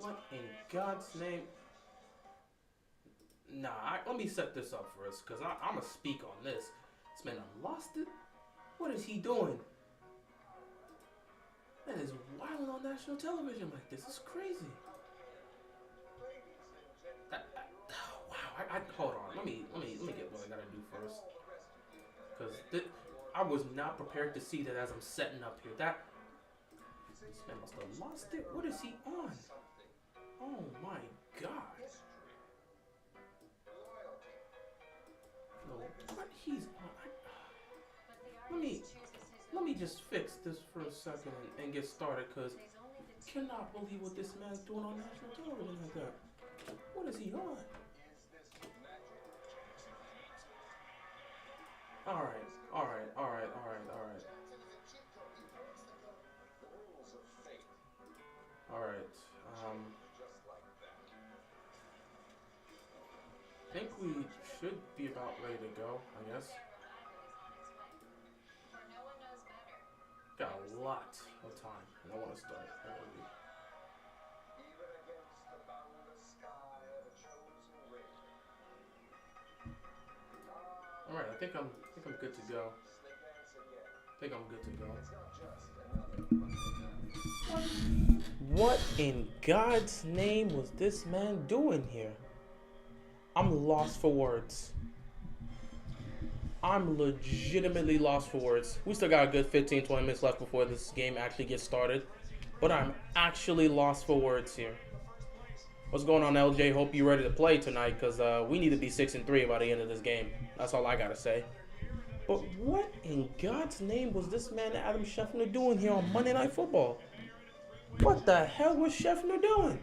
What in God's name? Nah, let me set this up for us, because I'm going to speak on this. This man lost it? What is he doing? Man is wild on national television like this. It's crazy. Wow, hold on. Let me get what I gotta do first. Because I was not prepared to see that as I'm setting up here. This man must have lost it. What is he on? Oh my God. No, what he's on. Let me just fix this for a second and get started, because I cannot believe what this man's doing on national television like that. What is he on? Alright. I think we should be about ready to go, I guess. Got a lot of time, and I want to start early. All right, I think I'm good to go. What in God's name was this man doing here? I'm lost for words. I'm legitimately lost for words. We still got a good 15-20 minutes left before this game actually gets started, but I'm actually lost for words here. What's going on, LJ? Hope you're ready to play tonight, because we need to be 6-3 by the end of this game. That's all I gotta say. But what in God's name was this man Adam Scheffner doing here on Monday Night Football? What the hell was Scheffner doing?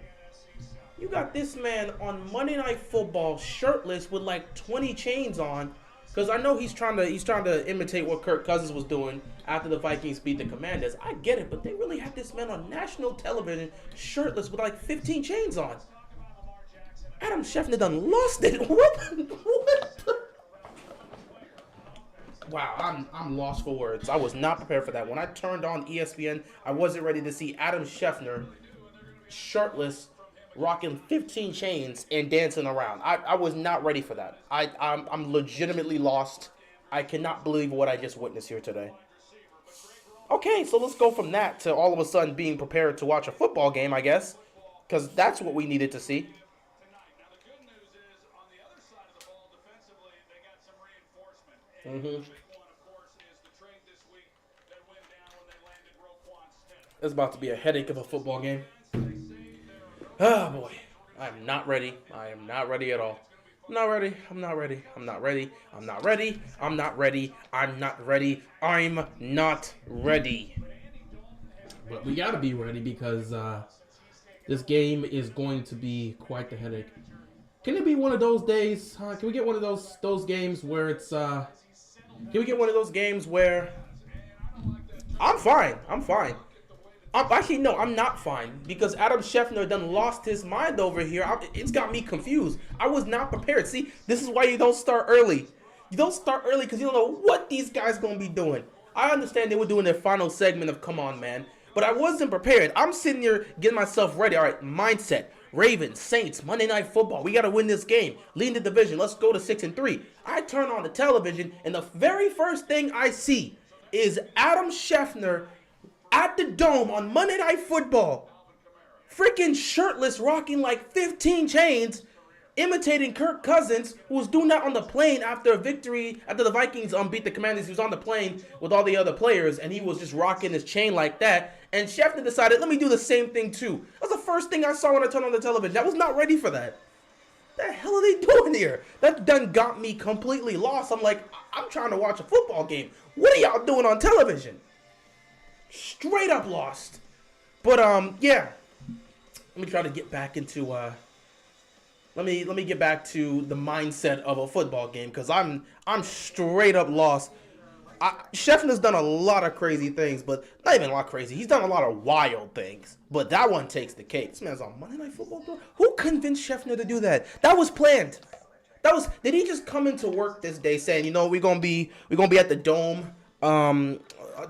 You got this man on Monday Night Football shirtless with like 20 chains on, because I know he's trying to imitate what Kirk Cousins was doing after the Vikings beat the Commanders. I get it, but they really had this man on national television shirtless with like 15 chains on. Adam Scheffner done lost it. What? Wow, I'm lost for words. I was not prepared for that. When I turned on ESPN, I wasn't ready to see Adam Scheffner shirtless, rocking 15 chains and dancing around. I was not ready for that. I'm legitimately lost. I cannot believe what I just witnessed here today. Okay, so let's go from that to all of a sudden being prepared to watch a football game, I guess, because that's what we needed to see. It's about to be a headache of a football game. Oh boy, I'm not ready. I am not ready at all. I'm not ready. I'm not ready. I'm not ready. I'm not ready. I'm not ready. I'm not ready. I'm not ready. But we gotta be ready, because this game is going to be quite the headache. Can it be one of those days? Can we get one of those games where it's Can we get one of those games where I'm fine? Actually, no, I'm not fine, because Adam Scheffner done lost his mind over here. It's got me confused. I was not prepared. See, this is why you don't start early. You don't start early because you don't know what these guys going to be doing. I understand they were doing their final segment of Come On Man, but I wasn't prepared. I'm sitting here getting myself ready. All right, mindset. Ravens, Saints, Monday Night Football. We got to win this game. Lead the division. Let's go to 6-3. I turn on the television, and the very first thing I see is Adam Scheffner at the Dome on Monday Night Football, freaking shirtless, rocking like 15 chains, imitating Kirk Cousins, who was doing that on the plane after a victory, after the Vikings beat the Commanders. He was on the plane with all the other players, and he was just rocking his chain like that. And Scheffner decided, let me do the same thing too. That's the first thing I saw when I turned on the television. I was not ready for that. What the hell are they doing here? That done got me completely lost. I'm like, I'm trying to watch a football game. What are y'all doing on television? Straight up lost. But yeah. Let me try to get back into let me get back to the mindset of a football game, because I'm straight up lost. Scheffner's done a lot of crazy things, but not even a lot crazy. He's done a lot of wild things, but that one takes the cake. This man's on Monday Night Football, bro. Who convinced Scheffner to do that? That was planned. Did he just come into work this day saying, you know, we're gonna be at the Dome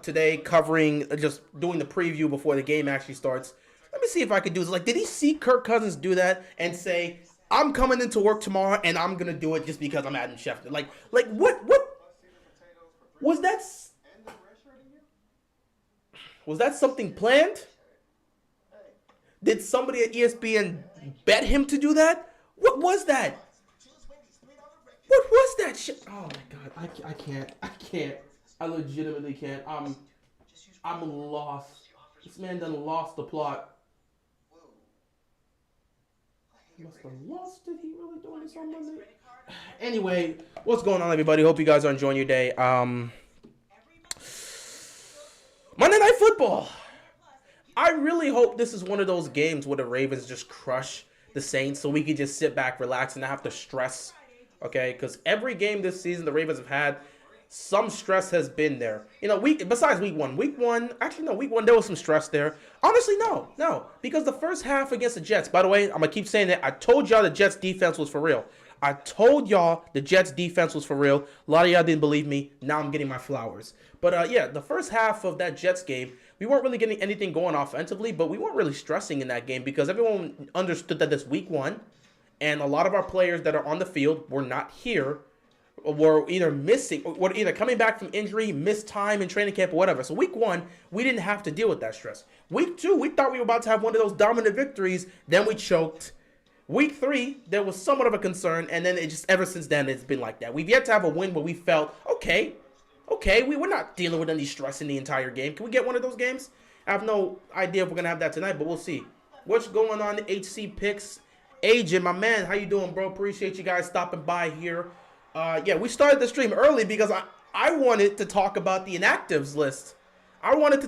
today, covering, just doing the preview before the game actually starts, Let me see if I could do this. Like, did he see Kirk Cousins do that and say, I'm coming into work tomorrow and I'm going to do it just because I'm Adam Schefter? Like what was that? Was that something planned? Did somebody at ESPN bet him to do that? What was that? What was that shit? Oh my God, I can't. I legitimately can't. I'm lost. This man done lost the plot. He must have lost it. He really doing this on Monday? Anyway, what's going on, everybody? Hope you guys are enjoying your day. Monday Night Football. I really hope this is one of those games where the Ravens just crush the Saints so we can just sit back, relax, and not have to stress. Okay? Because every game this season the Ravens have had, some stress has been there. You know, besides week one. Week one, there was some stress there. Honestly, no. Because the first half against the Jets, by the way, I'm going to keep saying that. I told y'all the Jets defense was for real. I told y'all the Jets defense was for real. A lot of y'all didn't believe me. Now I'm getting my flowers. But yeah, the first half of that Jets game, we weren't really getting anything going offensively, but we weren't really stressing in that game because everyone understood that this week one, and a lot of our players that are on the field were not here, were either missing, or were either coming back from injury, missed time in training camp, or whatever. So week one, we didn't have to deal with that stress. Week two, we thought we were about to have one of those dominant victories, then we choked. Week three, there was somewhat of a concern, and then it just, ever since then, it's been like that. We've yet to have a win where we felt, okay, we're not dealing with any stress in the entire game. Can we get one of those games? I have no idea if we're going to have that tonight, but we'll see. What's going on, HC Picks? Agent, my man, how you doing, bro? Appreciate you guys stopping by here. Yeah, we started the stream early because I wanted to talk about the inactives list. I wasn't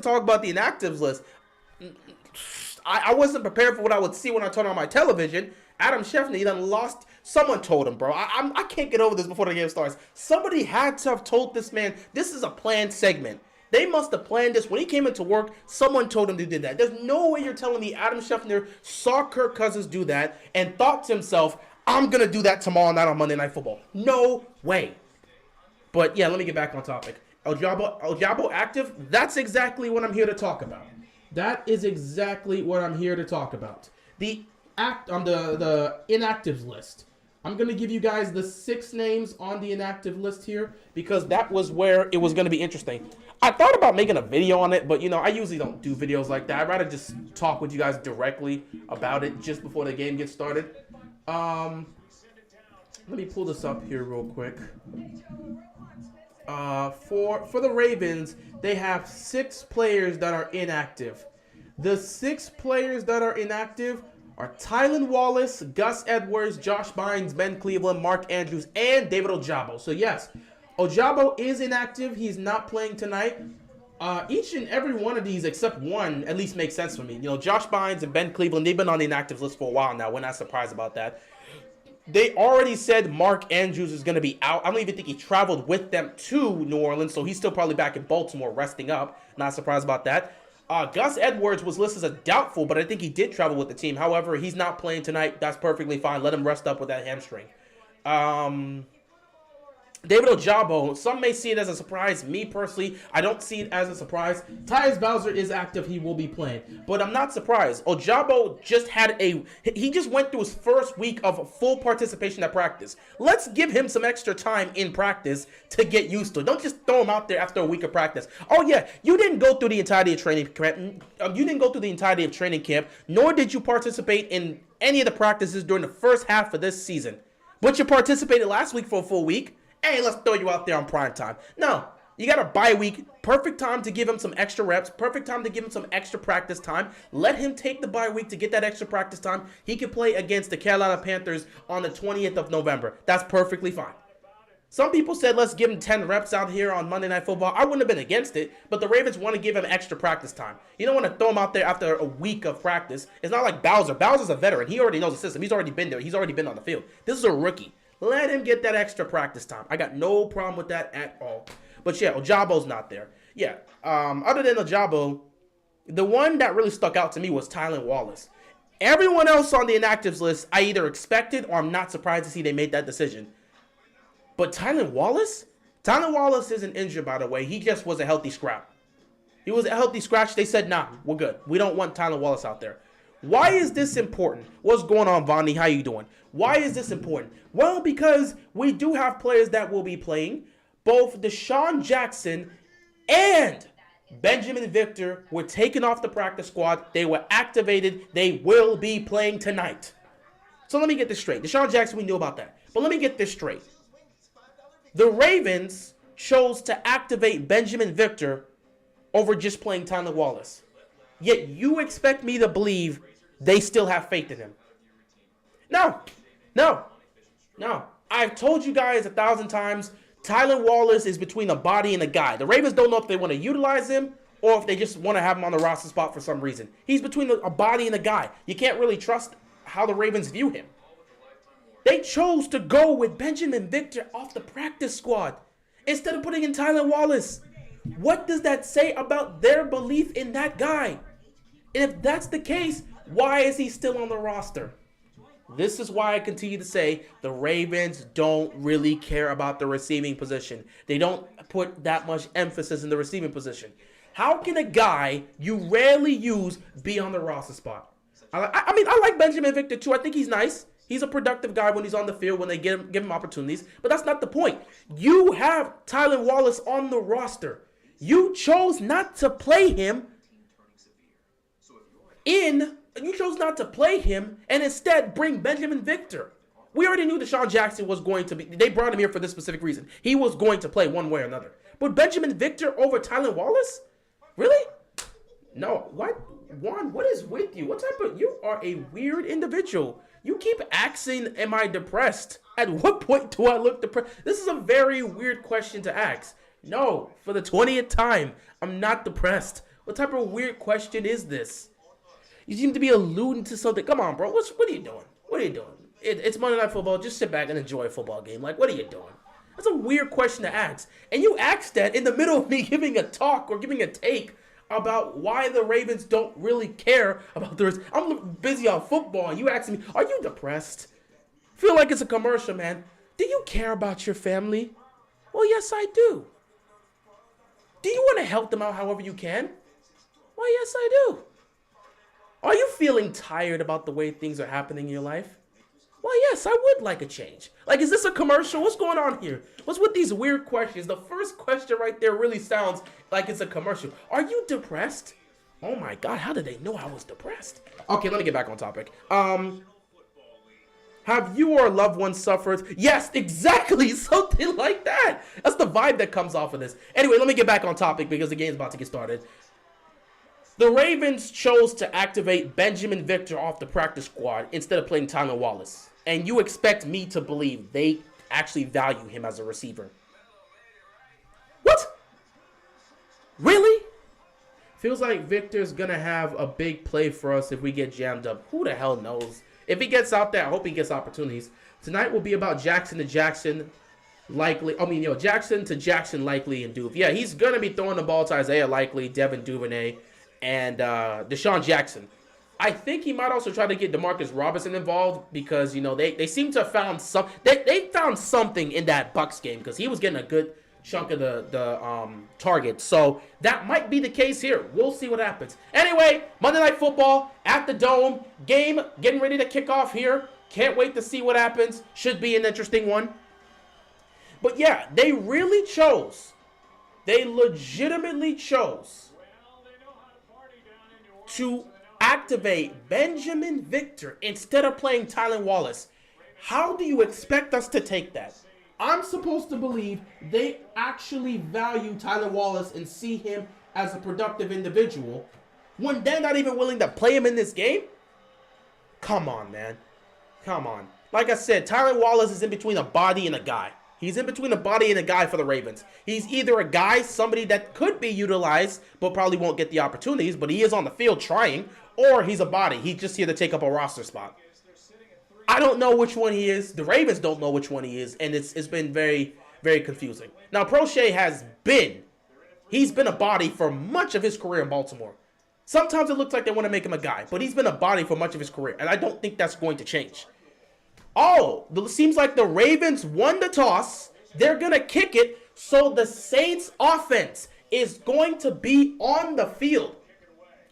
prepared for what I would see when I turned on my television. Adam Schefter, he done lost. Someone told him, bro. I can't get over this before the game starts. Somebody had to have told this man, this is a planned segment. They must have planned this. When he came into work, someone told him to do that. There's no way you're telling me Adam Schefter saw Kirk Cousins do that and thought to himself, I'm going to do that tomorrow night on Monday Night Football. No way. But yeah, let me get back on topic. Ojabo active, that's exactly what I'm here to talk about. That is exactly what I'm here to talk about. The inactives list. I'm going to give you guys the 6 names on the inactive list here because that was where it was going to be interesting. I thought about making a video on it, but you know, I usually don't do videos like that. I'd rather just talk with you guys directly about it just before the game gets started. Let me pull this up here real quick. For the Ravens, they have 6 players that are inactive. The 6 players that are inactive are Tylan Wallace, Gus Edwards, Josh Bynes, Ben Cleveland, Mark Andrews, and David Ojabo. So yes, Ojabo is inactive. He's not playing tonight. Each and every one of these, except one, at least makes sense for me. You know, Josh Bynes and Ben Cleveland, they've been on the inactive list for a while now. We're not surprised about that. They already said Mark Andrews is going to be out. I don't even think he traveled with them to New Orleans, so he's still probably back in Baltimore resting up. Not surprised about that. Gus Edwards was listed as doubtful, but I think he did travel with the team. However, he's not playing tonight. That's perfectly fine. Let him rest up with that hamstring. David Ojabo, some may see it as a surprise. Me, personally, I don't see it as a surprise. Tyus Bowser is active. He will be playing. But I'm not surprised. Ojabo just he just went through his first week of full participation at practice. Let's give him some extra time in practice to get used to it. Don't just throw him out there after a week of practice. Oh, yeah, you didn't go through the entirety of training camp. Nor did you participate in any of the practices during the first half of this season. But you participated last week for a full week. Hey, let's throw you out there on prime time. No, you got a bye week. Perfect time to give him some extra reps. Perfect time to give him some extra practice time. Let him take the bye week to get that extra practice time. He can play against the Carolina Panthers on the 20th of November. That's perfectly fine. Some people said let's give him 10 reps out here on Monday Night Football. I wouldn't have been against it, but the Ravens want to give him extra practice time. You don't want to throw him out there after a week of practice. It's not like Bowser. Bowser's a veteran. He already knows the system. He's already been there. He's already been on the field. This is a rookie. Let him get that extra practice time. I got no problem with that at all. But yeah, Ojabo's not there. Yeah, other than Ojabo, the one that really stuck out to me was Tylan Wallace. Everyone else on the inactives list, I either expected or I'm not surprised to see they made that decision. But Tylan Wallace isn't injured, by the way. He just was a healthy scrap. He was a healthy scratch. They said, nah, we're good. We don't want Tylan Wallace out there. Why is this important? What's going on, Vonnie? How you doing? Why is this important? Well, because we do have players that will be playing. Both Deshaun Jackson and Benjamin Victor were taken off the practice squad. They were activated. They will be playing tonight. So let me get this straight. Deshaun Jackson, we knew about that. But let me get this straight. The Ravens chose to activate Benjamin Victor over just playing Tyler Wallace. Yet you expect me to believe they still have faith in him. No. I've told you guys 1,000 times, Tyler Wallace is between a body and a guy. The Ravens don't know if they want to utilize him or if they just want to have him on the roster spot for some reason. He's between a body and a guy. You can't really trust how the Ravens view him. They chose to go with Benjamin Victor off the practice squad instead of putting in Tyler Wallace. What does that say about their belief in that guy? And if that's the case, why is he still on the roster? This is why I continue to say the Ravens don't really care about the receiving position. They don't put that much emphasis in the receiving position. How can a guy you rarely use be on the roster spot? I like Benjamin Victor too. I think he's nice. He's a productive guy when he's on the field, when they give him opportunities. But that's not the point. You have Tyler Wallace on the roster. You chose not to play him You chose not to play him and instead bring Benjamin Victor. We already knew Deshaun Jackson was going to be. They brought him here for this specific reason. He was going to play one way or another. But Benjamin Victor over Tyler Wallace? Really? No. What? Juan, what is with you? What type of... You are a weird individual. You keep asking, am I depressed? At what point do I look depressed? This is a very weird question to ask. No, for the 20th time, I'm not depressed. What type of weird question is this? You seem to be alluding to something. Come on, bro. What are you doing? What are you doing? It's Monday Night Football. Just sit back and enjoy a football game. Like, what are you doing? That's a weird question to ask. And you asked that in the middle of me giving a talk or giving a take about why the Ravens don't really care about the rest. I'm busy on football, and you asking me, are you depressed? Feel like it's a commercial, man. Do you care about your family? Well, yes, I do. Do you want to help them out however you can? Why, yes, I do. Are you feeling tired about the way things are happening in your life? Well, yes, I would like a change. Like, is this a commercial? What's going on here? What's with these weird questions? The first question right there really sounds like it's a commercial. Are you depressed? Oh my God, how did they know I was depressed? Okay, let me get back on topic. Have you or a loved one suffered? Yes, exactly, something like that. That's the vibe that comes off of this. Anyway, let me get back on topic because the game's about to get started. The Ravens chose to activate Benjamin Victor off the practice squad instead of playing Tyler Wallace. And you expect me to believe they actually value him as a receiver. What? Really? Feels like Victor's going to have a big play for us if we get jammed up. Who the hell knows? If he gets out there, I hope he gets opportunities. Tonight will be about Jackson to Jackson, Likely. Jackson to Jackson, Likely, and Duve. Yeah, he's going to be throwing the ball to Isaiah Likely, Devin Duvernay, and Deshaun Jackson. I think he might also try to get Demarcus Robinson involved because, they seem to have found some. They found something in that Bucs game because he was getting a good chunk of the target. So that might be the case here. We'll see what happens. Anyway, Monday Night Football at the Dome. Game getting ready to kick off here. Can't wait to see what happens. Should be an interesting one. But yeah, they really chose. They legitimately chose to activate Benjamin Victor instead of playing Tyler Wallace. How do you expect us to take that? I'm supposed to believe they actually value Tyler Wallace and see him as a productive individual when they're not even willing to play him in this game? Come on, man. Come on. Like I said, Tyler Wallace is in between a body and a guy. He's in between a body and a guy for the Ravens. He's either a guy, somebody that could be utilized, but probably won't get the opportunities, but he is on the field trying, or he's a body. He's just here to take up a roster spot. I don't know which one he is. The Ravens don't know which one he is, and it's been very, very confusing. Now, Prochet he's been a body for much of his career in Baltimore. Sometimes it looks like they want to make him a guy, but he's been a body for much of his career, and I don't think that's going to change. Oh, it seems like the Ravens won the toss. They're going to kick it, so the Saints offense is going to be on the field.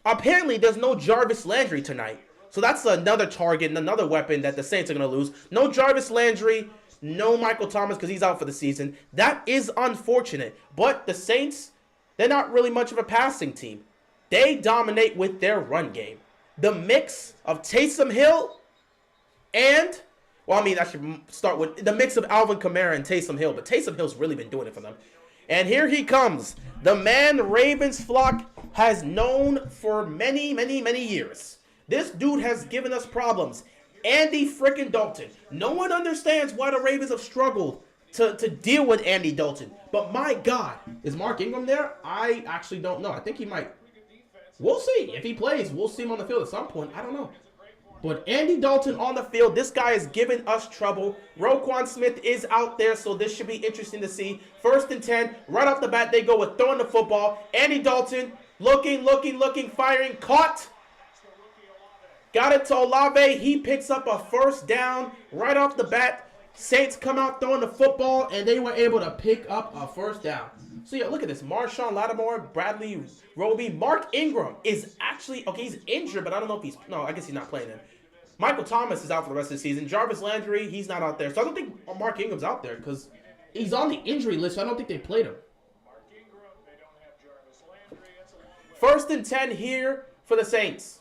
Apparently, there's no Jarvis Landry tonight. So that's another target and another weapon that the Saints are going to lose. No Jarvis Landry, no Michael Thomas because he's out for the season. That is unfortunate. But the Saints, they're not really much of a passing team. They dominate with their run game. The mix of Taysom Hill and, well, I mean, I should start with the mix of Alvin Kamara and Taysom Hill. But Taysom Hill's really been doing it for them. And here he comes. The man Ravens flock has known for many, many, many years. This dude has given us problems. Andy frickin' Dalton. No one understands why the Ravens have struggled to deal with Andy Dalton. But my God, is Mark Ingram there? I actually don't know. I think he might. We'll see. If he plays, we'll see him on the field at some point. I don't know. But Andy Dalton on the field, this guy is giving us trouble. Roquan Smith is out there, so this should be interesting to see. 1st and 10, right off the bat, they go with throwing the football. Andy Dalton, looking, firing, caught. Got it to Olave. He picks up a 1st down right off the bat. Saints come out throwing the football, and they were able to pick up a 1st down. So, yeah, look at this. Marshawn Lattimore, Bradley Roby. Mark Ingram is actually, okay, he's injured, but I don't know if he's, no, I guess he's not playing in. Michael Thomas is out for the rest of the season. Jarvis Landry, he's not out there. So I don't think Mark Ingram's out there because he's on the injury list, so I don't think they played him. 1st and 10 here for the Saints.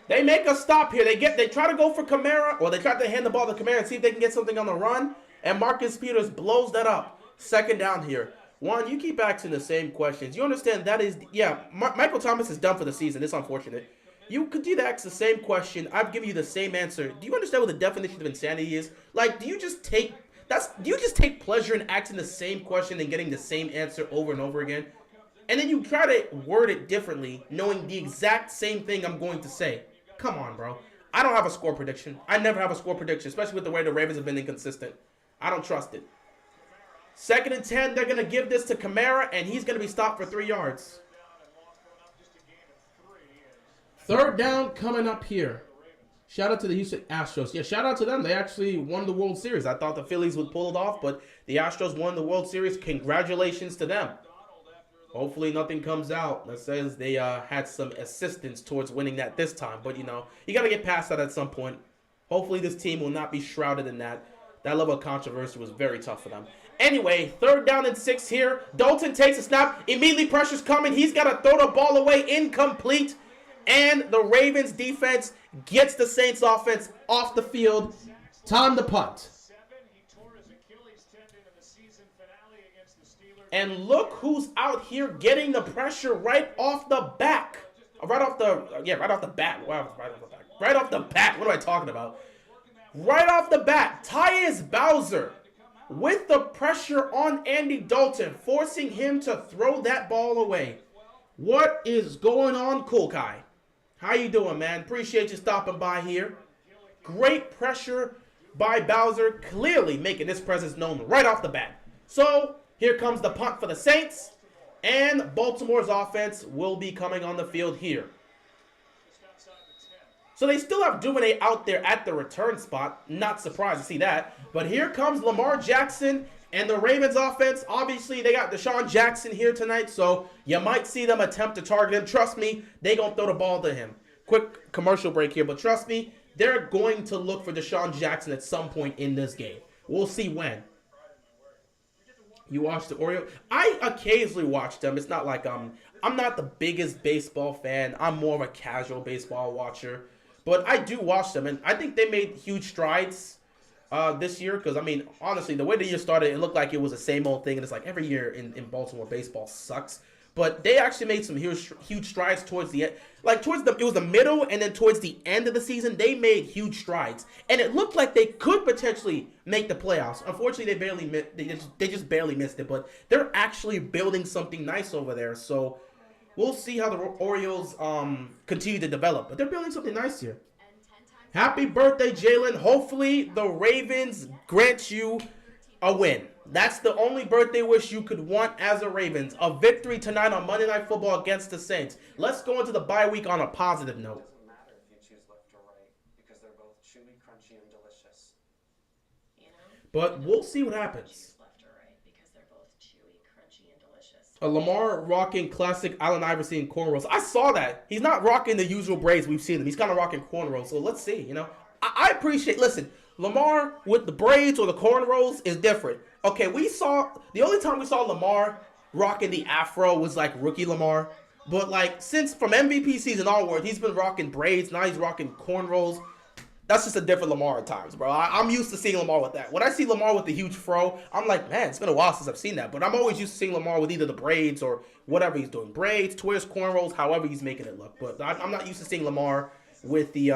They make a stop here. They try to go for Kamara, or they try to hand the ball to Kamara and see if they can get something on the run. And Marcus Peters blows that up. 2nd down here. Juan, you keep asking the same questions. You understand that is, yeah, Michael Thomas is done for the season. It's unfortunate. You continue to ask the same question. I've given you the same answer. Do you understand what the definition of insanity is? Like, do you just take pleasure in asking the same question and getting the same answer over and over again? And then you try to word it differently, knowing the exact same thing I'm going to say. Come on, bro. I don't have a score prediction. I never have a score prediction, especially with the way the Ravens have been inconsistent. I don't trust it. 2nd and 10, they're going to give this to Kamara, and he's going to be stopped for 3 yards. 3rd down coming up here. Shout out to the Houston Astros. Yeah, shout out to them. They actually won the World Series. I thought the Phillies would pull it off, but the Astros won the World Series. Congratulations to them. Hopefully nothing comes out that says they had some assistance towards winning that this time. But, you know, you got to get past that at some point. Hopefully this team will not be shrouded in that. That level of controversy was very tough for them. Anyway, 3rd down and 6 here. Dalton takes a snap. Immediately pressure's coming. He's got to throw the ball away. Incomplete. And the Ravens defense gets the Saints offense off the field. Time to punt. And look who's out here getting the pressure right off the back. Right off the bat. Wow, right off the bat. What am I talking about? Right off the bat, Tyus Bowser with the pressure on Andy Dalton, forcing him to throw that ball away. What is going on, Cool Kai? How you doing, man? Appreciate you stopping by here. Great pressure by Bowser, clearly making his presence known right off the bat. So, here comes the punt for the Saints, and Baltimore's offense will be coming on the field here. So they still have Duvernay out there at the return spot. Not surprised to see that. But here comes Lamar Jackson and the Ravens offense. Obviously, they got Deshaun Jackson here tonight, so you might see them attempt to target him. Trust me, they're going to throw the ball to him. Quick commercial break here, but trust me, they're going to look for Deshaun Jackson at some point in this game. We'll see when. You watch the Orioles? I occasionally watch them. It's not like I'm not the biggest baseball fan. I'm more of a casual baseball watcher. But I do watch them, and I think they made huge strides this year. Because, I mean, honestly, the way the year started, it looked like it was the same old thing. And it's like every year in Baltimore, baseball sucks. But they actually made some huge strides towards the end. Like, it was the middle, and then towards the end of the season, they made huge strides. And it looked like they could potentially make the playoffs. Unfortunately, they just barely missed it. But they're actually building something nice over there. So we'll see how the Orioles continue to develop. But they're building something nice here. Happy birthday, Jalen. Hopefully, the Ravens grant you a win. That's the only birthday wish you could want as a Ravens. A victory tonight on Monday Night Football against the Saints. Let's go into the bye week on a positive note. It doesn't matter if you choose left or right because they're both chewy, crunchy, and delicious. But we'll see what happens. Lamar rocking classic Allen Iverson cornrows. I saw that. He's not rocking the usual braids we've seen him. He's kind of rocking cornrows. So let's see, you know. I appreciate, listen, Lamar with the braids or the cornrows is different. Okay, the only time we saw Lamar rocking the afro was like rookie Lamar. But like since from MVP season onward, he's been rocking braids. Now he's rocking cornrows. That's just a different Lamar at times, bro. I'm used to seeing Lamar with that. When I see Lamar with the huge fro, I'm like, man, it's been a while since I've seen that. But I'm always used to seeing Lamar with either the braids or whatever he's doing. Braids, twists, cornrows, however he's making it look. But I'm not used to seeing Lamar with the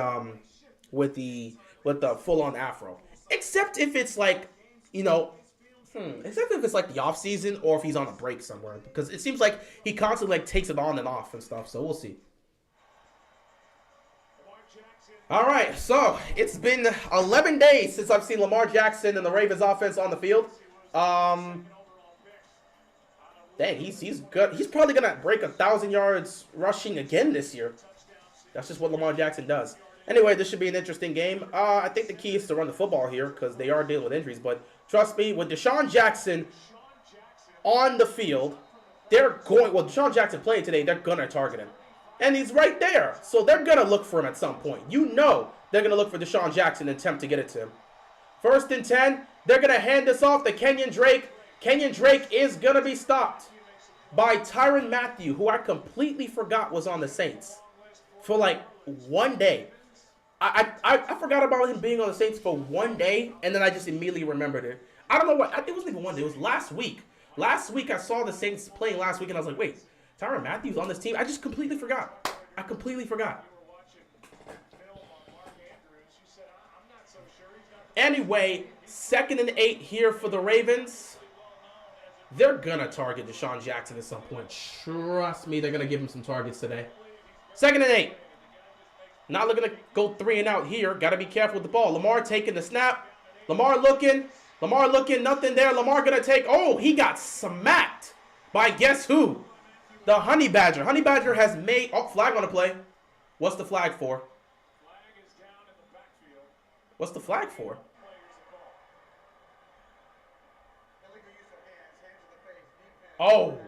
full-on afro. Except if it's like, you know, except if it's like the off season or if he's on a break somewhere. Because it seems like he constantly like takes it on and off and stuff. So we'll see. All right, so it's been 11 days since I've seen Lamar Jackson and the Ravens offense on the field. Dang, he's good. He's probably gonna break 1,000 yards rushing again this year. That's just what Lamar Jackson does. Anyway, this should be an interesting game. I think the key is to run the football here because they are dealing with injuries. But trust me, with Deshaun Jackson on the field, Deshaun Jackson playing today, they're gonna target him. And he's right there. So they're going to look for him at some point. You know they're going to look for Deshaun Jackson and attempt to get it to him. 1st and 10. They're going to hand this off to Kenyon Drake. Kenyon Drake is going to be stopped by Tyrann Mathieu, who I completely forgot was on the Saints for like one day. I forgot about him being on the Saints for one day, and then I just immediately remembered it. I don't know what. It wasn't even one day. It was last week. Last week I saw the Saints playing last week, and I was like, wait. Tyrann Mathieu's on this team. I just completely forgot. I completely forgot. Anyway, 2nd and 8 here for the Ravens. They're going to target Deshaun Jackson at some point. Trust me, they're going to give him some targets today. 2nd and 8. Not looking to go 3 and out here. Got to be careful with the ball. Lamar taking the snap. Lamar looking. Nothing there. Lamar going to take. Oh, he got smacked by guess who? The Honey Badger. Honey Badger has made... Oh, flag on the play. What's the flag for? What's the flag for? Oh.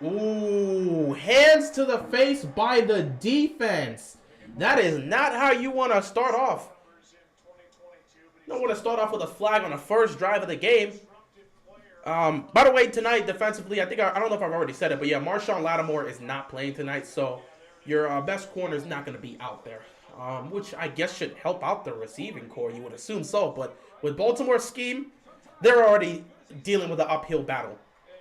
Ooh. Hands to the face by the defense. That is not how you want to start off. You don't want to start off with a flag on the first drive of the game. By the way, tonight, defensively, I don't know if I've already said it, but yeah, Marshawn Lattimore is not playing tonight, so your best corner is not going to be out there, which I guess should help out the receiving core. You would assume so, but with Baltimore's scheme, they're already dealing with an uphill battle.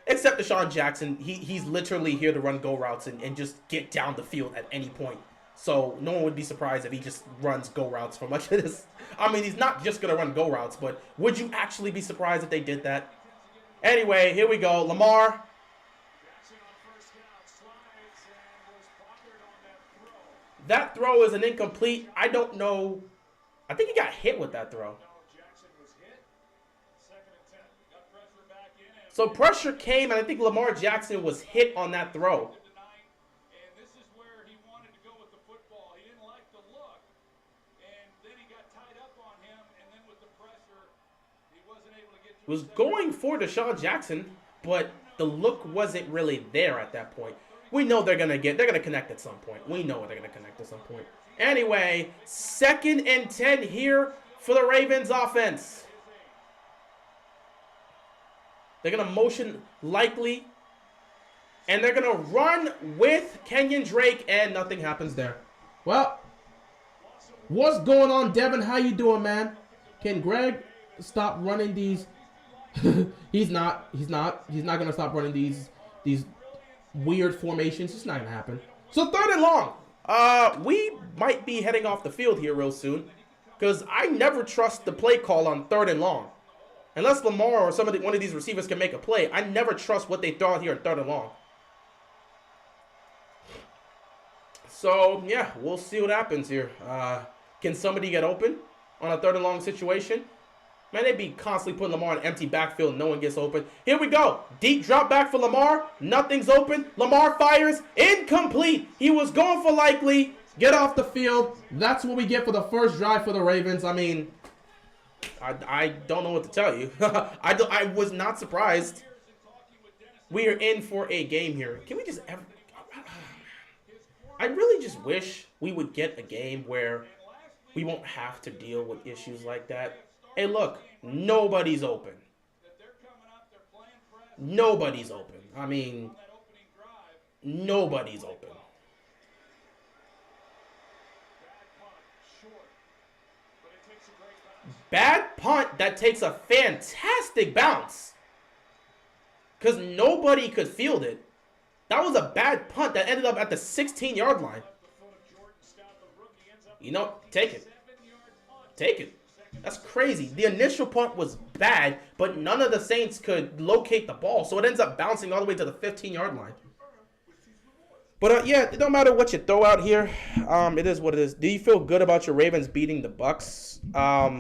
Except Deshaun Jackson, he's literally here to run go routes and just get down the field at any point. So no one would be surprised if he just runs go routes for much of this. I mean, he's not just going to run go routes, but would you actually be surprised if they did that? Anyway, here we go. Lamar. That throw is an incomplete. I don't know. I think he got hit with that throw. So pressure came, and I think Lamar Jackson was hit on that throw. Was going for Deshaun Jackson, but the look wasn't really there at that point. We know they're gonna connect at some point. We know they're gonna connect at some point. Anyway, 2nd and 10 here for the Ravens offense. They're gonna motion Likely, and they're gonna run with Kenyon Drake, and nothing happens there. Well, what's going on, Devin? How you doing, man? Can Greg stop running these? He's not gonna stop running these weird formations. It's not gonna happen. So 3rd and long. We might be heading off the field here real soon, because I never trust the play call on 3rd and long, unless Lamar or one of these receivers can make a play. I never trust what they throw out here on 3rd and long. So yeah, we'll see what happens here. Can somebody get open on a 3rd and long situation? Man, they'd be constantly putting Lamar in an empty backfield. No one gets open. Here we go. Deep drop back for Lamar. Nothing's open. Lamar fires. Incomplete. He was going for Likely. Get off the field. That's what we get for the first drive for the Ravens. I mean, I don't know what to tell you. I was not surprised. We are in for a game here. Can we just ever... I really just wish we would get a game where we won't have to deal with issues like that. Hey, look, nobody's open. Nobody's open. I mean, nobody's open. Bad punt that takes a fantastic bounce. Because nobody could field it. That was a bad punt that ended up at the 16-yard line. You know, take it. Take it. That's crazy. The initial punt was bad, but none of the Saints could locate the ball, so it ends up bouncing all the way to the 15-yard line. But, yeah, it don't matter what you throw out here. It is what it is. Do you feel good about your Ravens beating the Bucs? Are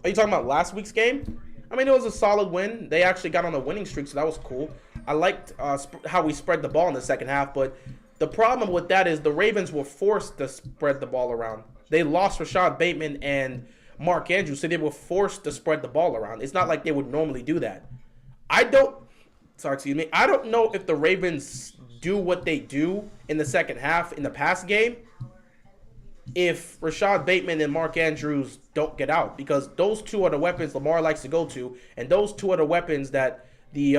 you talking about last week's game? I mean, it was a solid win. They actually got on a winning streak, so that was cool. I liked how we spread the ball in the second half, but the problem with that is the Ravens were forced to spread the ball around. They lost Rashad Bateman and Mark Andrews, so they were forced to spread the ball around. It's not like they would normally do that. I don't know if the Ravens do what they do in the second half in the pass game if Rashad Bateman and Mark Andrews don't get out, because those two are the weapons Lamar likes to go to, and those two are the weapons that the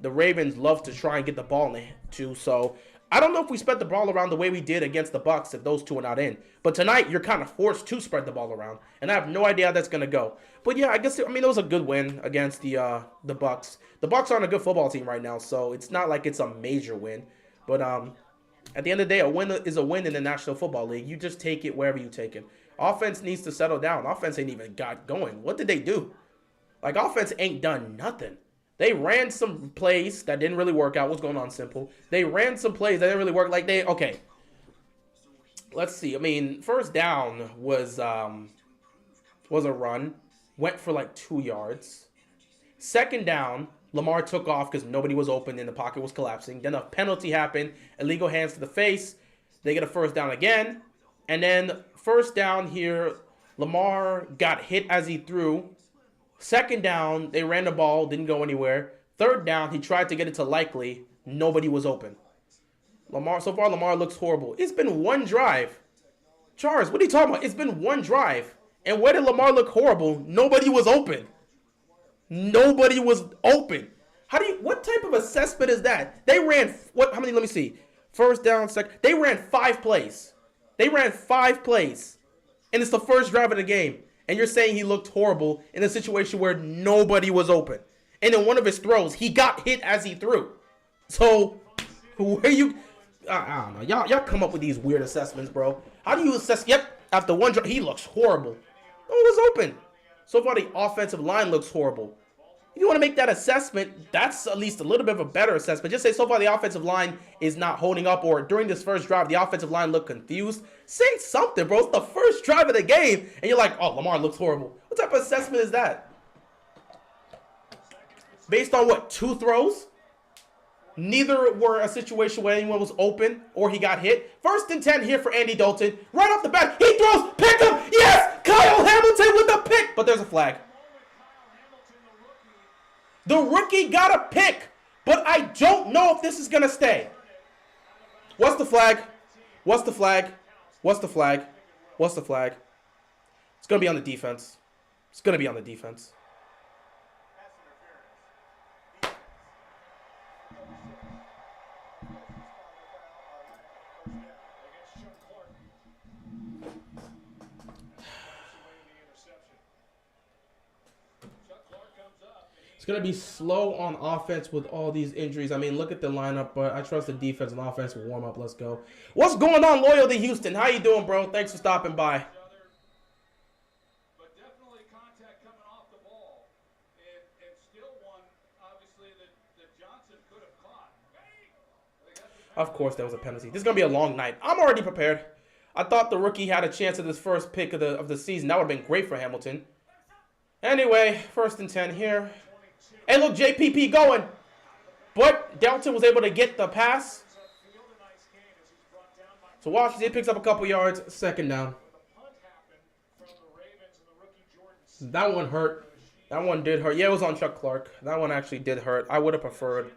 Ravens love to try and get the ball into. So I don't know if we spread the ball around the way we did against the Bucs if those two are not in. But tonight you're kind of forced to spread the ball around, and I have no idea how that's gonna go. But yeah, I guess it was a good win against the Bucs. The Bucs aren't a good football team right now, so it's not like it's a major win. But at the end of the day, a win is a win in the National Football League. You just take it wherever you take it. Offense needs to settle down. Offense ain't even got going. What did they do? Like, offense ain't done nothing. They ran some plays that didn't really work out. What's going on, Simple? They ran some plays that didn't really work. Okay. Let's see. I mean, first down was a run. Went for like 2 yards. Second down, Lamar took off because nobody was open and the pocket was collapsing. Then a penalty happened. Illegal hands to the face. They get a first down again. And then first down here, Lamar got hit as he threw. Second down, they ran the ball, didn't go anywhere. Third down, he tried to get it to Likely. Nobody was open. So far, Lamar looks horrible. It's been one drive. Charles, what are you talking about? It's been one drive. And where did Lamar look horrible? Nobody was open. Nobody was open. What type of assessment is that? They ran, how many, let me see. First down, second. They ran 5 plays. They ran 5 plays. And it's the first drive of the game. And you're saying he looked horrible in a situation where nobody was open. And in one of his throws, he got hit as he threw. So, where you... I don't know. Y'all come up with these weird assessments, bro. How do you assess... Yep, after one drive, he looks horrible. No one was open. So far, the offensive line looks horrible. If you want to make that assessment, that's at least a little bit of a better assessment. Just say so far the offensive line is not holding up, or during this first drive, the offensive line looked confused. Say something, bro. It's the first drive of the game, and you're like, oh, Lamar looks horrible. What type of assessment is that? Based on what, 2 throws? Neither were a situation where anyone was open or he got hit. First and 10 here for Andy Dalton. Right off the bat, he throws, pick him, yes! Kyle Hamilton with the pick, but there's a flag. The rookie got a pick, but I don't know if this is going to stay. What's the flag? What's the flag? What's the flag? What's the flag? It's going to be on the defense. It's going to be on the defense. Going to be slow on offense with all these injuries. I mean, look at the lineup, but I trust the defense and offense will warm up. Let's go. What's going on, Loyal to Houston? How you doing, bro? Thanks for stopping by. But definitely contact coming off the ball, and still one, obviously, that Johnson could have caught. Of course, there was a penalty. This is going to be a long night. I'm already prepared. I thought the rookie had a chance at his first pick of the season. That would have been great for Hamilton. Anyway, first and 10 here. Hey, look, JPP going. But Dalton was able to get the pass. So Washington picks up a couple yards. Second down. That one hurt. That one did hurt. Yeah, it was on Chuck Clark. That one actually did hurt. I would have preferred.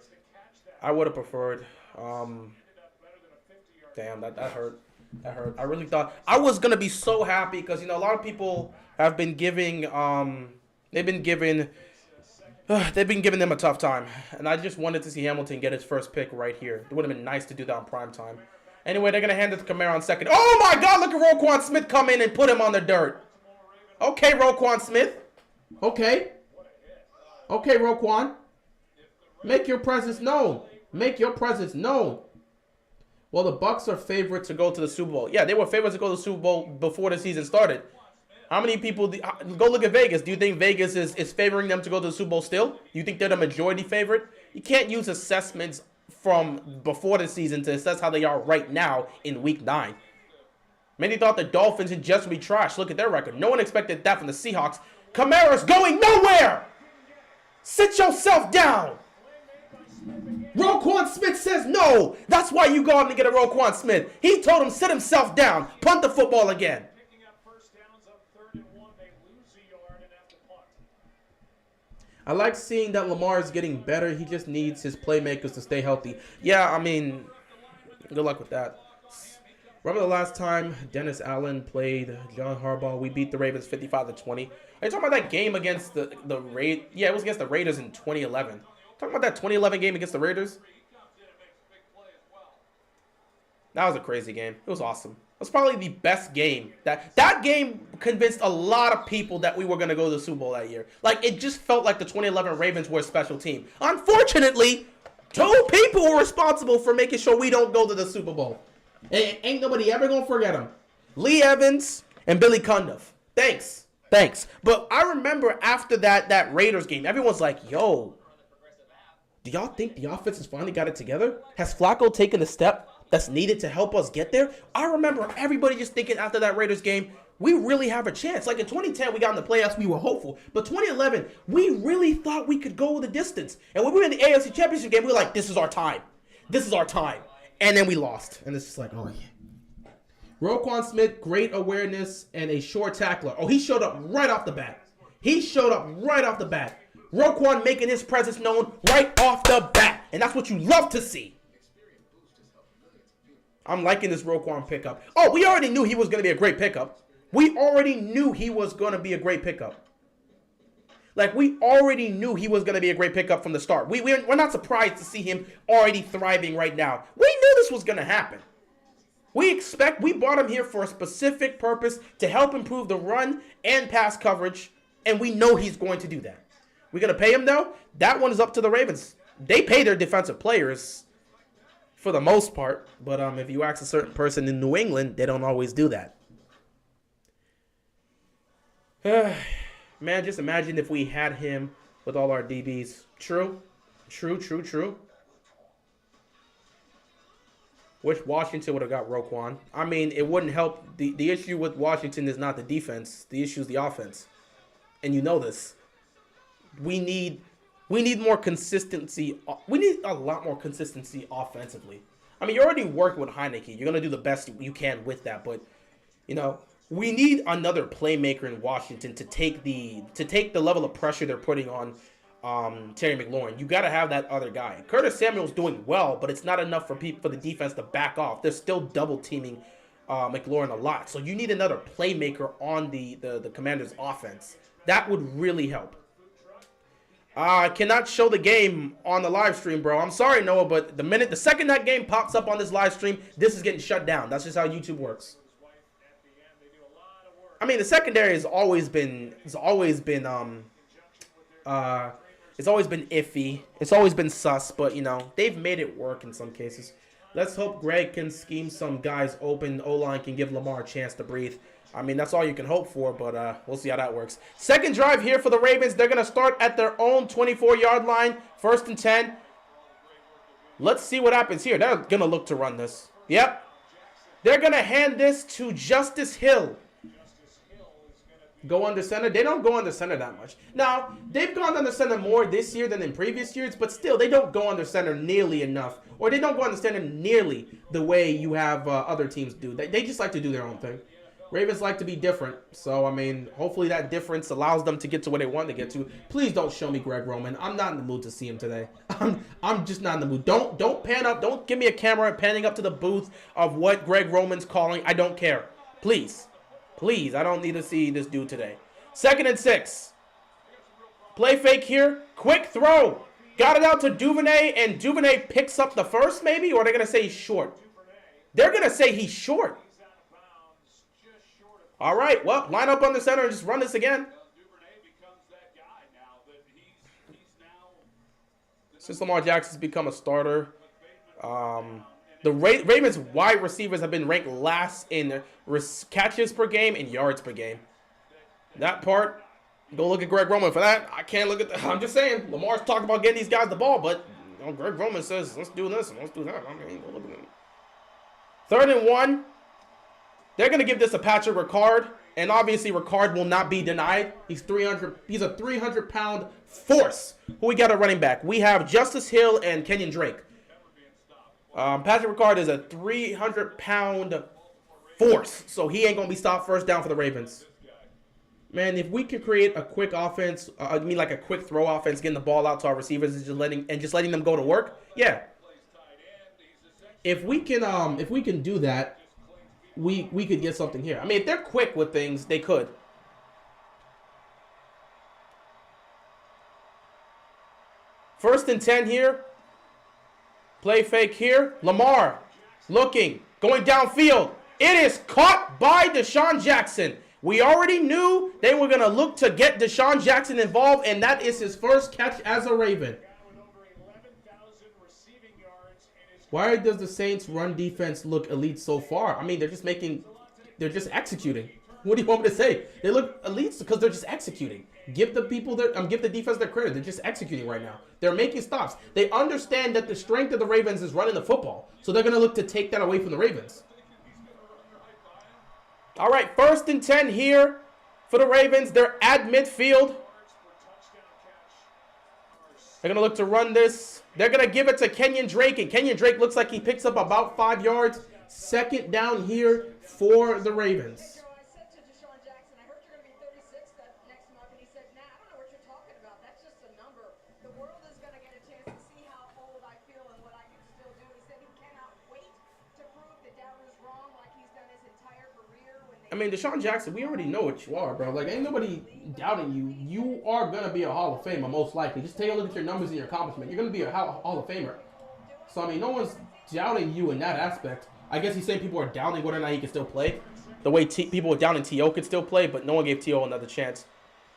Damn, that hurt. That hurt. I really thought I was gonna be so happy because a lot of people have been giving they've been giving them a tough time, and I just wanted to see Hamilton get his first pick right here. It would have been nice to do that on prime time. Anyway, they're gonna hand it to Kamara on second. Oh my God! Look at Roquan Smith come in and put him on the dirt. Okay, Roquan Smith. Okay, Roquan. Make your presence known. Make your presence known. Well, the Bucks are favored to go to the Super Bowl. Yeah, they were favored to go to the Super Bowl before the season started. How many people... Go look at Vegas. Do you think Vegas is favoring them to go to the Super Bowl still? You think they're the majority favorite? You can't use assessments from before the season to assess how they are right now in Week 9. Many thought the Dolphins and Jets would be trash. Look at their record. No one expected that from the Seahawks. Kamara's going nowhere! Sit yourself down! Roquan Smith says no. That's why you go out and get a Roquan Smith. He told him sit himself down. Punt the football again. I like seeing that Lamar is getting better. He just needs his playmakers to stay healthy. Yeah, I mean, good luck with that. Remember the last time Dennis Allen played John Harbaugh? We beat the Ravens 55-20. Are you talking about that game against the Raiders? Yeah, it was against the Raiders in 2011. Talking about that 2011 game against the Raiders? That was a crazy game. It was awesome. It was probably the best game. That game convinced a lot of people that we were going to go to the Super Bowl that year. Like, it just felt like the 2011 Ravens were a special team. Unfortunately, 2 people were responsible for making sure we don't go to the Super Bowl. And ain't nobody ever going to forget them. Lee Evans and Billy Cundiff. Thanks. But I remember after that Raiders game, everyone's like, yo, do y'all think the offense has finally got it together? Has Flacco taken the step that's needed to help us get there? I remember everybody just thinking after that Raiders game, we really have a chance. Like in 2010, we got in the playoffs, we were hopeful. But 2011, we really thought we could go the distance. And when we were in the AFC Championship game, we were like, this is our time. And then we lost. And it's just like, oh yeah. Roquan Smith, great awareness and a short tackler. Oh, he showed up right off the bat. Roquan making his presence known right off the bat. And that's what you love to see. I'm liking this Roquan pickup. Oh, we already knew he was going to be a great pickup. Like, we already knew he was going to be a great pickup from the start. We're not surprised to see him already thriving right now. We knew this was going to happen. We brought him here for a specific purpose to help improve the run and pass coverage. And we know he's going to do that. We're going to pay him, though? That one is up to the Ravens. They pay their defensive players for the most part. But if you ask a certain person in New England, they don't always do that. Man, just imagine if we had him with all our DBs. True. Wish Washington would have got Roquan. I mean, it wouldn't help. The issue with Washington is not the defense. The issue is the offense. And you know this. We need more consistency. We need a lot more consistency offensively. I mean, you're already working with Heineke. You're going to do the best you can with that. But, we need another playmaker in Washington to take the level of pressure they're putting on Terry McLaurin. You got to have that other guy. Curtis Samuel's doing well, but it's not enough for the defense to back off. They're still double teaming McLaurin a lot. So you need another playmaker on the Commanders' offense. That would really help. I cannot show the game on the live stream, bro. I'm sorry, Noah, but the second that game pops up on this live stream, this is getting shut down. That's just how YouTube works. I mean, the secondary has always been iffy. It's always been sus, but they've made it work in some cases. Let's hope Greg can scheme some guys open. O-line can give Lamar a chance to breathe. I mean, that's all you can hope for, but we'll see how that works. Second drive here for the Ravens. They're going to start at their own 24-yard line, 1st and 10. Let's see what happens here. They're going to look to run this. Yep. They're going to hand this to Justice Hill. Go under center. They don't go under center that much. Now, they've gone under center more this year than in previous years, but still, they don't go under center nearly enough. Or they don't go under center nearly the way you have other teams do. They just like to do their own thing. Ravens like to be different. So, I mean, hopefully that difference allows them to get to where they want to get to. Please don't show me Greg Roman. I'm not in the mood to see him today. I'm just not in the mood. Don't pan up. Don't give me a camera panning up to the booth of what Greg Roman's calling. I don't care. Please. Please, I don't need to see this dude today. 2nd and 6. Play fake here. Quick throw. Got it out to Duvernay, and Duvernay picks up the first, maybe? Or are they going to say he's short? They're going to say he's short. All right, well, line up on the center and just run this again. Since Lamar Jackson's become a starter, the Ravens wide receivers have been ranked last in catches per game and yards per game. That part, go look at Greg Roman for that. I can't look at that. I'm just saying, Lamar's talking about getting these guys the ball, but you know, Greg Roman says, let's do this and let's do that. I mean, go look at him. 3rd and 1. They're going to give this a Patrick Ricard, and obviously Ricard will not be denied. He's a 300-pound force. Who we got at running back? We have Justice Hill and Kenyon Drake. Patrick Ricard is a 300-pound force, so he ain't going to be stopped. First down for the Ravens. Man, if we could create a quick offense, like a quick throw offense, getting the ball out to our receivers and just letting them go to work, yeah. If we can do that, we could get something here. I mean, if they're quick with things, they could. First and 10 here. Play fake here. Lamar looking, going downfield. It is caught by Deshaun Jackson. We already knew they were going to look to get Deshaun Jackson involved, and that is his first catch as a Raven. Why does the Saints run defense look elite so far? I mean, they're just executing. What do you want me to say? They look elite because they're just executing. Give the defense their credit. They're just executing right now. They're making stops. They understand that the strength of the Ravens is running the football. So they're going to look to take that away from the Ravens. All right, 1st and 10 here for the Ravens. They're at midfield. They're going to look to run this. They're going to give it to Kenyon Drake, and Kenyon Drake looks like he picks up about 5 yards. 2nd down here for the Ravens. I said to Deshaun Jackson, I heard you're going to be 36 next month, and he said, nah, I don't know what you're talking about. That's just a number. The world is going to get a chance to see how old I feel and what I can still do. He said he cannot wait to prove the doubters wrong like he's done his entire career. I mean, Deshaun Jackson, we already know what you are, bro. Like, ain't nobody doubting you. You are going to be a Hall of Famer, most likely. Just take a look at your numbers and your accomplishment. You're going to be a Hall of Famer. So, I mean, no one's doubting you in that aspect. I guess he's saying people are doubting whether or not he can still play. The way people were doubting T.O. could still play, but no one gave T.O. another chance.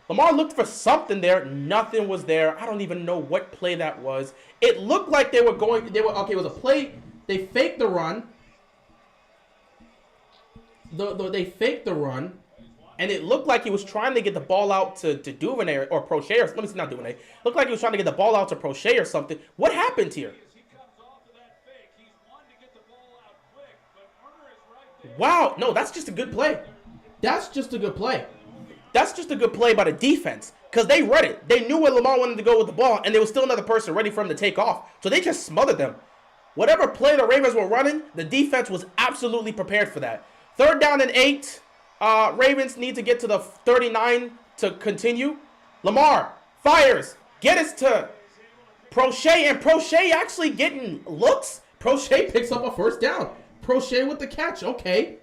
Lamar looked for something there. Nothing was there. I don't even know what play that was. It looked like okay, it was a play. They faked the run. They faked the run, and it looked like he was trying to get the ball out to Duvernay or Prochet. Let me see, not Duvernay. Looked like he was trying to get the ball out to Prochet or something. What happened here? Wow, no, that's just a good play. That's just a good play. That's just a good play by the defense, because they read it. They knew where Lamar wanted to go with the ball, and there was still another person ready for him to take off. So they just smothered them. Whatever play the Ravens were running, the defense was absolutely prepared for that. 3rd down and 8. Ravens need to get to the 39 to continue. Lamar fires. Get us to Prochet, and Prochet actually getting looks. Prochet picks up a 1st down. Prochet with the catch. Okay.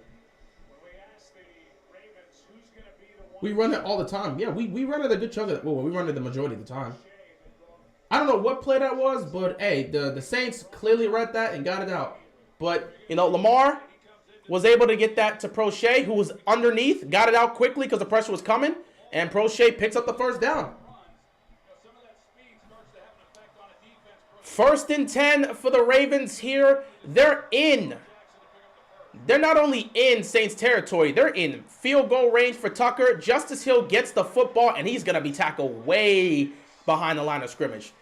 We run it all the time. Yeah, we run it a good chunk of it. Well, we run it the majority of the time. I don't know what play that was, but hey, the Saints clearly read that and got it out. But, you know, Lamar was able to get that to Prochet, who was underneath, got it out quickly because the pressure was coming, and Prochet picks up the 1st down. 1st and 10 for the Ravens here. They're not only in Saints territory, they're in field goal range for Tucker. Justice Hill gets the football, and he's going to be tackled way behind the line of scrimmage.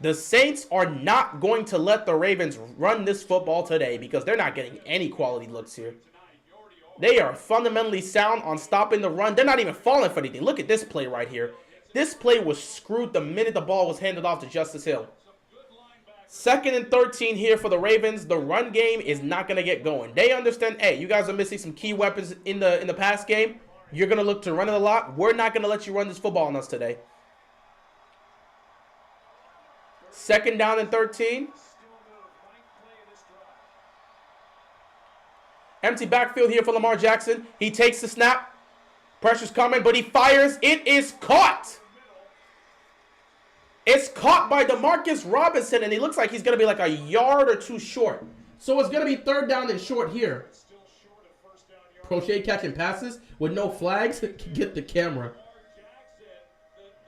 The Saints are not going to let the Ravens run this football today because they're not getting any quality looks here. They are fundamentally sound on stopping the run. They're not even falling for anything. Look at this play right here. This play was screwed the minute the ball was handed off to Justice Hill. 2nd and 13 here for the Ravens. The run game is not going to get going. They understand, hey, you guys are missing some key weapons in the pass game. You're going to look to run it a lot. We're not going to let you run this football on us today. 2nd down and 13. Empty backfield here for Lamar Jackson. He takes the snap. Pressure's coming, but he fires. It is caught. It's caught by Demarcus Robinson, and he looks like he's going to be like a yard or two short. So it's going to be 3rd down and short here. Crochet catching passes with no flags. Get the camera.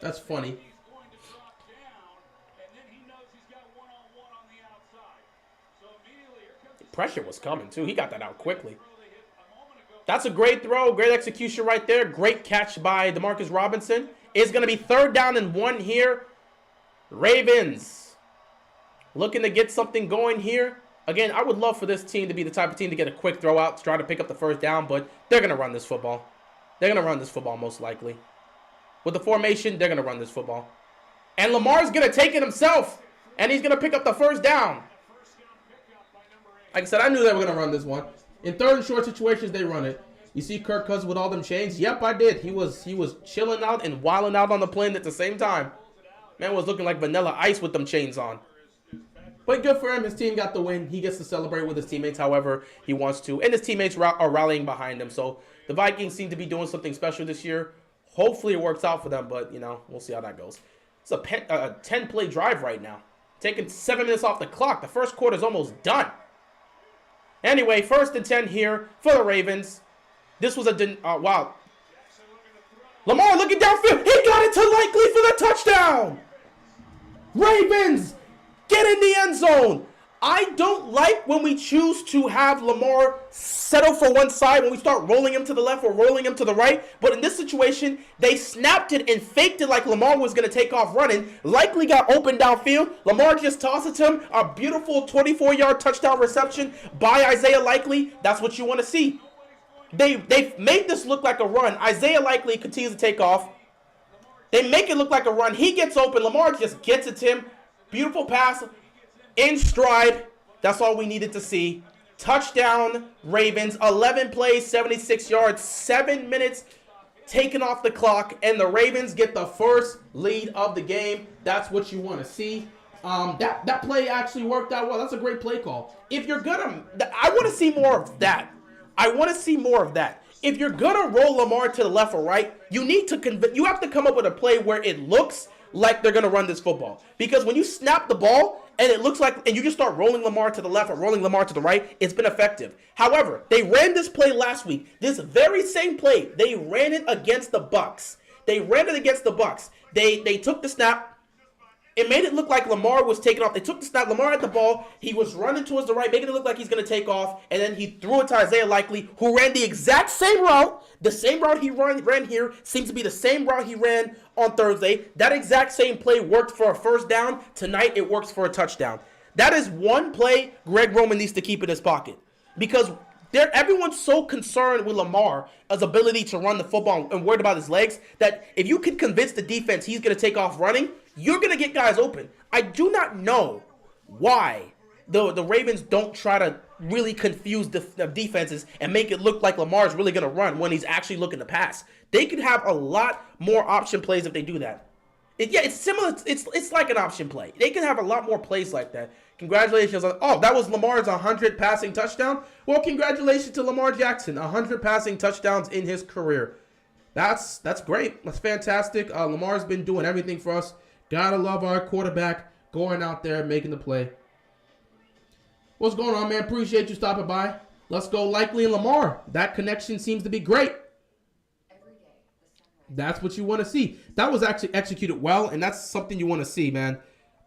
That's funny. Pressure was coming, too. He got that out quickly. That's a great throw. Great execution right there. Great catch by Demarcus Robinson. It's going to be 3rd down and 1 here. Ravens looking to get something going here. Again, I would love for this team to be the type of team to get a quick throw out to try to pick up the 1st down, but they're going to run this football. They're going to run this football most likely. With the formation, they're going to run this football. And Lamar's going to take it himself, and he's going to pick up the 1st down. Like I said, I knew they were going to run this one. In 3rd and short situations, they run it. You see Kirk Cousins with all them chains? Yep, I did. He was chilling out and wilding out on the plane at the same time. Man was looking like Vanilla Ice with them chains on. But good for him. His team got the win. He gets to celebrate with his teammates however he wants to. And his teammates are rallying behind him. So the Vikings seem to be doing something special this year. Hopefully it works out for them. But, you know, we'll see how that goes. It's a 10-play drive right now. Taking 7 minutes off the clock. The first quarter is almost done. Anyway, 1st and 10 here for the Ravens. This was a... wow. Lamar looking downfield. He got it to Likely for the touchdown. Ravens, get in the end zone. I don't like when we choose to have Lamar settle for one side when we start rolling him to the left or rolling him to the right. But in this situation, they snapped it and faked it like Lamar was going to take off running. Likely got open downfield. Lamar just tosses him. A beautiful 24-yard touchdown reception by Isaiah Likely. That's what you want to see. They've made this look like a run. Isaiah Likely continues to take off. They make it look like a run. He gets open. Lamar just gets it to him. Beautiful pass. In stride. That's all we needed to see. Touchdown, Ravens. 11 plays, 76 yards, 7 minutes taken off the clock, and the Ravens get the first lead of the game. That's what you want to see. That play actually worked out well. That's a great play call. If you're gonna, I want to see more of that. I want to see more of that. If you're gonna roll Lamar to the left or right, you have to come up with a play where it looks like they're gonna run this football. Because when you snap the ball and it looks like, and you just start rolling Lamar to the left or rolling Lamar to the right, it's been effective. However, they ran this play last week. This very same play, they ran it against the Bucs. They took the snap. It made it look like Lamar was taking off. They took the snap. Lamar had the ball. He was running towards the right, making it look like he's going to take off. And then he threw it to Isaiah Likely, who ran the exact same route. The same route he ran here seems to be the same route he ran on Thursday. That exact same play worked for a 1st down. Tonight, it works for a touchdown. That is one play Greg Roman needs to keep in his pocket. Because everyone's so concerned with Lamar's ability to run the football and worried about his legs that if you can convince the defense he's going to take off running, you're going to get guys open. I do not know why the Ravens don't try to really confuse the defenses and make it look like Lamar's really going to run when he's actually looking to pass. They could have a lot more option plays if they do that. It's similar. It's like an option play. They can have a lot more plays like that. Congratulations on, that was Lamar's 100 passing touchdown. Well, congratulations to Lamar Jackson. 100 passing touchdowns in his career. That's great. That's fantastic. Lamar's been doing everything for us. Gotta love our quarterback going out there making the play. What's going on, man? Appreciate you stopping by. Let's go Likely and Lamar. That connection seems to be great. That's what you want to see. That was actually executed well, and that's something you want to see, man.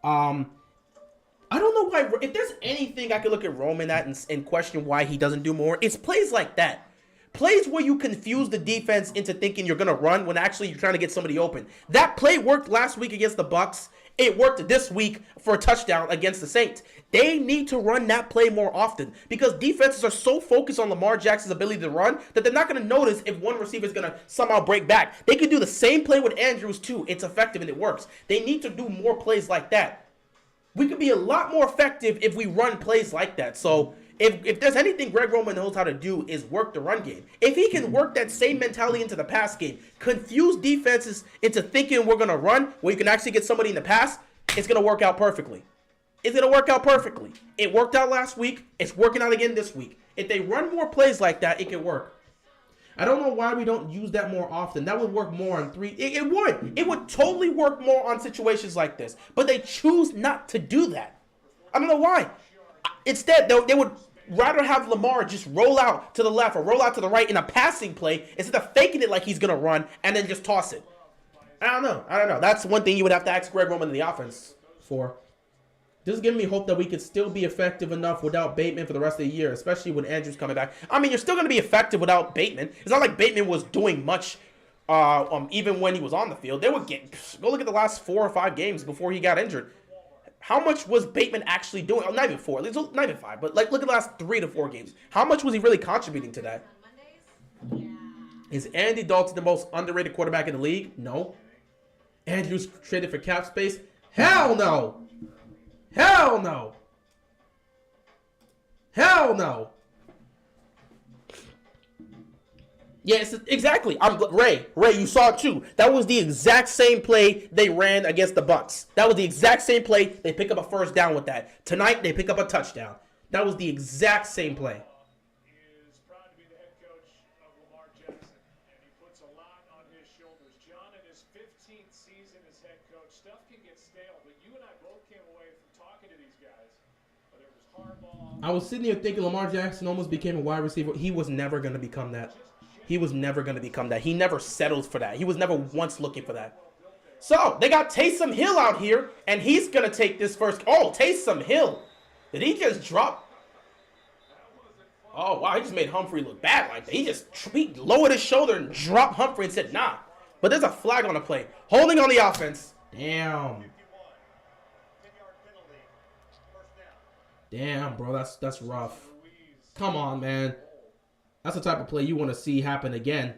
I don't know why. If there's anything I could look at Roman at and question why he doesn't do more, it's plays like that. Plays where you confuse the defense into thinking you're going to run when actually you're trying to get somebody open. That play worked last week against the Bucs. It worked this week for a touchdown against the Saints. They need to run that play more often because defenses are so focused on Lamar Jackson's ability to run that they're not going to notice if one receiver is going to somehow break back. They could do the same play with Andrews too. It's effective and it works. They need to do more plays like that. We could be a lot more effective if we run plays like that. So if there's anything Greg Roman knows how to do is work the run game. If he can work that same mentality into the pass game, confuse defenses into thinking we're going to run where you can actually get somebody in the pass, it's going to work out perfectly. It's going to work out perfectly. It worked out last week. It's working out again this week. If they run more plays like that, it can work. I don't know why we don't use that more often. That would work more on 3. It would. It would totally work more on situations like this. But they choose not to do that. I don't know why. Instead, they would rather have Lamar just roll out to the left or roll out to the right in a passing play instead of faking it like he's going to run and then just toss it. I don't know. That's one thing you would have to ask Greg Roman in the offense for. This is giving me hope that we could still be effective enough without Bateman for the rest of the year, especially when Andrews coming back. I mean, you're still going to be effective without Bateman. It's not like Bateman was doing much even when he was on the field. They would go look at the last 4 or 5 games before he got injured. How much was Bateman actually doing? Oh, not even 4. Not even 5. But like, look at the last 3 to 4 games. How much was he really contributing to that? Is Andy Dalton the most underrated quarterback in the league? No. Andrews traded for cap space? Hell no. Hell no. Hell no. Yes, exactly. Ray, you saw it too. That was the exact same play they ran against the Bucs. That was the exact same play. They pick up a first down with that. Tonight, they pick up a touchdown. That was the exact same play. Is proud to be the head coach of Lamar Jackson, and he puts a lot on his shoulders. John, in his 15th season as head coach, stuff can get stale, but you and I both came away from talking to these guys. Whether it was Harbaugh. I was sitting here thinking Lamar Jackson almost became a wide receiver. He was never going to become that. He was never going to become that. He never settled for that. He was never once looking for that. So, they got Taysom Hill out here, and he's going to take this first. Oh, Taysom Hill. Did he just drop? Oh, wow. He just made Humphrey look bad like that. He lowered his shoulder and dropped Humphrey and said, nah. But there's a flag on the play. Holding on the offense. Damn. Damn, bro. That's rough. Come on, man. That's the type of play you want to see happen again.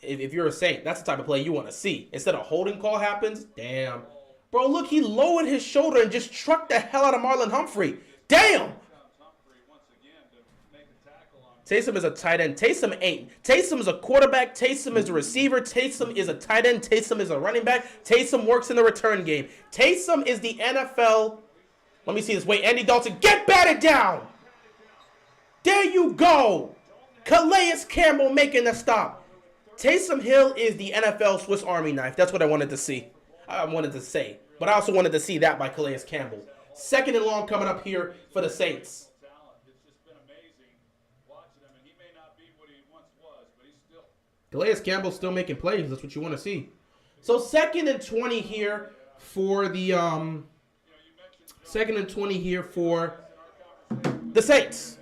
If you're a Saint, that's the type of play you want to see. Instead of holding call happens, damn. Bro, look, he lowered his shoulder and just trucked the hell out of Marlon Humphrey. Damn! Taysom is a tight end. Taysom ain't. Taysom is a quarterback. Taysom is a receiver. Taysom is a tight end. Taysom is a running back. Taysom works in the return game. Taysom is the NFL. Let me see this. Wait, Andy Dalton, get batted down! There you go! Calais Campbell making a stop. Taysom Hill is the NFL Swiss Army knife. That's what I wanted to see. I wanted to say. But I also wanted to see that by Calais Campbell. 2nd and long coming up here for the Saints. It's just been amazing watching him, and he may not be what he once was, but he's still. Calais Campbell's still making plays. That's what you want to see. So 2nd and 20 here for the 2nd and 20 here for the Saints.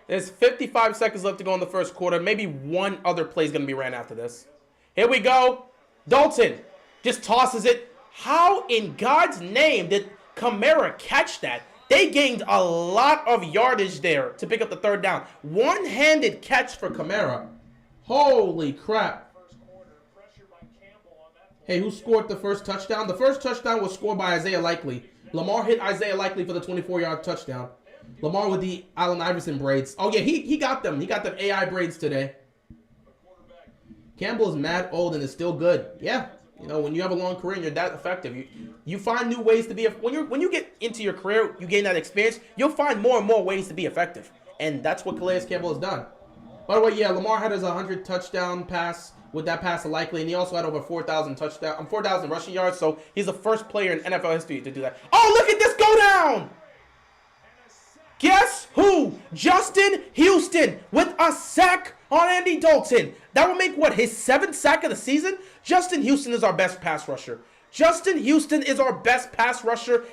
There's 55 seconds left to go in the first quarter. Maybe one other play is going to be ran after this. Here we go. Dalton just tosses it. How in God's name did Kamara catch that? They gained a lot of yardage there to pick up the 3rd down. One-handed catch for Kamara. Holy crap. Hey, who scored the first touchdown? The first touchdown was scored by Isaiah Likely. Lamar hit Isaiah Likely for the 24-yard touchdown. Lamar with the Allen Iverson braids. Oh, yeah, he got them. He got them AI braids today. Campbell is mad old and is still good. Yeah, you know, when you have a long career and you're that effective, you find new ways to be. When you get into your career, you gain that experience, you'll find more and more ways to be effective. And that's what Calais Campbell has done. By the way, yeah, Lamar had his 100 touchdown pass with that pass to Likely, and he also had over 4,000 rushing yards, so he's the first player in NFL history to do that. Oh, look at this go down! Guess who? Justin Houston with a sack on Andy Dalton. That will make, what, his 7th sack of the season? Justin Houston is our best pass rusher. Justin Houston is our best pass rusher.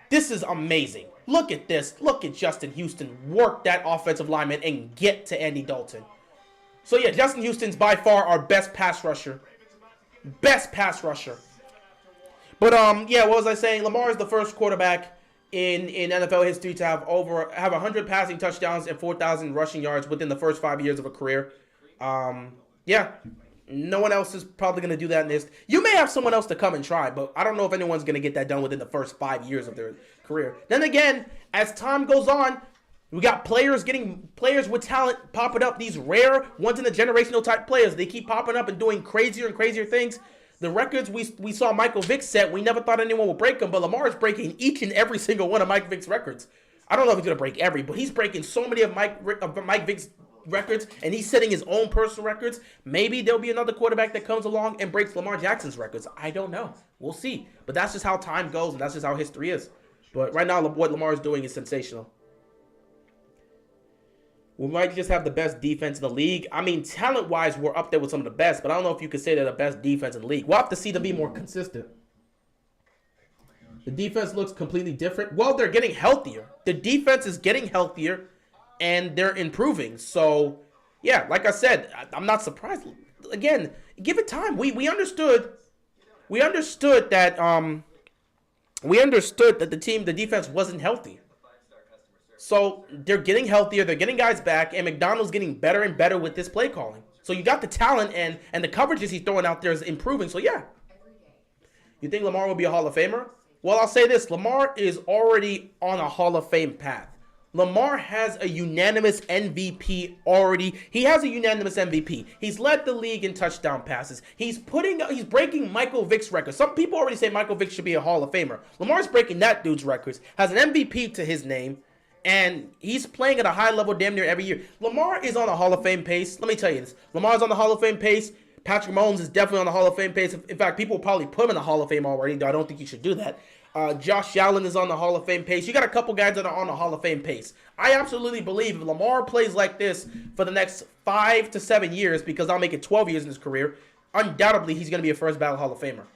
This is amazing. Look at this. Look at Justin Houston work that offensive lineman and get to Andy Dalton. So, yeah, Justin Houston's by far our best pass rusher. Best pass rusher. But, yeah, what was I saying? Lamar is the first quarterback in NFL history to have 100 passing touchdowns and 4,000 rushing yards within the first 5 years of a career. Yeah, No one else is probably going to do that in this. You may have someone else to come and try, but I don't know if anyone's going to get that done within the first 5 years of their career. Then again, as time goes on, we got players with talent popping up. These rare, once-in-a-generational type players. They keep popping up and doing crazier and crazier things. The records we saw Michael Vick set, we never thought anyone would break them, but Lamar is breaking each and every single one of Mike Vick's records. I don't know if he's going to break every, but he's breaking so many of Mike Vick's records, and he's setting his own personal records. Maybe there'll be another quarterback that comes along and breaks Lamar Jackson's records. I don't know. We'll see. But that's just how time goes, and that's just how history is. But right now, what Lamar is doing is sensational. We might just have the best defense in the league. I mean, talent-wise, we're up there with some of the best, but I don't know if you could say they're the best defense in the league. We'll have to see them be more consistent. The defense looks completely different. Well, they're getting healthier. The defense is getting healthier, and they're improving. So, yeah, like I said, I'm not surprised. Again, give it time. We understood that the defense wasn't healthy. So they're getting healthier, they're getting guys back, and McDonald's getting better and better with this play calling. So you got the talent, and the coverages he's throwing out there is improving. So yeah. You think Lamar will be a Hall of Famer? Well, I'll say this. Lamar is already on a Hall of Fame path. Lamar has a unanimous MVP already. He has a unanimous MVP. He's led the league in touchdown passes. He's breaking Michael Vick's record. Some people already say Michael Vick should be a Hall of Famer. Lamar's breaking that dude's records. Has an MVP to his name. And he's playing at a high level damn near every year. Lamar is on a Hall of Fame pace. Let me tell you this. Lamar's on the Hall of Fame pace. Patrick Mahomes is definitely on the Hall of Fame pace. In fact, people will probably put him in the Hall of Fame already, though I don't think you should do that. Josh Allen is on the Hall of Fame pace. You got a couple guys that are on the Hall of Fame pace. I absolutely believe if Lamar plays like this for the next 5 to 7 years, because I'll make it 12 years in his career, undoubtedly he's going to be a first ballot Hall of Famer.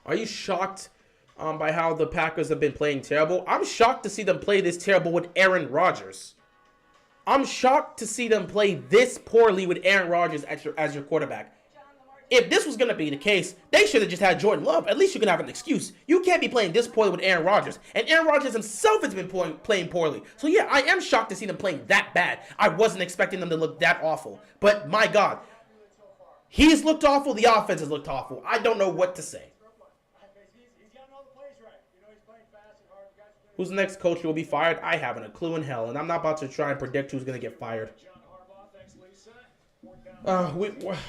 Are you shocked by how the Packers have been playing terrible? I'm shocked to see them play this terrible with Aaron Rodgers. I'm shocked to see them play this poorly with Aaron Rodgers as your quarterback. If this was going to be the case, they should have just had Jordan Love. At least you can have an excuse. You can't be playing this poorly with Aaron Rodgers. And Aaron Rodgers himself has been playing poorly. So yeah, I am shocked to see them playing that bad. I wasn't expecting them to look that awful. But my God, he's looked awful. The offense has looked awful. I don't know what to say. Who's the next coach who will be fired? I haven't a clue in hell, and I'm not about to try and predict who's going to get fired.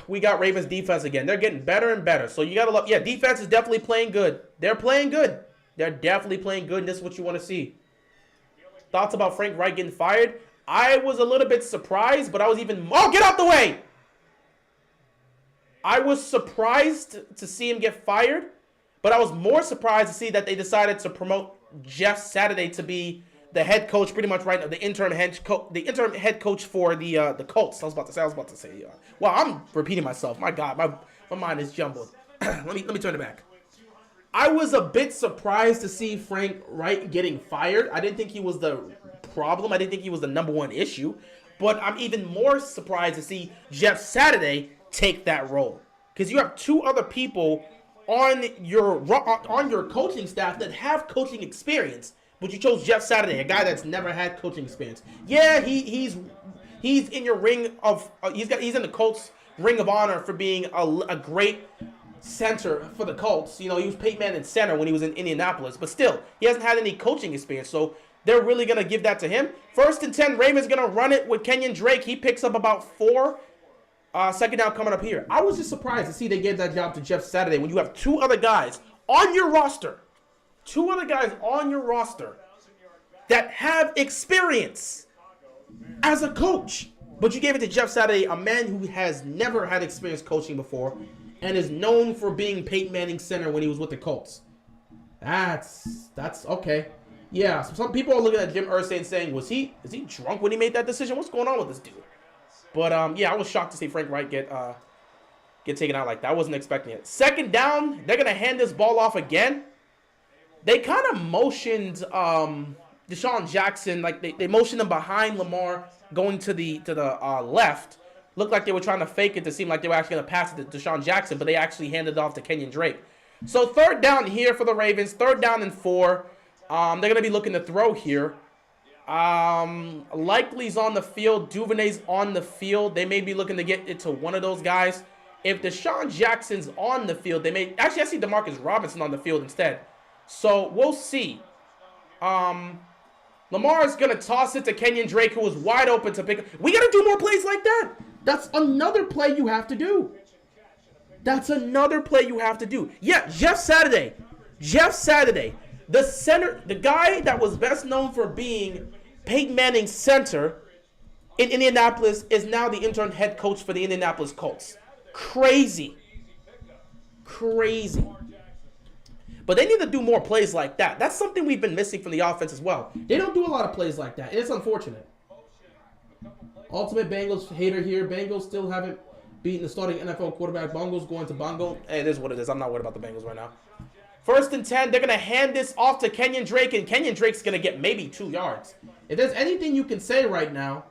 We got Ravens defense again. They're getting better and better. So you got to love. Yeah, defense is definitely playing good. They're playing good. They're definitely playing good, and this is what you want to see. Thoughts about Frank Reich getting fired? I was a little bit surprised, but I was even... Oh, get out the way! I was surprised to see him get fired, but I was more surprised to see that they decided to promote Jeff Saturday to be the head coach, pretty much right now, the interim head coach for the Colts. I was about to say. Well, I'm repeating myself. My God, my mind is jumbled. let me turn it back. I was a bit surprised to see Frank Reich getting fired. I didn't think he was the problem. I didn't think he was the number one issue. But I'm even more surprised to see Jeff Saturday take that role, because you have two other people on your coaching staff that have coaching experience, but you chose Jeff Saturday, a guy that's never had coaching experience. Yeah, he's in your ring of he's in the Colts ring of honor for being a great center for the Colts. You know, he was Peyton Manning center when he was in Indianapolis, but still, he hasn't had any coaching experience. So they're really gonna give that to him. 1st and 10, Ravens gonna run it with Kenyon Drake. He picks up about 4. Second down coming up here. I was just surprised to see they gave that job to Jeff Saturday when you have two other guys on your roster. That have experience as a coach. But you gave it to Jeff Saturday, a man who has never had experience coaching before and is known for being Peyton Manning center when he was with the Colts. That's okay. Yeah, so some people are looking at Jim Irsay and saying, is he drunk when he made that decision? What's going on with this dude? But, yeah, I was shocked to see Frank Reich get taken out like that. I wasn't expecting it. 2nd down, they're going to hand this ball off again. They kind of motioned Deshaun Jackson, like they motioned him behind Lamar going to the left. Looked like they were trying to fake it to seem like they were actually going to pass it to Deshaun Jackson, but they actually handed it off to Kenyon Drake. So 3rd down here for the Ravens, 3rd down and 4. They're going to be looking to throw here. Likely's on the field. Duvernay's on the field. They may be looking to get it to one of those guys. If Deshaun Jackson's on the field, they may... Actually, I see DeMarcus Robinson on the field instead. So, we'll see. Lamar's going to toss it to Kenyon Drake, who was wide open to pick up. We got to do more plays like that. That's another play you have to do. That's another play you have to do. Yeah, Jeff Saturday. The center, the guy that was best known for being Peyton Manning's center in Indianapolis is now the interim head coach for the Indianapolis Colts. Crazy. But they need to do more plays like that. That's something we've been missing from the offense as well. They don't do a lot of plays like that. It's unfortunate. Ultimate Bengals hater here. Bengals still haven't beaten the starting NFL quarterback. Bongos going to Bongo. Hey, it is what it is. I'm not worried about the Bengals right now. 1st and 10. They're going to hand this off to Kenyon Drake, and Kenyon Drake's going to get maybe 2 yards. If there's anything you can say right now,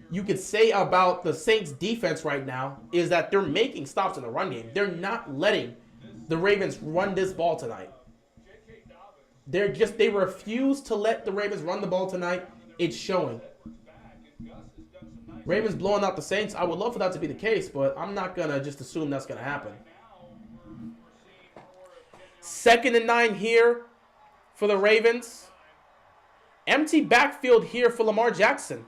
you could say about the Saints defense right now is that they're making stops in the run game. They're not letting the Ravens run this ball tonight. They refuse to let the Ravens run the ball tonight. It's showing. Ravens blowing out the Saints. I would love for that to be the case, but I'm not going to just assume that's going to happen. 2nd and 9 here for the Ravens. Empty backfield here for Lamar Jackson.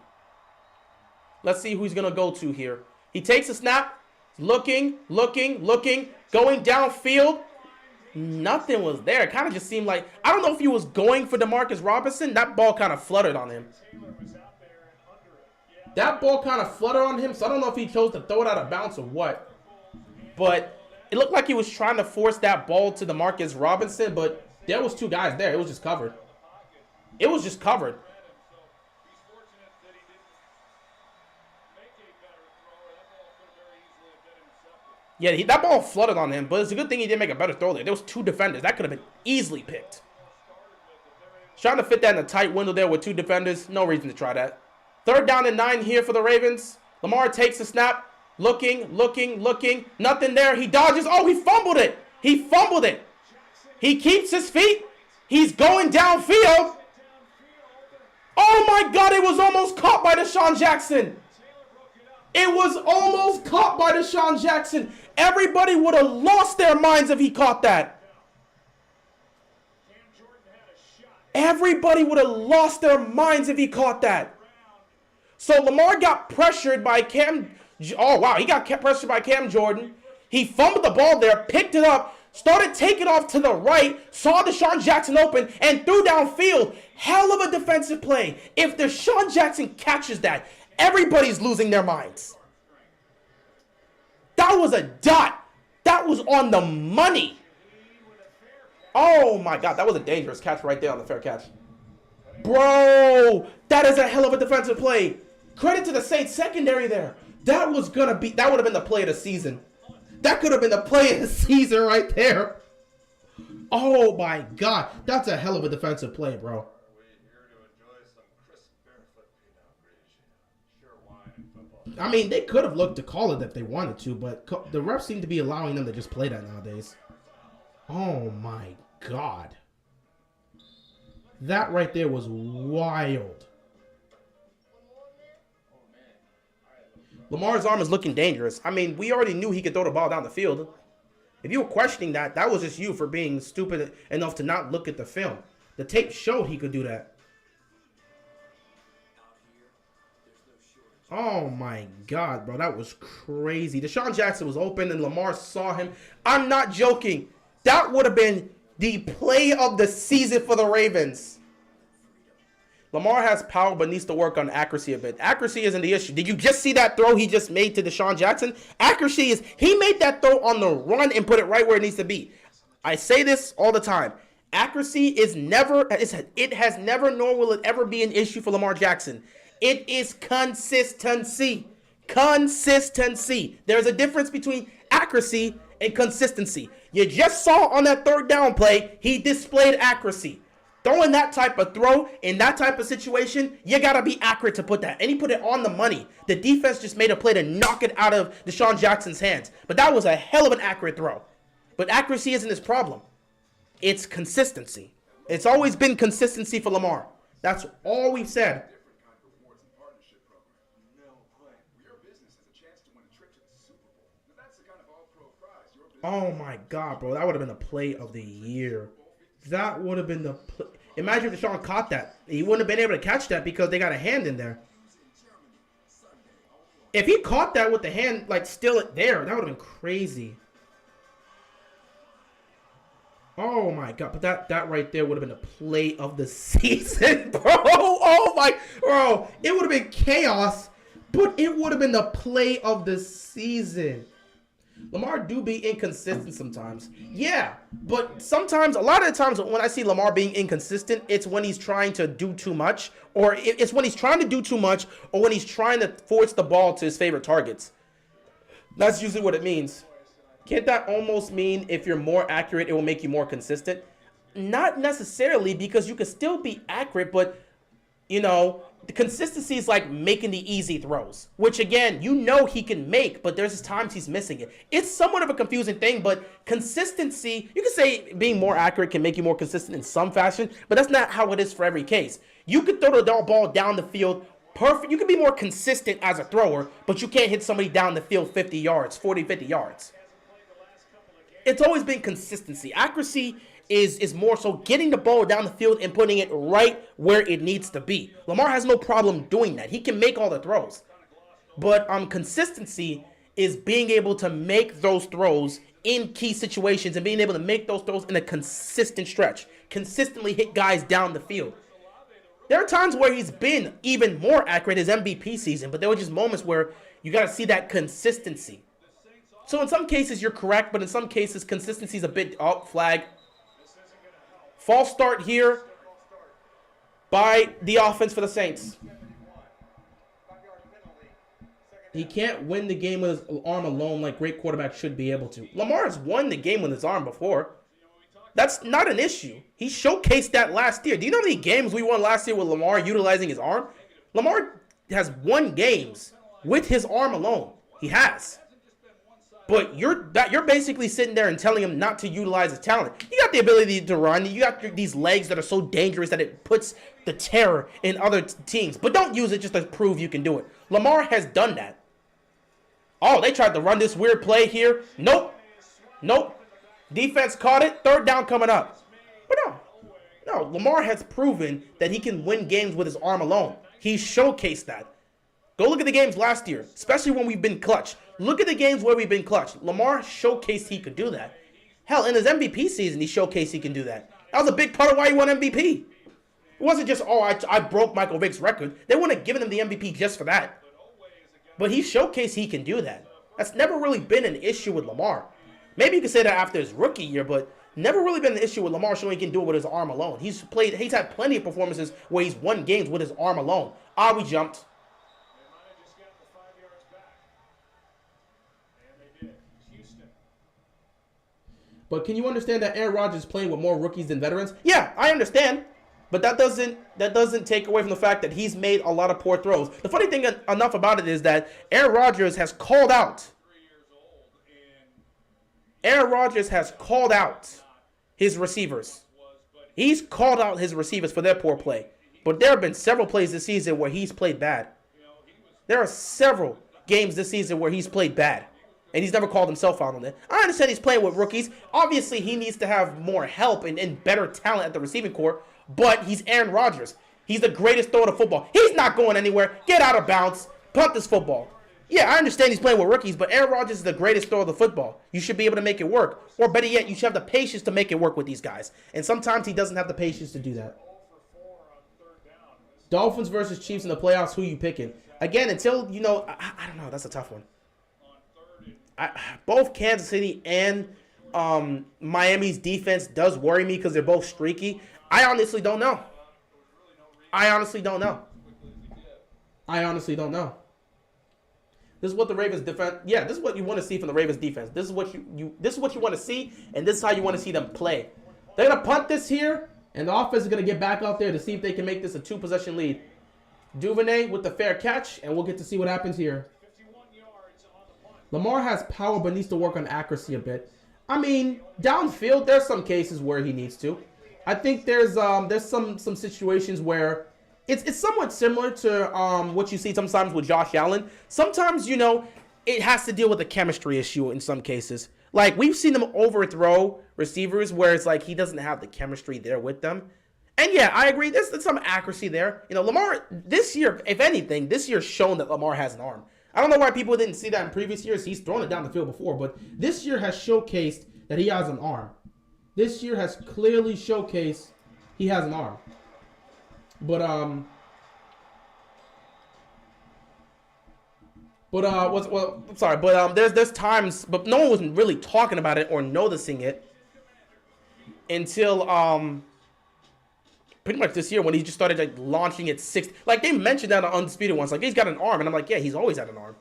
Let's see who he's going to go to here. He takes a snap. Looking. Going downfield. Nothing was there. It kind of just seemed like, I don't know if he was going for DeMarcus Robinson. That ball kind of fluttered on him. So I don't know if he chose to throw it out of bounds or what. But it looked like he was trying to force that ball to DeMarcus Robinson, but there was 2 guys there. It was just covered. Yeah, that ball flooded on him, but it's a good thing he didn't make a better throw there. There was 2 defenders. That could have been easily picked. Trying to fit that in a tight window there with 2 defenders. No reason to try that. 3rd down and 9 here for the Ravens. Lamar takes the snap. Looking. Nothing there. He dodges. Oh, he fumbled it. He keeps his feet. He's going downfield. Oh, my God. It was almost caught by Deshaun Jackson. Everybody would have lost their minds if he caught that. So Lamar got pressured by Cam. Oh, wow. He got pressured by Cam Jordan. He fumbled the ball there, picked it up, started taking off to the right, saw Deshaun Jackson open, and threw downfield. Hell of a defensive play. If Deshaun Jackson catches that, everybody's losing their minds. That was a dot. That was on the money. Oh, my God. That was a dangerous catch right there on the fair catch. Bro, that is a hell of a defensive play. Credit to the Saints secondary there. That would have been the play of the season. That could have been the play of the season right there. Oh, my God. That's a hell of a defensive play, bro. I mean, they could have looked to call it if they wanted to, but the refs seem to be allowing them to just play that nowadays. Oh, my God. That right there was wild. Lamar's arm is looking dangerous. I mean, we already knew he could throw the ball down the field. If you were questioning that, that was just you for being stupid enough to not look at the film. The tape showed he could do that. Oh, my God, bro. That was crazy. Deshaun Jackson was open, and Lamar saw him. I'm not joking. That would have been the play of the season for the Ravens. Lamar has power, but needs to work on accuracy a bit. Accuracy isn't the issue. Did you just see that throw he just made to Deshaun Jackson? Accuracy is, he made that throw on the run and put it right where it needs to be. I say this all the time. Accuracy is never, it has never, nor will it ever be an issue for Lamar Jackson. It is consistency. Consistency. There's a difference between accuracy and consistency. You just saw on that 3rd down play, he displayed accuracy. Throwing that type of throw in that type of situation, you got to be accurate to put that. And he put it on the money. The defense just made a play to knock it out of Deshaun Jackson's hands. But that was a hell of an accurate throw. But accuracy isn't his problem. It's consistency. It's always been consistency for Lamar. That's all we've said. Oh my God, bro. That would have been the play of the year. That would have been the play. Imagine if Deshaun caught that. He wouldn't have been able to catch that because they got a hand in there. If he caught that with the hand, like, still there, that would have been crazy. Oh my God. But that right there would have been the play of the season, bro. Oh my, bro. It would have been chaos, but it would have been the play of the season. Lamar do be inconsistent sometimes. Yeah, but sometimes, a lot of the times when I see Lamar being inconsistent, it's when he's trying to do too much, or it's when he's trying to do too much, or when he's trying to force the ball to his favorite targets. That's usually what it means. Can't that almost mean if you're more accurate, it will make you more consistent? Not necessarily, because you can still be accurate, but, you know, the consistency is like making the easy throws, which again, you know he can make, but there's times he's missing it. It's somewhat of a confusing thing, but consistency, you can say being more accurate can make you more consistent in some fashion, but that's not how it is for every case. You could throw the ball down the field perfect. You can be more consistent as a thrower, but you can't hit somebody down the field 50 yards, 40, 50 yards. It's always been consistency. Accuracy is more so getting the ball down the field and putting it right where it needs to be. Lamar has no problem doing that. He can make all the throws. But consistency is being able to make those throws in key situations and being able to make those throws in a consistent stretch. Consistently hit guys down the field. There are times where he's been even more accurate his MVP season, but there were just moments where you got to see that consistency. So in some cases you're correct, but in some cases consistency is a bit flag. False start here by the offense for the Saints. He can't win the game with his arm alone like great quarterbacks should be able to. Lamar has won the game with his arm before. That's not an issue. He showcased that last year. Do you know how many games we won last year with Lamar utilizing his arm? Lamar has won games with his arm alone. He has. But you're basically sitting there and telling him not to utilize his talent. You got the ability to run. You got these legs that are so dangerous that it puts the terror in other teams. But don't use it just to prove you can do it. Lamar has done that. Oh, they tried to run this weird play here. Nope. Nope. Defense caught it. Third down coming up. But no, Lamar has proven that he can win games with his arm alone. He showcased that. Go look at the games last year, especially when we've been clutch. Look at the games where we've been clutch. Lamar showcased he could do that. Hell, in his MVP season, he showcased he can do that. That was a big part of why he won MVP. It wasn't just, oh, I broke Michael Vick's record. They wouldn't have given him the MVP just for that. But he showcased he can do that. That's never really been an issue with Lamar. Maybe you could say that after his rookie year, but never really been an issue with Lamar showing he can do it with his arm alone. He's had plenty of performances where he's won games with his arm alone. We jumped. But can you understand that Aaron Rodgers is playing with more rookies than veterans? Yeah, I understand. But that doesn't take away from the fact that he's made a lot of poor throws. The funny thing enough about it is that Aaron Rodgers has called out. Aaron Rodgers has called out his receivers. He's called out his receivers for their poor play. But there have been several plays this season where he's played bad. There are several games this season where he's played bad. And he's never called himself out on it. I understand he's playing with rookies. Obviously, he needs to have more help and better talent at the receiving corps. But he's Aaron Rodgers. He's the greatest thrower of football. He's not going anywhere. Get out of bounds. Punt this football. Yeah, I understand he's playing with rookies, but Aaron Rodgers is the greatest thrower of the football. You should be able to make it work. Or better yet, you should have the patience to make it work with these guys. And sometimes he doesn't have the patience to do that. Dolphins versus Chiefs in the playoffs, who you picking? Again, until, I don't know. That's a tough one. Both Kansas City and Miami's defense does worry me because they're both streaky. I honestly don't know. This is what the Ravens defense. Yeah, this is what you want to see from the Ravens defense. This is what you want to see, and this is how you want to see them play. They're gonna punt this here, and the offense is gonna get back out there to see if they can make this a 2-possession lead. Duvernay with the fair catch, and we'll get to see what happens here. Lamar has power but needs to work on accuracy a bit. I mean, downfield, there's some cases where he needs to. I think there's some situations where it's somewhat similar to what you see sometimes with Josh Allen. Sometimes, you know, it has to deal with a chemistry issue in some cases. Like, we've seen him overthrow receivers where it's like he doesn't have the chemistry there with them. And yeah, I agree. There's some accuracy there. You know, Lamar, this year, if anything, this year's shown that Lamar has an arm. I don't know why people didn't see that in previous years. He's thrown it down the field before, but this year has showcased that he has an arm. This year has clearly showcased he has an arm. But there's times, but no one was really talking about it or noticing it until pretty much this year when he just started like launching at 6. Like, they mentioned that on Undisputed once, like, he's got an arm, and I'm like, yeah, he's always had an arm.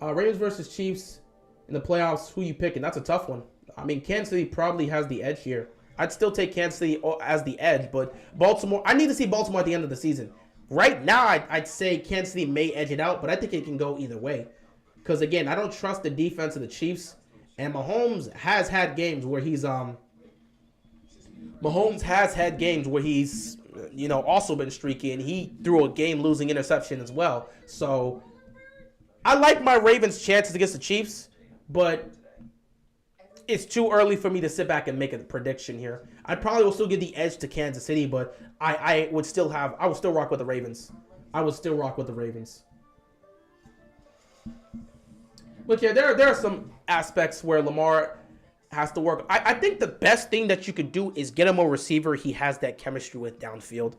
Ravens versus Chiefs in the playoffs. Who you picking? That's a tough one. I mean, Kansas City probably has the edge here. I'd still take Kansas City as the edge, but Baltimore, I need to see Baltimore at the end of the season. Right now, I'd say Kansas City may edge it out, but I think it can go either way. Because, again, I don't trust the defense of the Chiefs, and Mahomes has had games where he's, you know, also been streaky, and he threw a game-losing interception as well. So, I like my Ravens' chances against the Chiefs, but it's too early for me to sit back and make a prediction here. I probably will still give the edge to Kansas City, but I would still rock with the Ravens. I would still rock with the Ravens. But yeah, there are some aspects where Lamar has to work. I think the best thing that you could do is get him a receiver he has that chemistry with downfield.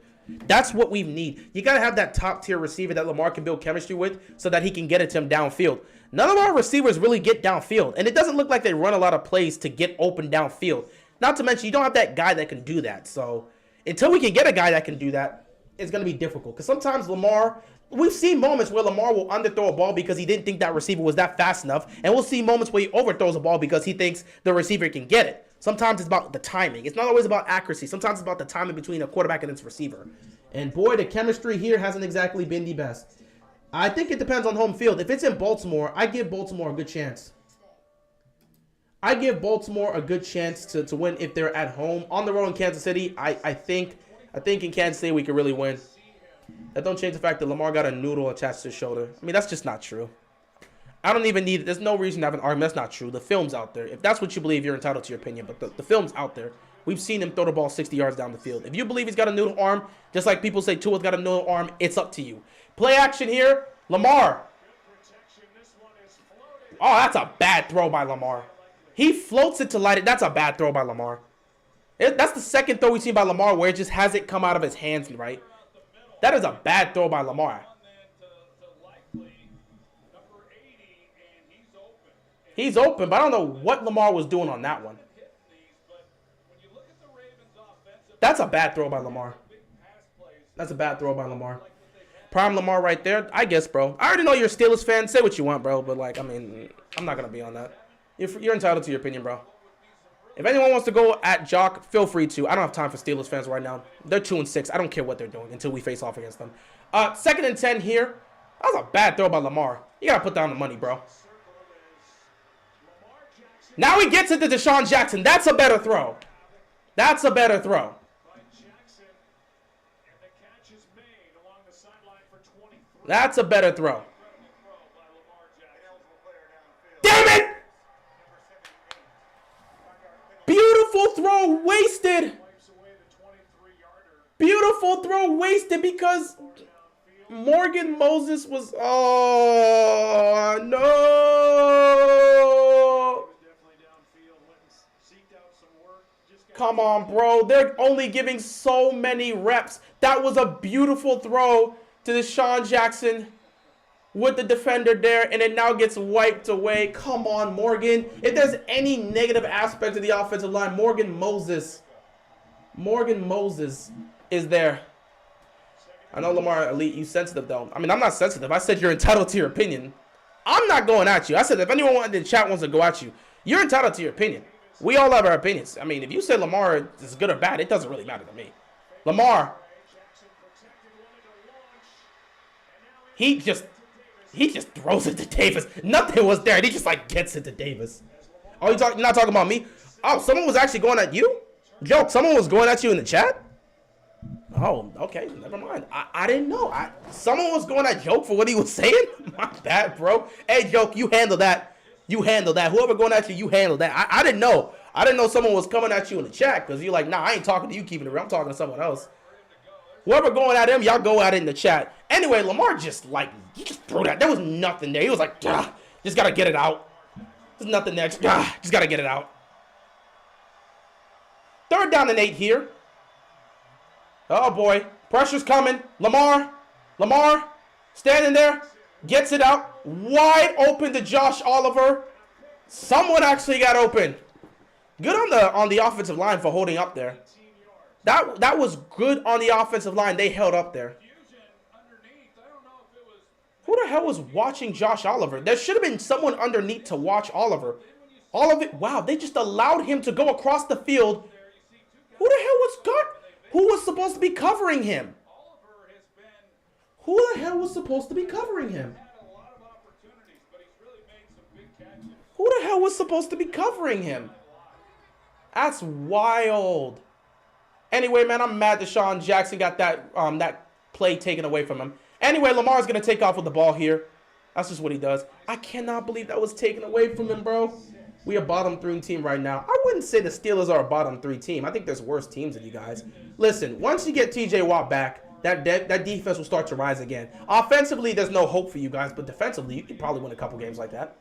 That's what we need. You got to have that top-tier receiver that Lamar can build chemistry with so that he can get it to him downfield. None of our receivers really get downfield, and it doesn't look like they run a lot of plays to get open downfield. Not to mention, you don't have that guy that can do that. So until we can get a guy that can do that, it's going to be difficult. Because sometimes Lamar, we've seen moments where Lamar will underthrow a ball because he didn't think that receiver was that fast enough. And we'll see moments where he overthrows a ball because he thinks the receiver can get it. Sometimes it's about the timing. It's not always about accuracy. Sometimes it's about the timing between a quarterback and its receiver. And boy, the chemistry here hasn't exactly been the best. I think it depends on home field. If it's in Baltimore, I give Baltimore a good chance. I give Baltimore a good chance to win if they're at home. On the road in Kansas City, I think in Kansas City we could really win. That don't change the fact that Lamar got a noodle attached to his shoulder. I mean, that's just not true. I don't even need it. There's no reason to have an argument. That's not true. The film's out there. If that's what you believe, you're entitled to your opinion. But the film's out there. We've seen him throw the ball 60 yards down the field. If you believe he's got a noodle arm, just like people say Tua's got a noodle arm, it's up to you. Play action here. Lamar. Oh, that's a bad throw by Lamar. He floats it to light it. That's a bad throw by Lamar. That's the second throw we've seen by Lamar where it just hasn't come out of his hands right. That is a bad throw by Lamar. He's open, but I don't know what Lamar was doing on that one. That's a bad throw by Lamar. That's a bad throw by Lamar. Prime Lamar right there. I guess, bro. I already know you're a Steelers fan. Say what you want, bro. But, like, I mean, I'm not going to be on that. You're entitled to your opinion, bro. If anyone wants to go at Jock, feel free to. I don't have time for Steelers fans right now. They're 2-6. I don't care what they're doing until we face off against them. 2nd and 10 here. That was a bad throw by Lamar. You got to put down the money, bro. Now he gets it to Deshaun Jackson. That's a better throw. That's a better throw. That's a better throw. Damn it! Beautiful throw wasted. Beautiful throw wasted because Morgan Moses was... Oh, no. Come on, bro. They're only giving so many reps. That was a beautiful throw to Deshaun Jackson with the defender there, and it now gets wiped away. Come on, Morgan. If there's any negative aspect of the offensive line, Morgan Moses is there. I know, Lamar, Elite, you sensitive, though. I mean, I'm not sensitive. I said you're entitled to your opinion. I'm not going at you. I said if anyone in the chat wants to go at you, you're entitled to your opinion. We all have our opinions. I mean, if you say Lamar is good or bad, it doesn't really matter to me. Lamar, he just throws it to Davis. Nothing was there, and he just, like, gets it to Davis. Oh, you're not talking about me? Oh, someone was actually going at you? Joke, someone was going at you in the chat? Oh, okay, never mind. I didn't know. Someone was going at Joke for what he was saying? My bad, bro. Hey, Joke, you handle that. You handle that. Whoever going at you, you handle that. I didn't know. I didn't know someone was coming at you in the chat because you're like, nah, I ain't talking to you, keeping it real. I'm talking to someone else. Whoever going at him, y'all go at it in the chat. Anyway, Lamar just, like, he just threw that. There was nothing there. He was like, just got to get it out. There's nothing there. Just got to get it out. 3rd down and 8 here. Oh, boy. Pressure's coming. Lamar, standing there. Gets it out. Wide open to Josh Oliver. Someone actually got open. Good on the offensive line for holding up there. That was good on the offensive line. They held up there. Who the hell was watching Josh Oliver? There should have been someone underneath to watch Oliver. All of it. Wow, they just allowed him to go across the field. Who the hell was Who was supposed to be covering him? Who the hell was supposed to be covering him? Who the hell was supposed to be covering him? That's wild. Anyway, man, I'm mad Deshaun Jackson got that play taken away from him. Anyway, Lamar's going to take off with the ball here. That's just what he does. I cannot believe that was taken away from him, bro. We a bottom 3 team right now. I wouldn't say the Steelers are a bottom 3 team. I think there's worse teams than you guys. Listen, once you get TJ Watt back, that defense will start to rise again. Offensively, there's no hope for you guys, but defensively, you could probably win a couple games like that.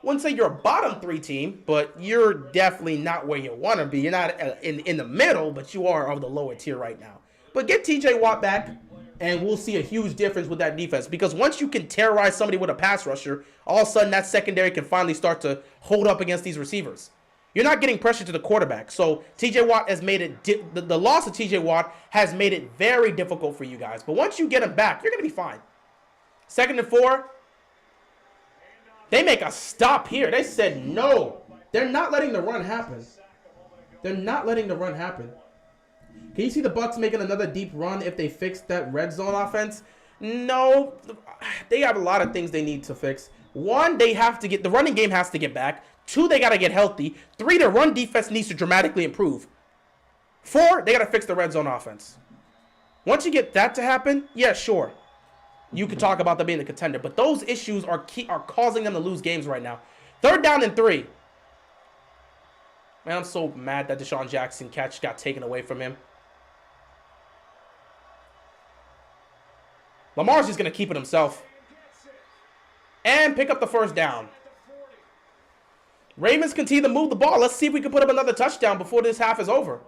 Wouldn't say you're a bottom 3 team, but you're definitely not where you want to be. You're not in the middle, but you are of the lower tier right now. But get TJ Watt back, and we'll see a huge difference with that defense. Because once you can terrorize somebody with a pass rusher, all of a sudden that secondary can finally start to hold up against these receivers. You're not getting pressure to the quarterback. So TJ Watt has made it, the loss of TJ Watt has made it very difficult for you guys. But once you get him back, you're going to be fine. 2nd and 4. They make a stop here. They said no. They're not letting the run happen. They're not letting the run happen. Can you see the Bucs making another deep run if they fix that red zone offense? No. They have a lot of things they need to fix. 1, they have to get, the running game has to get back. 2, they got to get healthy. 3, the run defense needs to dramatically improve. 4, they got to fix the red zone offense. Once you get that to happen, yeah, sure. You could talk about them being a contender, but those issues are causing them to lose games right now. 3rd down and 3. Man, I'm so mad that Deshaun Jackson catch got taken away from him. Lamar's just going to keep it himself. And pick up the 1st down. Ravens continue to move the ball. Let's see if we can put up another touchdown before this half is over.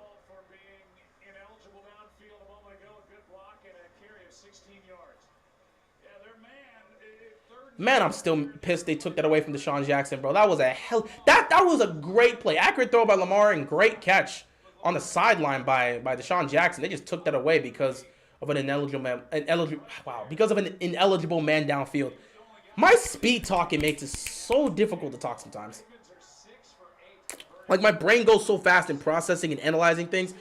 Man, I'm still pissed they took that away from Deshaun Jackson, bro. That was that was a great play. Accurate throw by Lamar and great catch on the sideline by Deshaun Jackson. They just took that away because of an ineligible man downfield. My speed talking makes it so difficult to talk sometimes. Like, my brain goes so fast in processing and analyzing things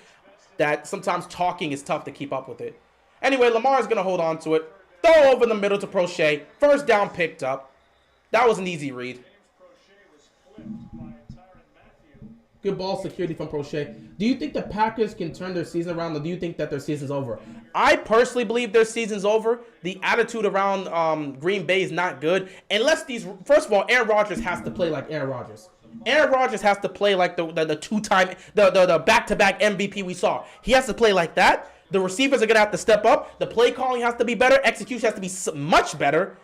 that sometimes talking is tough to keep up with it. Anyway, Lamar is going to hold on to it. Throw over the middle to Prochet. 1st down picked up. That was an easy read. Good ball security from Prochet. Do you think the Packers can turn their season around, or do you think that their season's over? I personally believe their season's over. The attitude around Green Bay is not good. Unless first of all, Aaron Rodgers has to play like Aaron Rodgers. Aaron Rodgers has to play like the back-to-back MVP we saw. He has to play like that. The receivers are going to have to step up. The play calling has to be better. Execution has to be much better.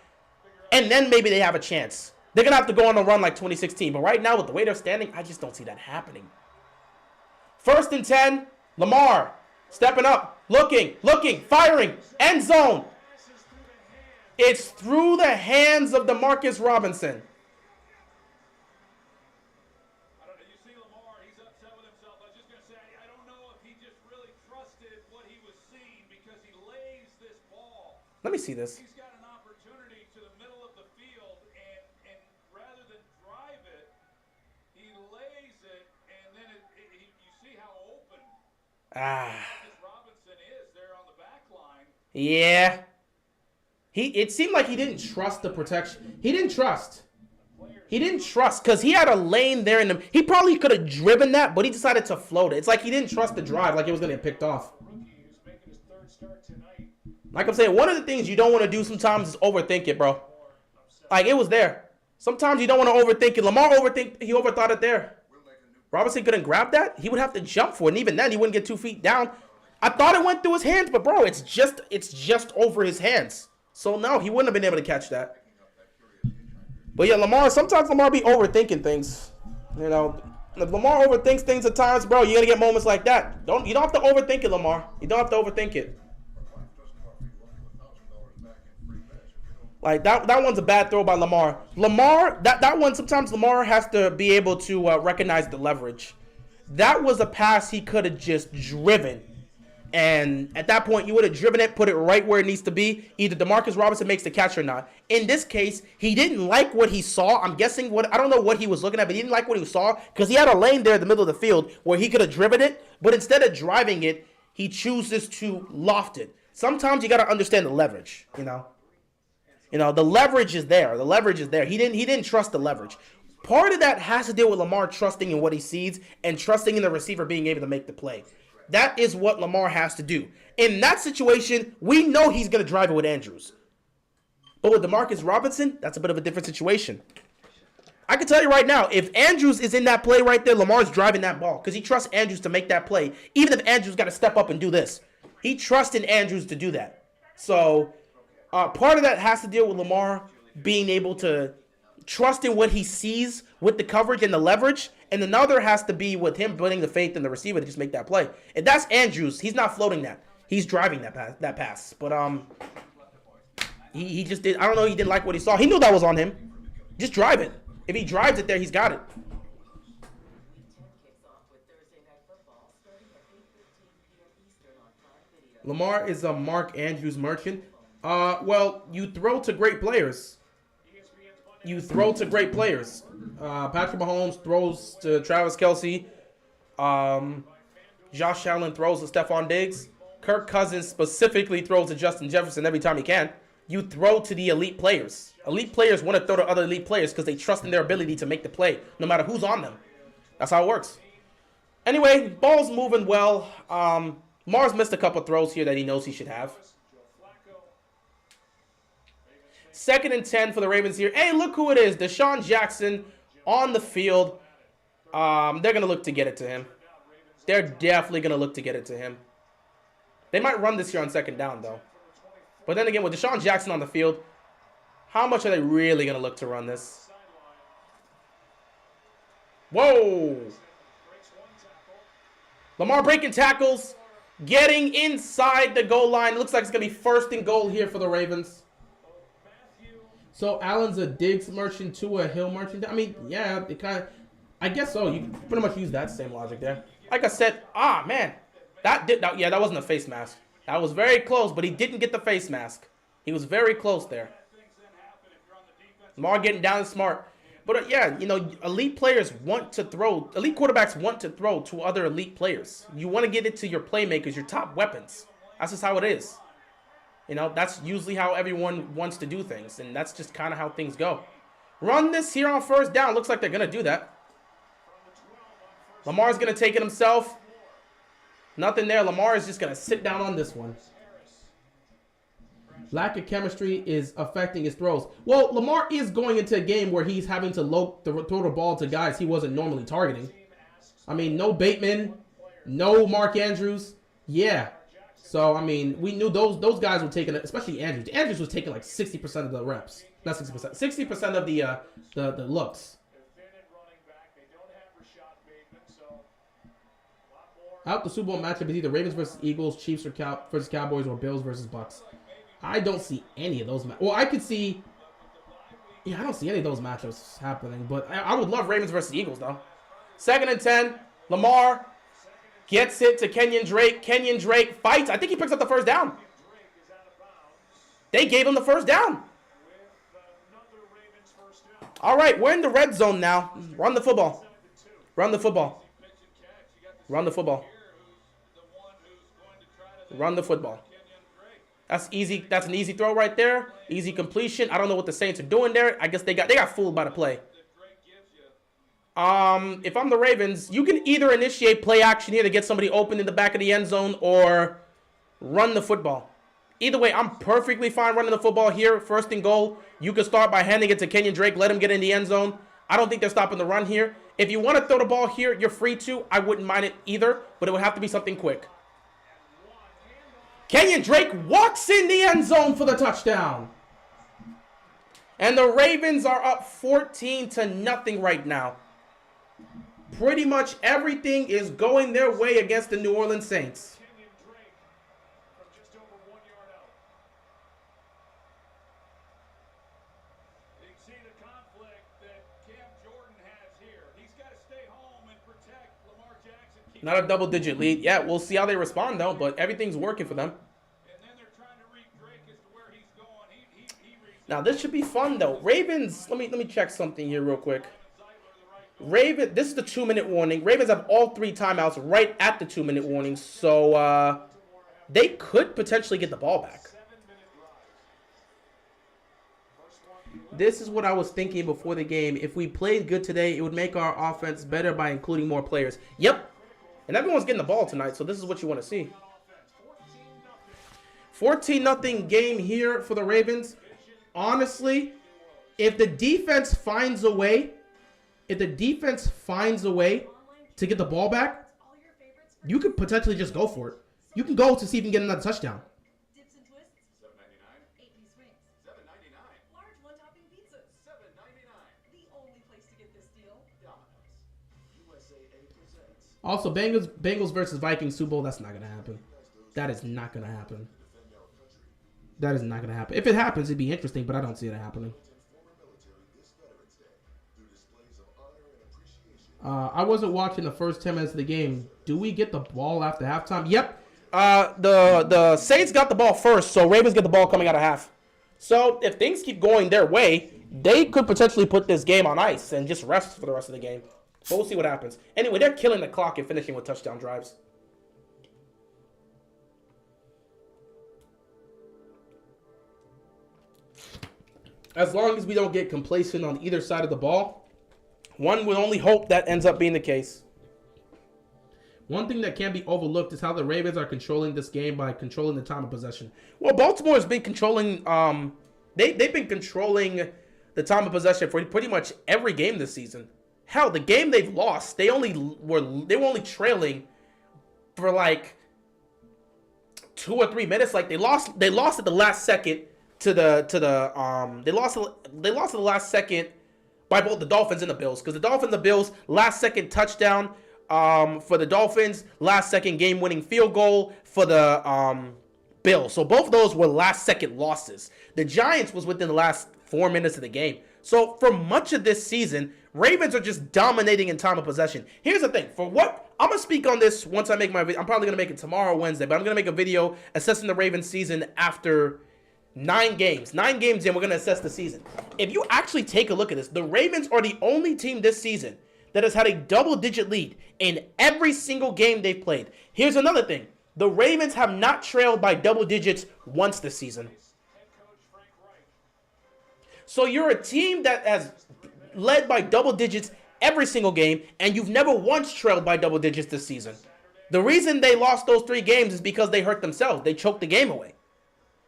And then maybe they have a chance. They're going to have to go on a run like 2016. But right now, with the way they're standing, I just don't see that happening. 1st and 10. Lamar stepping up. Looking, firing. End zone. It's through the hands of DeMarcus Robinson. Let me see this. He's got an opportunity to the middle of the field, and rather than drive it, he lays it, and then you see how open Robinson is there on the back line. Yeah. It seemed like he didn't trust the protection. He didn't trust. The players He didn't trust because he had a lane there in him. He probably could have driven that, but he decided to float it. It's like he didn't trust the drive, like it was going to get picked off. Like I'm saying, one of the things you don't want to do sometimes is overthink it, bro. Like, it was there. Sometimes you don't want to overthink it. Lamar he overthought it there. Robinson couldn't grab that. He would have to jump for it, and even then, he wouldn't get 2 feet down. I thought it went through his hands, but, bro, it's just over his hands. So, no, he wouldn't have been able to catch that. But, yeah, sometimes Lamar be overthinking things. You know, if Lamar overthinks things at times, bro, you're going to get moments like that. You don't have to overthink it, Lamar. You don't have to overthink it. Like, that one's a bad throw by Lamar. That one, sometimes Lamar has to be able to recognize the leverage. That was a pass he could have just driven. And at that point, you would have driven it, put it right where it needs to be. Either DeMarcus Robinson makes the catch or not. In this case, he didn't like what he saw. I'm guessing I don't know what he was looking at, but he didn't like what he saw because he had a lane there in the middle of the field where he could have driven it. But instead of driving it, he chooses to loft it. Sometimes you got to understand the leverage, you know. You know, the leverage is there. The leverage is there. He didn't trust the leverage. Part of that has to deal with Lamar trusting in what he sees and trusting in the receiver being able to make the play. That is what Lamar has to do. In that situation, we know he's going to drive it with Andrews. But with DeMarcus Robinson, that's a bit of a different situation. I can tell you right now, if Andrews is in that play right there, Lamar's driving that ball because he trusts Andrews to make that play. Even if Andrews got to step up and do this, he trusted Andrews to do that. So part of that has to deal with Lamar being able to trust in what he sees with the coverage and the leverage. And another has to be with him putting the faith in the receiver to just make that play. If that's Andrews, he's not floating that. He's driving that pass. But he just did. I don't know. He didn't like what he saw. He knew that was on him. Just drive it. If he drives it there, he's got it. Lamar is a Mark Andrews merchant. Well, you throw to great players. Patrick Mahomes throws to Travis Kelce. Josh Allen throws to Stephon Diggs. Kirk Cousins specifically throws to Justin Jefferson every time he can. You throw to the elite players. Elite players want to throw to other elite players because they trust in their ability to make the play, no matter who's on them. That's how it works. Anyway, ball's moving well. Mars missed a couple throws here that he knows he should have. 2nd and 10 for the Ravens here. Hey, look who it is. Deshaun Jackson on the field. They're going to look to get it to him. They're definitely going to look to get it to him. They might run this here on 2nd down, though. But then again, with Deshaun Jackson on the field, how much are they really going to look to run this? Whoa. Lamar breaking tackles. Getting inside the goal line. It looks like it's going to be 1st and goal here for the Ravens. So Allen's a Diggs merchant to a Hill merchant. I mean, yeah, it kind of, I guess so. You pretty much use that same logic there. Like I said, man, that wasn't a face mask. That was very close, but he didn't get the face mask. He was very close there. Lamar getting down and smart. But yeah, you know, elite players want to throw. Elite quarterbacks want to throw to other elite players. You want to get it to your playmakers, your top weapons. That's just how it is. You know, that's usually how everyone wants to do things, and that's just kind of how things go. Run this here on 1st down. Looks like they're going to do that. Lamar's going to take it himself. Nothing there. Lamar is just going to sit down on this one. Lack of chemistry is affecting his throws. Well, Lamar is going into a game where he's having to throw the ball to guys he wasn't normally targeting. I mean, no Bateman, no Mark Andrews. Yeah. So, I mean, we knew those guys were taking it, especially Andrews. Andrews was taking like 60% of the reps. Not 60%. 60% of the looks. Out the Super Bowl matchup is either Ravens versus Eagles, Chiefs versus Cowboys, or Bills versus Bucks. I don't see any of those. Well, I could see. Yeah, I don't see any of those matchups happening. But I would love Ravens versus Eagles, though. 2nd and 10. Lamar gets it to Kenyon Drake. Kenyon Drake fights. I think he picks up the 1st down. They gave him the 1st down. All right, we're in the red zone now. Run the football. Run the football. Run the football. Run the football. That's easy. That's an easy throw right there. Easy completion. I don't know what the Saints are doing there. I guess they got fooled by the play. If I'm the Ravens, you can either initiate play action here to get somebody open in the back of the end zone or run the football. Either way, I'm perfectly fine running the football here. First and goal. You can start by handing it to Kenyon Drake. Let him get in the end zone. I don't think they're stopping the run here. If you want to throw the ball here, you're free to. I wouldn't mind it either, but it would have to be something quick. Kenyon Drake walks in the end zone for the touchdown. And the Ravens are up 14-0 right now. Pretty much everything is going their way against the New Orleans Saints. Not a double-digit lead. Yeah, we'll see how they respond, though, but everything's working for them. Now, this should be fun, though. Ravens, let me check something here real quick. This is the 2-minute warning. Ravens have all 3 timeouts right at the 2-minute warning, so they could potentially get the ball back. This is what I was thinking before the game. If we played good today, it would make our offense better by including more players. Yep. And everyone's getting the ball tonight, so this is what you want to see. 14-0 game here for the Ravens. Honestly, if the defense finds a way, to get the ball back, you could potentially just go for it. You can go to see if you can get another touchdown. Dips and twists. $7.99. 8-piece wings. $7.99. Large one-topping pizzas. $7.99. The only place to get this deal. Domino's. USAA presents. Also, Bengals versus Vikings Super Bowl. That's not gonna happen. That is not gonna happen. That is not gonna happen. If it happens, it'd be interesting, but I don't see it happening. I wasn't watching the first 10 minutes of the game. Do we get the ball after halftime? Yep. The Saints got the ball first, so Ravens get the ball coming out of half. So if things keep going their way, they could potentially put this game on ice and just rest for the rest of the game. But we'll see what happens. Anyway, they're killing the clock and finishing with touchdown drives. As long as we don't get complacent on either side of the ball, one would only hope that ends up being the case. One thing that can't be overlooked is how the Ravens are controlling this game by controlling the time of possession. Well, Baltimore has been controlling. They've been controlling the time of possession for pretty much every game this season. Hell, the game they've lost, they were only trailing for like 2 or 3 minutes. Like they lost at the last second to they lost at the last second by both the Dolphins and the Bills, because the Dolphins and the Bills, last second touchdown for the Dolphins, last second game winning field goal for the Bills. So both of those were last second losses. The Giants was within the last 4 minutes of the game. So for much of this season, Ravens are just dominating in time of possession. Here's the thing. I'm going to speak on this once I make my video. I'm probably going to make it tomorrow, Wednesday, but I'm going to make a video assessing the Ravens season after 9 games. 9 games in, we're going to assess the season. If you actually take a look at this, the Ravens are the only team this season that has had a double-digit lead in every single game they've played. Here's another thing. The Ravens have not trailed by double digits once this season. So you're a team that has led by double digits every single game, and you've never once trailed by double digits this season. The reason they lost those 3 games is because they hurt themselves. They choked the game away.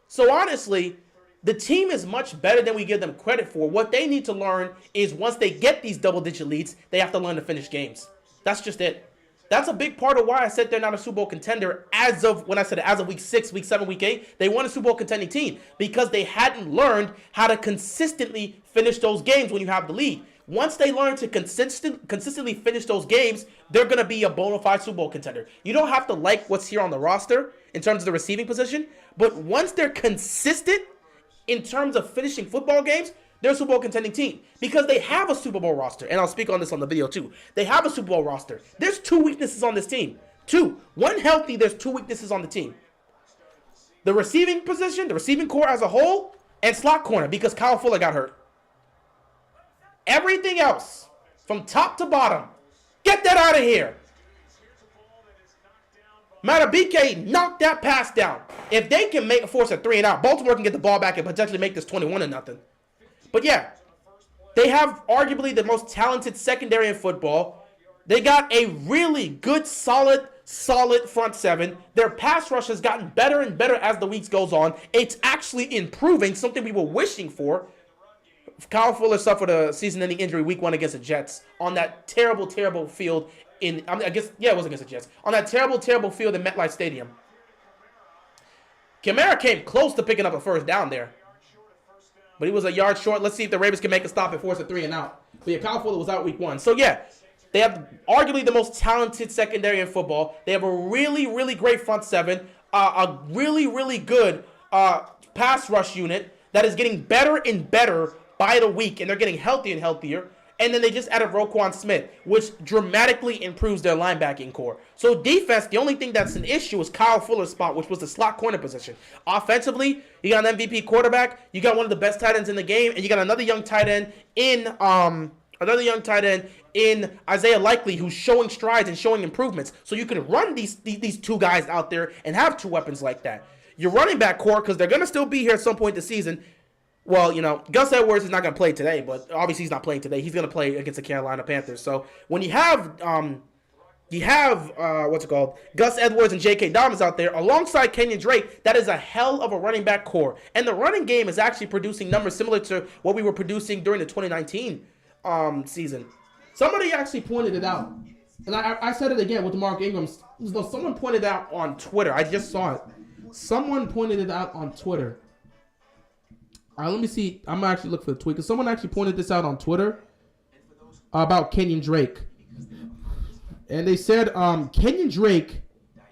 So honestly, the team is much better than we give them credit for. What they need to learn is once they get these double-digit leads, they have to learn to finish games. That's just it. That's a big part of why I said they're not a Super Bowl contender as of week 6, week 7, week 8. They won a Super Bowl contending team because they hadn't learned how to consistently finish those games when you have the lead. Once they learn to consistently finish those games, they're going to be a bona fide Super Bowl contender. You don't have to like what's here on the roster in terms of the receiving position, but once they're consistent in terms of finishing football games, they're a Super Bowl contending team because they have a Super Bowl roster. And I'll speak on this on the video too. They have a Super Bowl roster. There's 2 weaknesses on this team. 2. One healthy, there's 2 weaknesses on the team. The receiving position, the receiving core as a whole, and slot corner because Kyle Fuller got hurt. Everything else, from top to bottom, get that out of here. Matabike knocked that pass down. If they can force a 3 and out, Baltimore can get the ball back and potentially make this 21-0. But yeah, They have arguably the most talented secondary in football. They got a really good, solid front seven. Their pass rush has gotten better and better as the weeks goes on. It's actually improving, something we were wishing for. Kyle Fuller suffered a season-ending injury week 1 against the Jets on that terrible, terrible field it was against the Jets. On that terrible, terrible field in MetLife Stadium. Kamara came close to picking up a first down there. But he was a yard short. Let's see if the Ravens can make a stop and force a 3 and out. But yeah, Kyle Fuller was out week 1. So yeah, they have arguably the most talented secondary in football. They have a really, really great front seven. A really, really good pass rush unit that is getting better and better by the week, and they're getting healthier and healthier. And then they just added Roquan Smith, which dramatically improves their linebacking core. So defense, the only thing that's an issue is Kyle Fuller's spot, which was the slot corner position. Offensively, you got an MVP quarterback, you got one of the best tight ends in the game, and you got another young tight end in Isaiah Likely, who's showing strides and showing improvements. So you can run these two guys out there and have two weapons like that. Your running back core, because they're going to still be here at some point this season. Well, Gus Edwards is not going to play today, but obviously he's not playing today. He's going to play against the Carolina Panthers. So when you have Gus Edwards and J.K. Dobbins out there alongside Kenyon Drake, that is a hell of a running back core. And the running game is actually producing numbers similar to what we were producing during the 2019 season. Somebody actually pointed it out. And I said it again with Mark Ingram. Someone pointed it out on Twitter. I just saw it. Someone pointed it out on Twitter. All right, let me see. I'm going to actually look for the tweet. Because someone actually pointed this out on Twitter about Kenyon Drake. And they said Kenyon Drake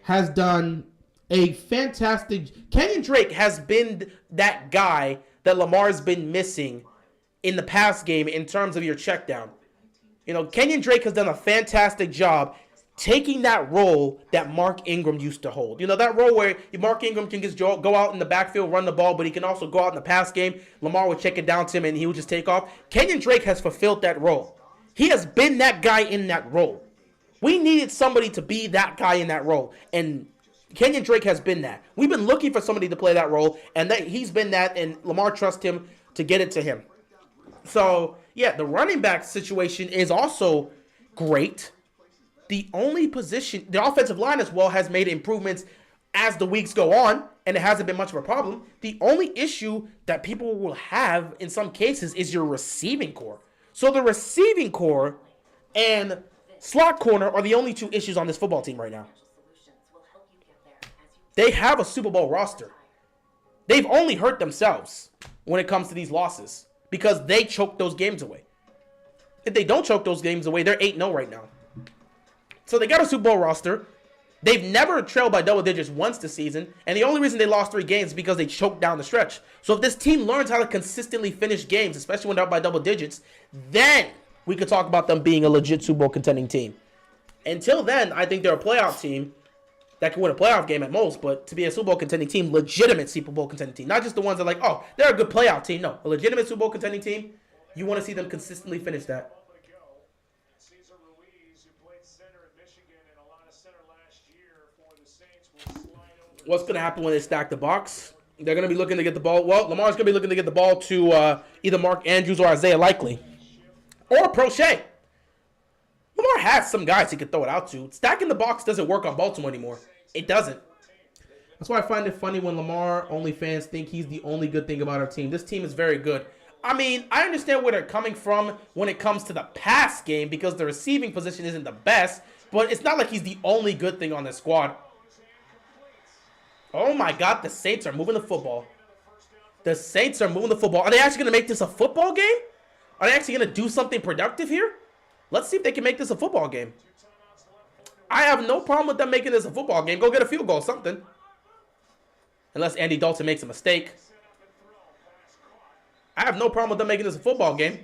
has done a fantastic... Kenyon Drake has been that guy that Lamar's been missing in the past game in terms of your check down. Kenyon Drake has done a fantastic job taking that role that Mark Ingram used to hold. That role where Mark Ingram can just go out in the backfield, run the ball, but he can also go out in the pass game. Lamar would check it down to him, and he would just take off. Kenyon Drake has fulfilled that role. He has been that guy in that role. We needed somebody to be that guy in that role, and Kenyon Drake has been that. We've been looking for somebody to play that role, and he's been that, and Lamar trusts him to get it to him. So, yeah, the running back situation is also great. The only position, the offensive line as well has made improvements as the weeks go on, and it hasn't been much of a problem. The only issue that people will have in some cases is your receiving core. So the receiving core and slot corner are the only two issues on this football team right now. They have a Super Bowl roster. They've only hurt themselves when it comes to these losses because they choked those games away. If they don't choke those games away, they're 8-0 right now. So they got a Super Bowl roster. They've never trailed by double digits once this season. And the only reason they lost 3 games is because they choked down the stretch. So if this team learns how to consistently finish games, especially when they're up by double digits, then we could talk about them being a legit Super Bowl contending team. Until then, I think they're a playoff team that can win a playoff game at most. But to be a Super Bowl contending team, legitimate Super Bowl contending team. Not just the ones that are like, oh, they're a good playoff team. No, a legitimate Super Bowl contending team, you want to see them consistently finish that. What's going to happen when they stack the box? They're going to be looking to get the ball. Well, Lamar's going to be looking to get the ball to either Mark Andrews or Isaiah Likely. Or Prochet. Lamar has some guys he could throw it out to. Stacking the box doesn't work on Baltimore anymore. It doesn't. That's why I find it funny when Lamar only fans think he's the only good thing about our team. This team is very good. I mean, I understand where they're coming from when it comes to the pass game because the receiving position isn't the best. But it's not like he's the only good thing on this squad. Oh my God, the Saints are moving the football. The Saints are moving the football. Are they actually going to make this a football game? Are they actually going to do something productive here? Let's see if they can make this a football game. I have no problem with them making this a football game. Go get a field goal, something. Unless Andy Dalton makes a mistake. I have no problem with them making this a football game.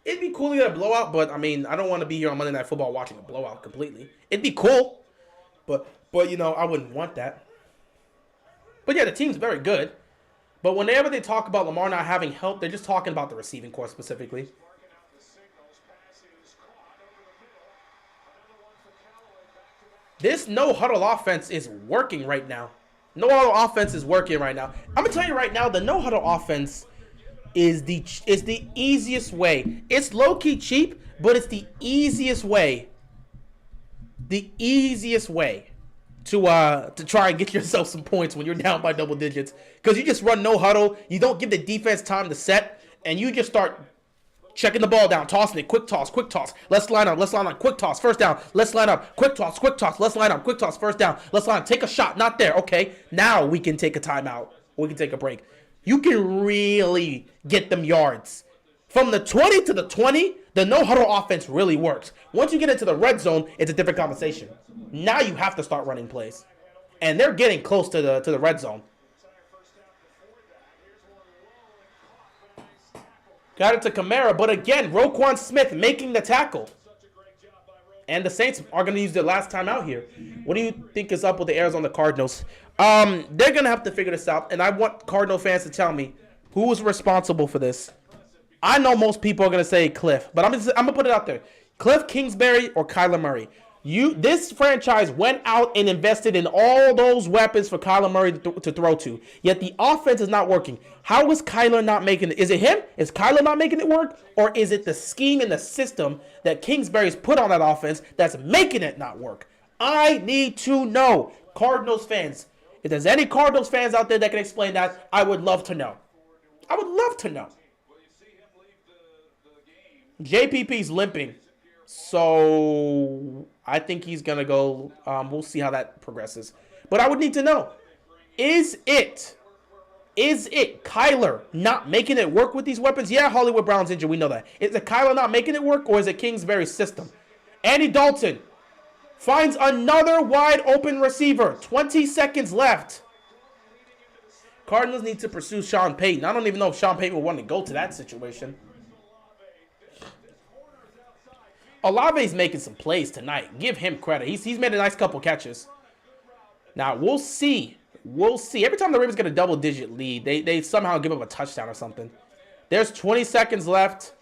It'd be cool to get a blowout, but I mean, I don't want to be here on Monday Night Football watching a blowout completely. It'd be cool, but I wouldn't want that. But yeah, the team's very good. But whenever they talk about Lamar not having help, they're just talking about the receiving core specifically. This no-huddle offense is working right now. No-huddle offense is working right now. I'm going to tell you right now, the no-huddle offense is the easiest way. It's low-key cheap, but it's the easiest way. The easiest way to try and get yourself some points when you're down by double digits. Because you just run no huddle. You don't give the defense time to set. And you just start checking the ball down, tossing it, quick toss, let's line up, quick toss, first down, let's line up, quick toss, let's line up, quick toss, first down, let's line up, take a shot, not there, okay, now we can take a timeout, we can take a break. You can really get them yards. From the 20 to the 20, the no-huddle offense really works. Once you get into the red zone, it's a different conversation. Now you have to start running plays. And they're getting close to the red zone. Got it to Kamara, but again, Roquan Smith making the tackle. And the Saints are going to use their last time out here. What do you think is up with the Arizona Cardinals? They're going to have to figure this out, and I want Cardinal fans to tell me who was responsible for this. I know most people are going to say Cliff, but I'm going to put it out there. Cliff Kingsbury or Kyler Murray. This franchise went out and invested in all those weapons for Kyler Murray to throw to. Yet the offense is not working. How is Kyler not making it? Is it him? Is Kyler not making it work? Or is it the scheme and the system that Kingsbury's put on that offense that's making it not work? I need to know. Cardinals fans. If there's any Cardinals fans out there that can explain that, I would love to know. I would love to know. JPP's limping. So I think he's going to go. We'll see how that progresses. But I would need to know. Is it Kyler not making it work with these weapons? Yeah, Hollywood Brown's injured. We know that. Is it Kyler not making it work, or is it Kingsbury's system? Andy Dalton finds another wide open receiver. 20 seconds left. Cardinals need to pursue Sean Payton. I don't even know if Sean Payton would want to go to that situation. Olave's making some plays tonight. Give him credit. He's made a nice couple catches. Now, we'll see. We'll see. Every time the Ravens get a double-digit lead, they somehow give up a touchdown or something. There's 20 seconds left.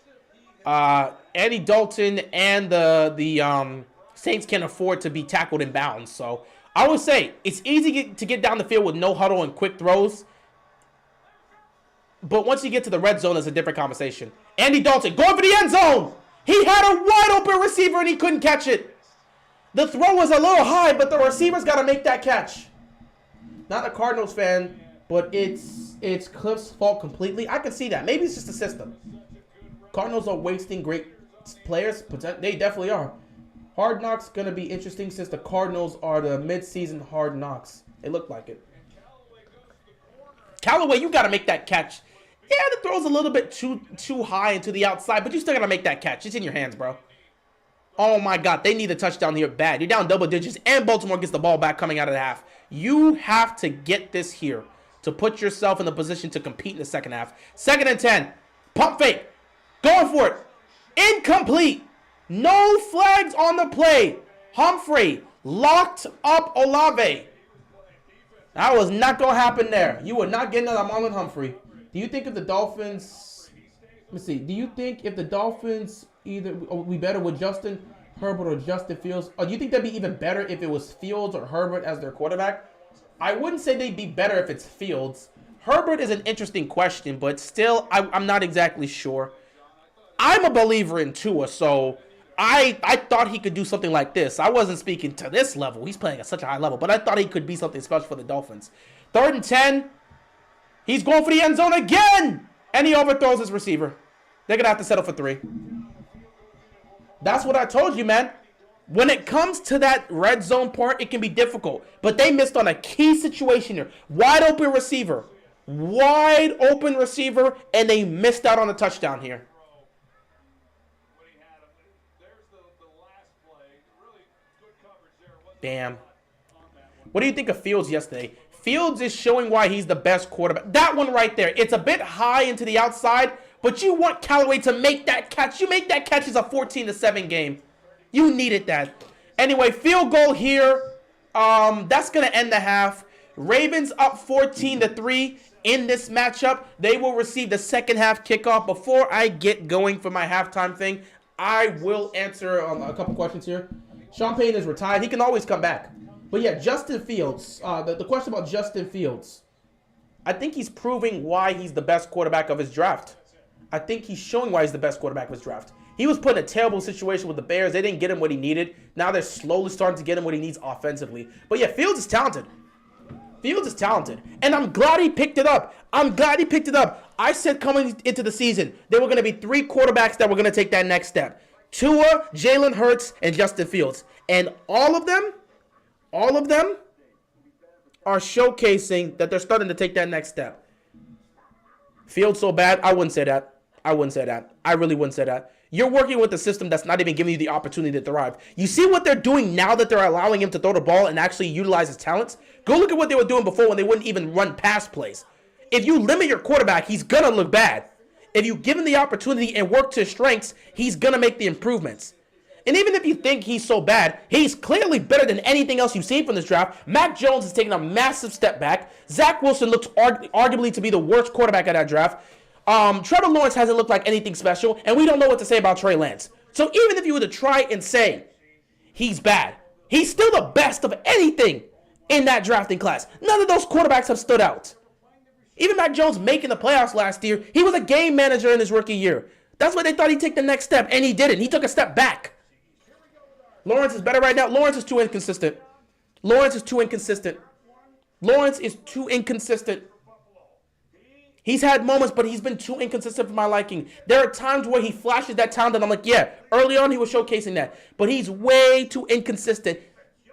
Andy Dalton and the Saints can't afford to be tackled in bounds. So, I would say it's easy to get down the field with no huddle and quick throws. But once you get to the red zone, it's a different conversation. Andy Dalton going for the end zone. He had a wide open receiver and he couldn't catch it. The throw was a little high, but the receiver's got to make that catch. Not a Cardinals fan, but it's Cliff's fault completely. I can see that. Maybe it's just the system. Cardinals are wasting great players. They definitely are. Hard Knocks going to be interesting since the Cardinals are the mid-season Hard Knocks. It looked like it. Callaway, you got to make that catch. Yeah, the throw's a little bit too high and to the outside, but you still got to make that catch. It's in your hands, bro. Oh, my God. They need a touchdown here bad. You're down double digits, and Baltimore gets the ball back coming out of the half. You have to get this here to put yourself in the position to compete in the second half. 2nd and 10. Pump fake. Going for it. Incomplete. No flags on the play. Humphrey locked up Olave. That was not going to happen there. You were not getting that on Marlon Humphrey. Do you think if the Dolphins, let me see, do you think if the Dolphins either would be better with Justin Herbert or Justin Fields? Or do you think that'd be even better if it was Fields or Herbert as their quarterback? I wouldn't say they'd be better if it's Fields. Herbert is an interesting question, but still, I'm not exactly sure. I'm a believer in Tua, so I thought he could do something like this. I wasn't speaking to this level. He's playing at such a high level, but I thought he could be something special for the Dolphins. 3rd and 10. He's going for the end zone again! And he overthrows his receiver. They're going to have to settle for 3. That's what I told you, man. When it comes to that red zone part, it can be difficult. But they missed on a key situation here. Wide open receiver. Wide open receiver, and they missed out on a touchdown here. Damn. What do you think of Fields yesterday? Fields is showing why he's the best quarterback. That one right there. It's a bit high into the outside, but you want Callaway to make that catch. You make that catch as a 14-7 game. You needed that. Anyway, field goal here. That's going to end the half. Ravens up 14-3 in this matchup. They will receive the second half kickoff. Before I get going for my halftime thing, I will answer a couple questions here. Sean Payton is retired. He can always come back. But yeah, Justin Fields, the question about Justin Fields, I think he's proving why he's the best quarterback of his draft. I think he's showing why he's the best quarterback of his draft. He was put in a terrible situation with the Bears. They didn't get him what he needed. Now they're slowly starting to get him what he needs offensively. But yeah, Fields is talented. Fields is talented. And I'm glad he picked it up. I said coming into the season, there were going to be 3 quarterbacks that were going to take that next step. Tua, Jalen Hurts, and Justin Fields. And all of them are showcasing that they're starting to take that next step. Fields so bad, I wouldn't say that. I really wouldn't say that. You're working with a system that's not even giving you the opportunity to thrive. You see what they're doing now that they're allowing him to throw the ball and actually utilize his talents? Go look at what they were doing before when they wouldn't even run pass plays. If you limit your quarterback, he's going to look bad. If you give him the opportunity and work to his strengths, he's going to make the improvements. And even if you think he's so bad, he's clearly better than anything else you've seen from this draft. Mac Jones has taken a massive step back. Zach Wilson looks arguably to be the worst quarterback of that draft. Trevor Lawrence hasn't looked like anything special, and we don't know what to say about Trey Lance. So even if you were to try and say he's bad, he's still the best of anything in that drafting class. None of those quarterbacks have stood out. Even Mac Jones making the playoffs last year, he was a game manager in his rookie year. That's why they thought he'd take the next step, and he didn't. He took a step back. Lawrence is better right now. Lawrence is too inconsistent. He's had moments, but he's been too inconsistent for my liking. There are times where he flashes that talent, and I'm like, yeah, early on he was showcasing that. But he's way too inconsistent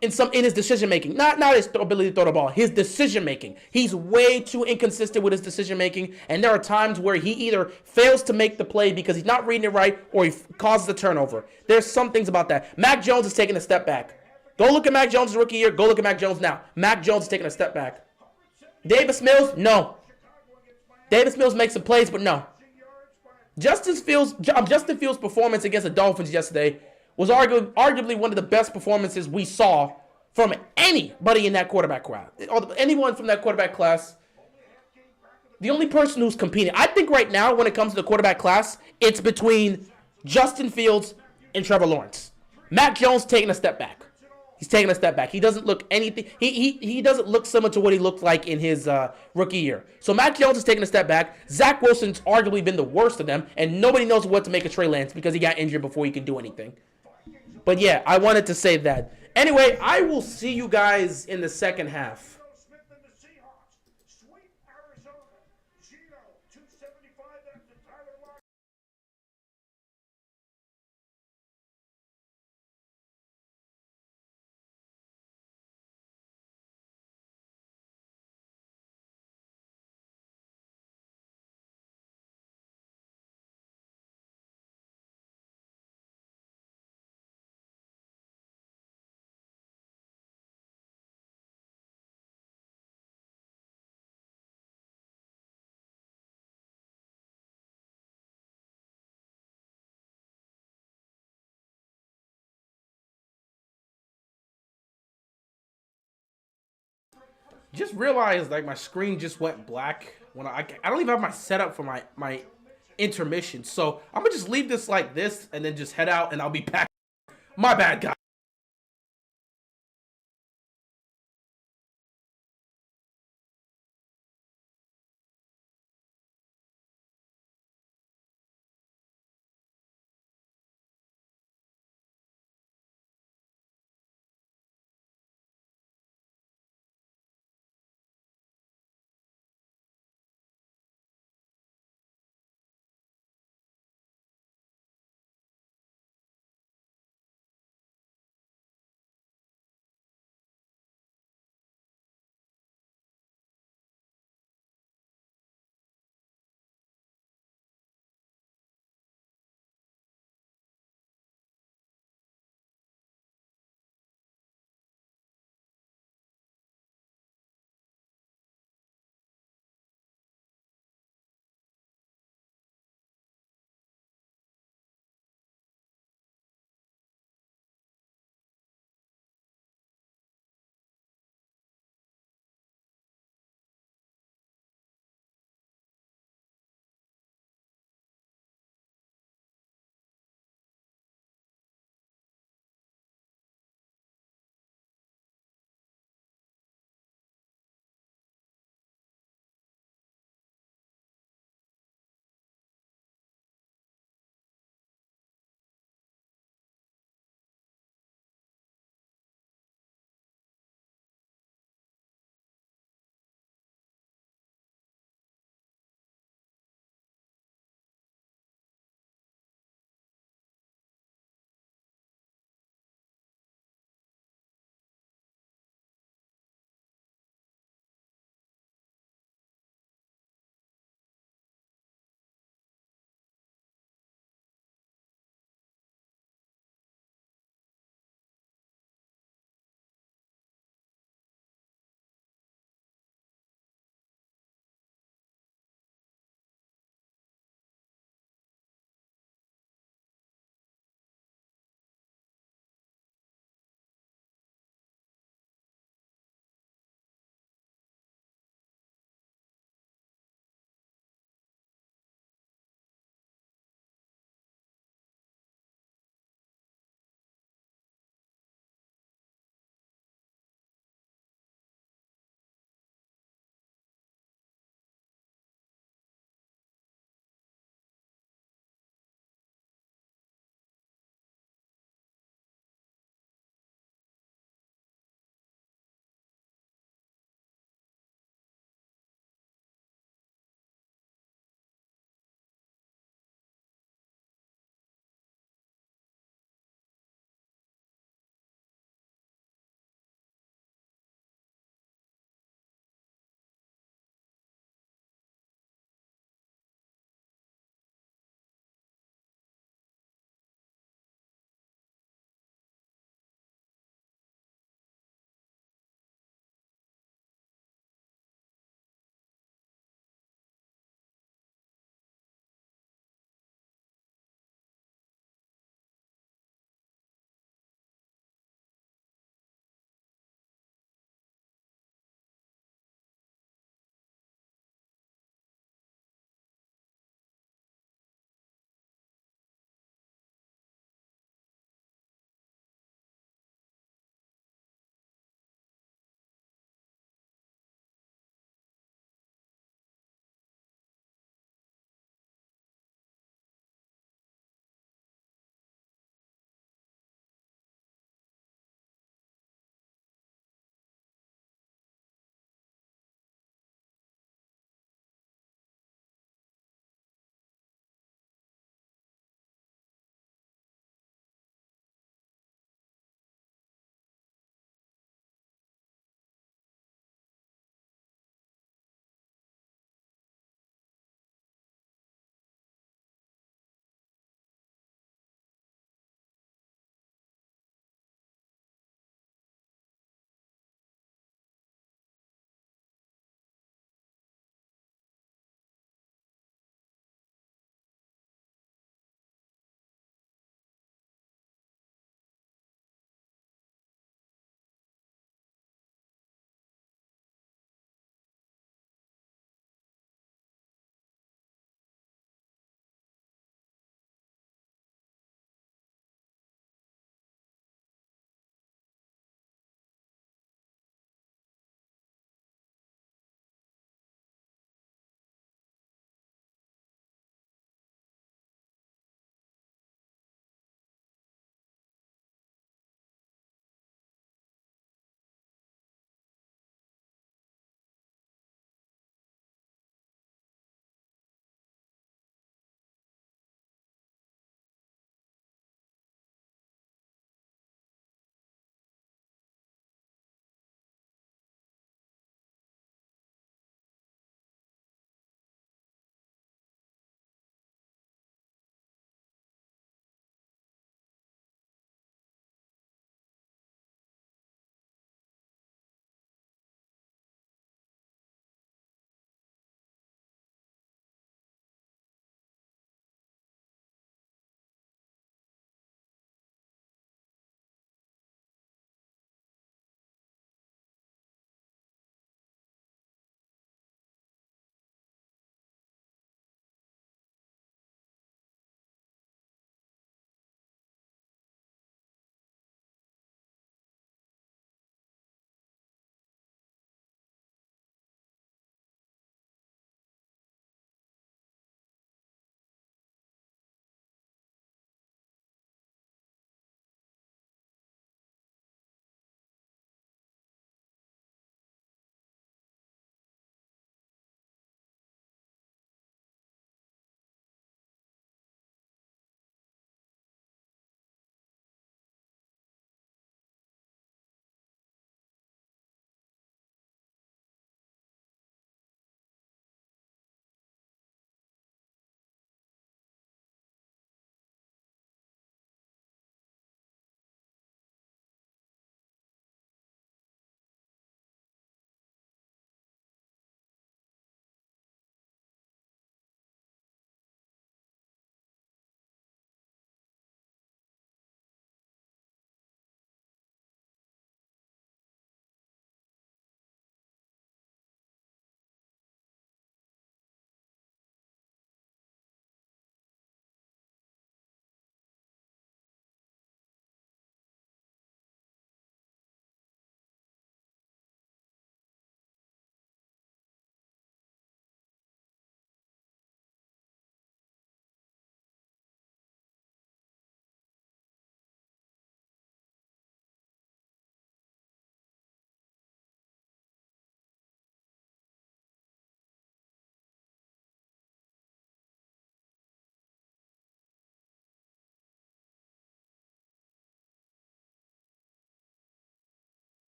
in his decision-making. Not his ability to throw the ball, his decision-making. He's way too inconsistent with his decision-making, and there are times where he either fails to make the play because he's not reading it right or he causes a turnover. There's some things about that. Mac Jones is taking a step back. Go look at Mac Jones' rookie year. Go look at Mac Jones now. Mac Jones is taking a step back. Davis Mills, no. Davis Mills makes some plays, but no. Justin Fields' performance against the Dolphins yesterday was arguably one of the best performances we saw from anybody in that quarterback class. Anyone from that quarterback class. The only person who's competing, I think right now when it comes to the quarterback class, it's between Justin Fields and Trevor Lawrence. Mac Jones taking a step back. He's taking a step back. He doesn't look anything. He doesn't look similar to what he looked like in his rookie year. So Mac Jones is taking a step back. Zach Wilson's arguably been the worst of them, and nobody knows what to make of Trey Lance because he got injured before he could do anything. But yeah, I wanted to say that. Anyway, I will see you guys in the second half. Just realized like my screen just went black when I don't even have my setup for my intermission. So I'm gonna just leave this like this and then just head out and I'll be back. My bad, guys.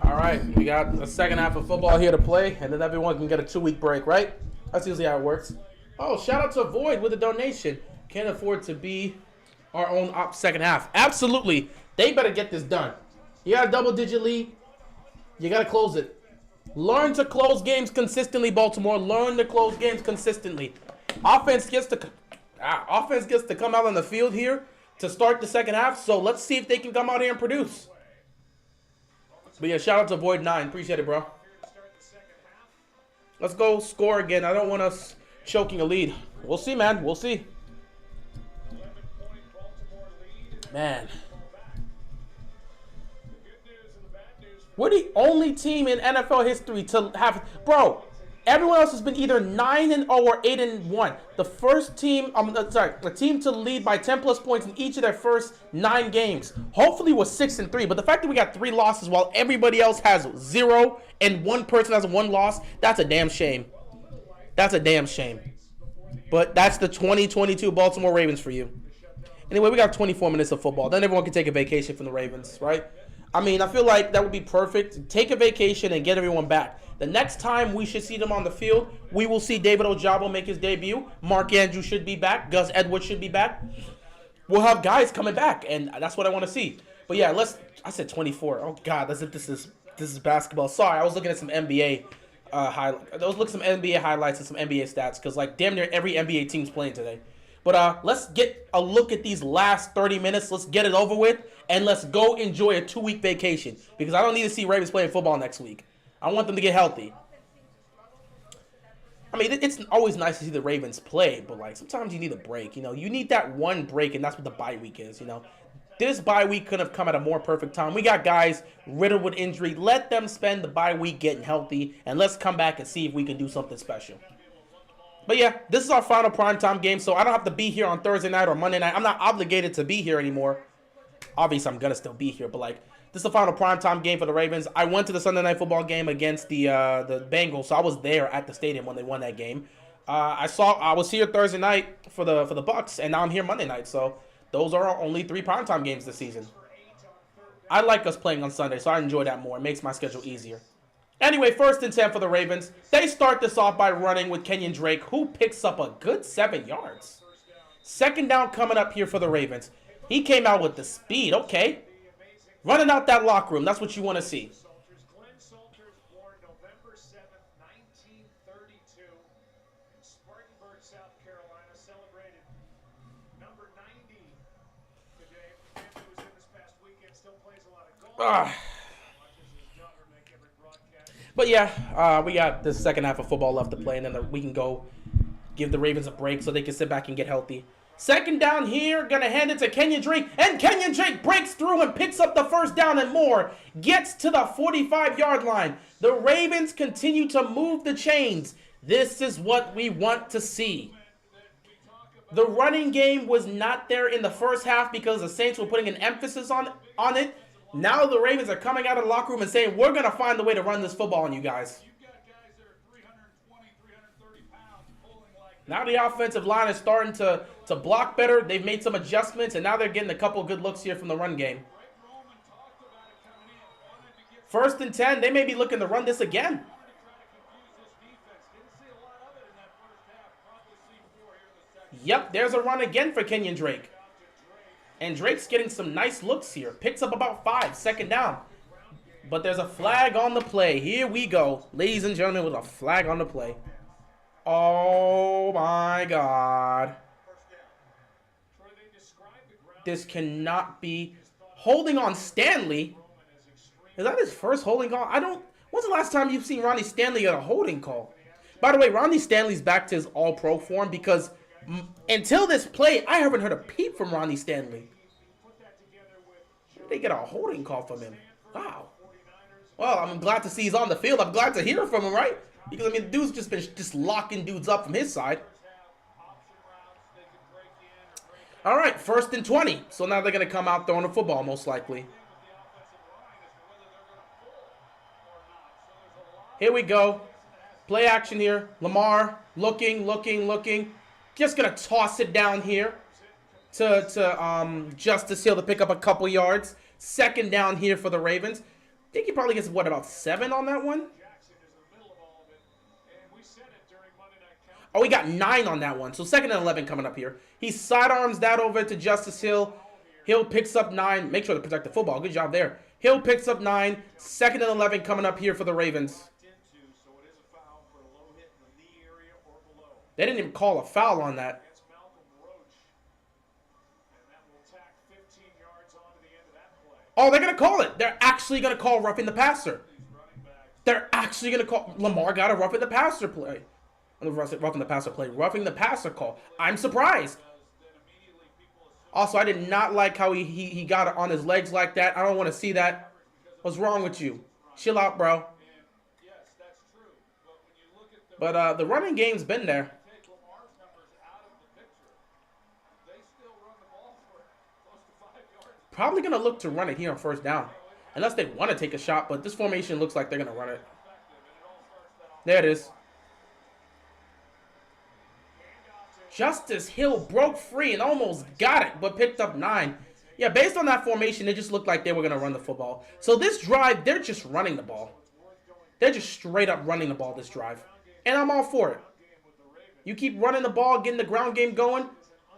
All right, we got a second half of football here to play, and then everyone can get a 2-week break, right? That's usually how it works. Oh, shout out to Void with a donation. Can't afford to be our own second half. Absolutely. They better get this done. You got a double-digit lead. You got to close it. Learn to close games consistently, Baltimore. Learn to close games consistently. Offense gets to come out on the field here to start the second half, so let's see if they can come out here and produce. But yeah, shout out to Void 9. Appreciate it, bro. Let's go score again. I don't want us choking a lead. We'll see, man. We'll see. Man. We're the only team in NFL history to have... Bro, everyone else has been either 9-0 or 8-1. The first team... the team to lead by 10-plus points in each of their first 9 games. Hopefully was 6-3. But the fact that we got 3 losses while everybody else has 0 and one person has 1 loss, that's a damn shame. That's a damn shame. But that's the 2022 Baltimore Ravens for you. Anyway, we got 24 minutes of football. Then everyone can take a vacation from the Ravens, right? I mean, I feel like that would be perfect. Take a vacation and get everyone back. The next time we should see them on the field, we will see David Ojabo make his debut. Mark Andrews should be back. Gus Edwards should be back. We'll have guys coming back, and that's what I want to see. But yeah, I said 24. Oh God, this is basketball. Sorry, I was looking at some NBA highlights. I was looking at some NBA highlights and some NBA stats because like damn near every NBA team's playing today. But let's get a look at these last 30 minutes. Let's get it over with, and let's go enjoy a 2-week vacation because I don't need to see Ravens playing football next week. I want them to get healthy. I mean, it's always nice to see the Ravens play, but like sometimes you need a break. You know, you need that one break, and that's what the bye week is. You know, this bye week could have come at a more perfect time. We got guys riddled with injury. Let them spend the bye week getting healthy, and let's come back and see if we can do something special. But yeah, this is our final primetime game, so I don't have to be here on Thursday night or Monday night. I'm not obligated to be here anymore. Obviously, I'm going to still be here, but like, this is the final primetime game for the Ravens. I went to the Sunday Night Football game against the Bengals, so I was there at the stadium when they won that game. I was here Thursday night for the Bucks, and now I'm here Monday night, so those are our only 3 primetime games this season. I like us playing on Sunday, so I enjoy that more. It makes my schedule easier. Anyway, 1st and 10 for the Ravens. They start this off by running with Kenyon Drake, who picks up a good 7 yards. 2nd down coming up here for the Ravens. He came out with the speed. Okay. Running out that locker room. That's what you want to see. Glenn Salters, born November 7th, 1932, in Spartanburg, South Carolina, celebrated number 90 today. Family was in this past weekend, still plays a lot of golf. But yeah, we got the second half of football left to play, and then we can go give the Ravens a break so they can sit back and get healthy. 2nd down here, gonna hand it to Kenyon Drake, and Kenyon Drake breaks through and picks up the 1st down and more. Gets to the 45-yard line. The Ravens continue to move the chains. This is what we want to see. The running game was not there in the first half because the Saints were putting an emphasis on it. Now the Ravens are coming out of the locker room and saying, we're going to find a way to run this football on you guys. Now the offensive line is starting to block better. They've made some adjustments, and now they're getting a couple of good looks here from the run game. 1st and 10, they may be looking to run this again. Yep, there's a run again for Kenyon Drake. And Drake's getting some nice looks here. Picks up about 5, 2nd down. But there's a flag on the play. Here we go. Ladies and gentlemen, with a flag on the play. Oh my God. This cannot be. Holding on Stanley. Is that his first holding call? When's the last time you've seen Ronnie Stanley get a holding call? By the way, Ronnie Stanley's back to his all-pro form because until this play, I haven't heard a peep from Ronnie Stanley. They get a holding call from him. Wow. Well, I'm glad to see he's on the field. I'm glad to hear from him, right? Because, I mean, the dude's just been locking dudes up from his side. All right, 1st and 20. So now they're going to come out throwing the football, most likely. Here we go. Play action here. Lamar looking. Just going to toss it down here to Justice Hill to pick up a couple yards. 2nd down here for the Ravens. I think he probably gets, what, about 7 on that one? Jackson is in the middle of all of it, and we said it during Monday Night Countdown. Oh, he got 9 on that one. So 2nd and 11 coming up here. He sidearms that over to Justice Hill. Hill picks up 9. Make sure to protect the football. Good job there. Hill picks up 9. 2nd and 11 coming up here for the Ravens. So it is a foul for a low hit in the knee area or below. They didn't even call a foul on that. Against Malcolm Roach, and that will tack 15 yards onto the end of that play. Oh, they're going to call it. They're actually going to call roughing the passer. These running backs. They're actually going to call. Lamar got a roughing the passer play. Roughing the passer play. Roughing the passer call. I'm surprised. Then immediately people assume Also, I did not like how he got it on his legs like that. I don't want to see that. What's wrong with you? Chill out, bro. yes, that's true. But when you look at the But the running game's been there. take Lamar's numbers out of the picture, they still run the ball for close to 5 yards. Probably going to look to run it here on 1st down. Unless they want to take a shot, but this formation looks like they're going to run it. There it is. Justice Hill broke free and almost got it, but picked up 9. Yeah, based on that formation, it just looked like they were going to run the football. So this drive, they're just running the ball. They're just straight up running the ball this drive. And I'm all for it. You keep running the ball, getting the ground game going.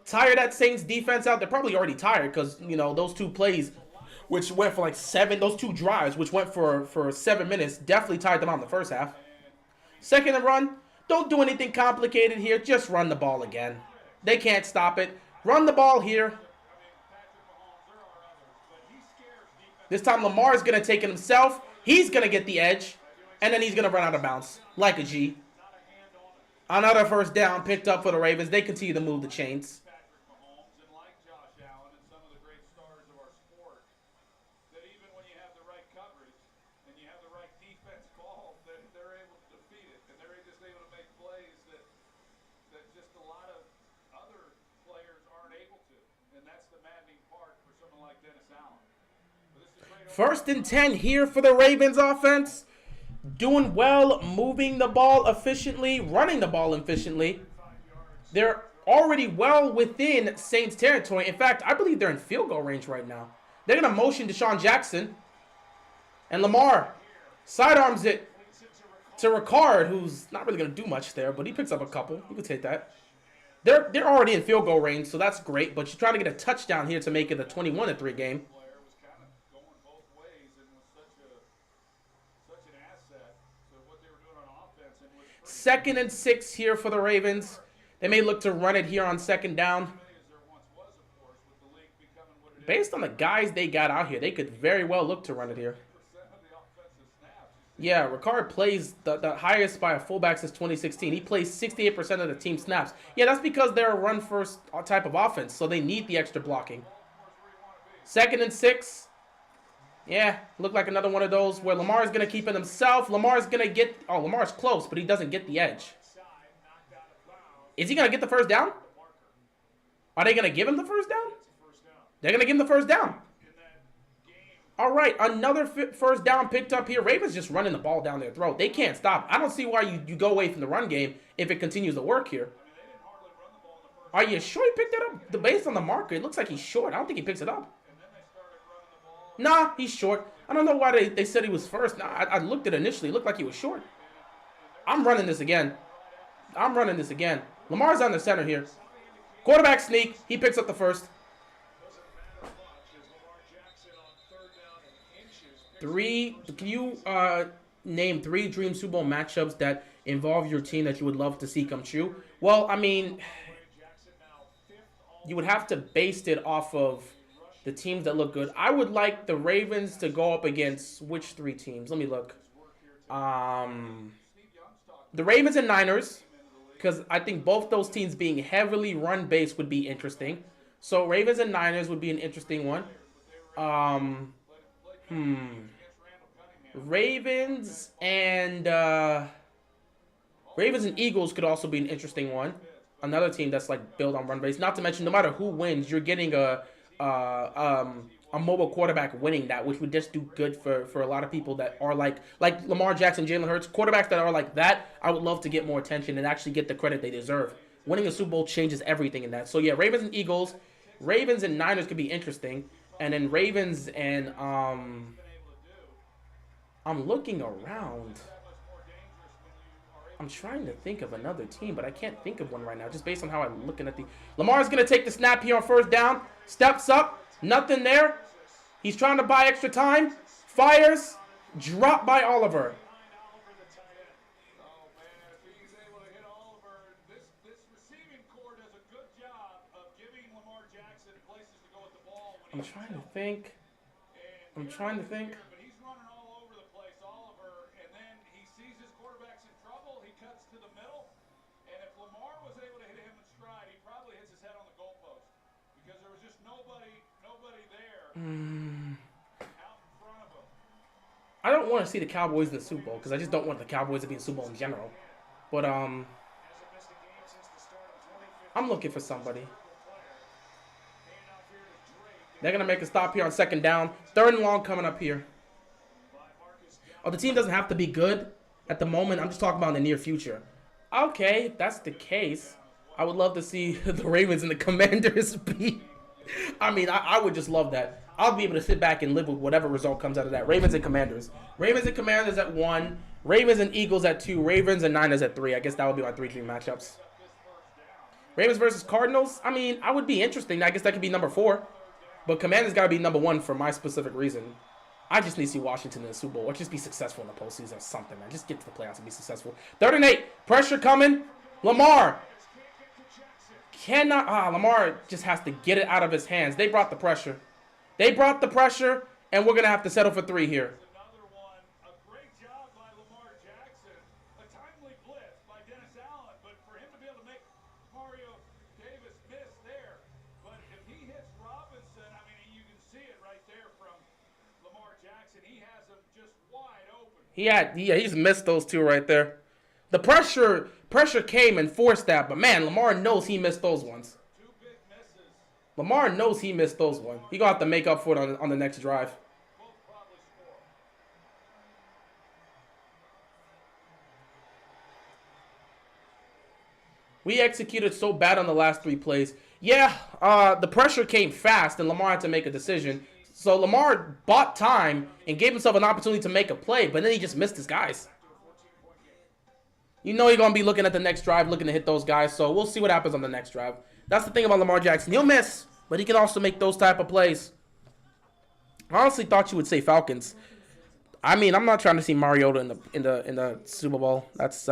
Tire that Saints defense out. They're probably already tired because, you know, those 2 plays, which went for like 7, those 2 drives, which went for 7 minutes, definitely tired them out in the first half. 2nd and run. Don't do anything complicated here. Just run the ball again. They can't stop it. Run the ball here. This time Lamar's going to take it himself. He's going to get the edge. And then he's going to run out of bounds. Like a G. Another 1st down picked up for the Ravens. They continue to move the chains. Patrick Mahomes, and like Josh Allen and some of the great stars of our sport, that even when you have the right coverage and you have the right defense call, they're able to defeat it. And they're just able to make plays that just a lot of other players aren't able to. And that's the maddening part for someone like Dennis Allen. But this is great. 1st and 10 here for the Ravens offense. Doing well, moving the ball efficiently, running the ball efficiently. They're already well within Saints territory. In fact, I believe they're in field goal range right now. They're going to motion Deshaun Jackson. And Lamar sidearms it to Ricard, who's not really going to do much there, but he picks up a couple. You can take that. They're already in field goal range, so that's great. But you're trying to get a touchdown here to make it a 21-3 game. Player was kind of going both ways and was such an asset to what they were doing on offense. And was 2nd and 6 here for the Ravens. They may look to run it here on 2nd down. as there once was, of course, with the league becoming what it is. Based on the guys they got out here, they could very well look to run it here. Percent of the offensive snaps. Yeah, Ricard plays the highest by a fullback since 2016. He plays 68% of the team snaps. Yeah, that's because they're a run-first type of offense, so they need the extra blocking. 2nd and 6. Yeah, look like another one of those where Lamar's going to keep it himself. Lamar's going to get... Oh, Lamar's close, but he doesn't get the edge. Is he going to get the 1st down? Are they going to give him the 1st down? They're going to give him the 1st down. All right, another 1st down picked up here. Ravens just running the ball down their throat. They can't stop. I don't see why you go away from the run game if it continues to work here. Are you sure he picked it up? Based on the marker, it looks like he's short. I don't think he picks it up. Nah, he's short. I don't know why they said he was 1st. Nah, I looked at it initially. It looked like he was short. I'm running this again. Lamar's on the center here. Quarterback sneak. He picks up the 1st. Can you name 3 Dream Super Bowl matchups that involve your team that you would love to see come true? Well, I mean, you would have to base it off of the teams that look good. I would like the Ravens to go up against which 3 teams? Let me look. The Ravens and Niners, because I think both those teams being heavily run-based would be interesting. So Ravens and Niners would be an interesting one. Ravens and Eagles could also be an interesting one. Another team that's like built on run base. Not to mention, no matter who wins, you're getting a mobile quarterback winning that, which would just do good for a lot of people that are like Lamar Jackson, Jalen Hurts, quarterbacks that are like that. I would love to get more attention and actually get the credit they deserve. Winning a Super Bowl changes everything in that. So yeah, Ravens and Eagles, Ravens and Niners could be interesting, and then Ravens and I'm looking around. I'm trying to think of another team, but I can't think of one right now, just based on how I'm looking at the... Lamar's going to take the snap here on first down. Steps up. Nothing there. He's trying to buy extra time. Fires. Drop by Oliver. I'm trying to think. I'm trying to think. But he's running all over the place, Oliver, and then he sees his quarterback's in trouble. He cuts to the middle, and if Lamar was able to hit him in stride, he probably hits his head on the goalpost because there was just nobody there out in front of him. I don't want to see the Cowboys in the Super Bowl because I just don't want the Cowboys to be in the Super Bowl in general. But I'm looking for somebody. They're going to make a stop here on second down. Third and long coming up here. Oh, the team doesn't have to be good at the moment. I'm just talking about in the near future. Okay, if that's the case, I would love to see the Ravens and the Commanders be... I mean, I would just love that. I'll be able to sit back and live with whatever result comes out of that. Ravens and Commanders. Ravens and Commanders at 1. Ravens and Eagles at 2. Ravens and Niners at 3. I guess that would be my 3 team matchups. Ravens versus Cardinals. I mean, I would be interesting. I guess that could be number 4. But Commanders got to be number 1 for my specific reason. I just need to see Washington in the Super Bowl or just be successful in the postseason or something, man. Just get to the playoffs and be successful. 3rd and 8. Pressure coming. Lamar. Lamar just has to get it out of his hands. They brought the pressure. They brought the pressure, and we're going to have to settle for 3 here. Another one. A great job by Lamar Jackson. A timely blitz by Dennis Allen, but for him to be able to make Mario Davis miss there. But if he hits Robinson, I mean, you can see it right there from Lamar Jackson. He has him just wide open. He's missed those 2 right there. The pressure came and forced that, but man, Lamar knows he missed those ones. 2 big misses. Lamar knows he missed those ones. He's going to have to make up for it on the next drive. Both probably score. We executed so bad on the last 3 plays. Yeah, the pressure came fast, and Lamar had to make a decision. So Lamar bought time and gave himself an opportunity to make a play, but then he just missed his guys. You know you're going to be looking at the next drive, looking to hit those guys, so we'll see what happens on the next drive. That's the thing about Lamar Jackson. He'll miss, but he can also make those type of plays. I honestly thought you would say Falcons. I mean, I'm not trying to see Mariota in the Super Bowl. That's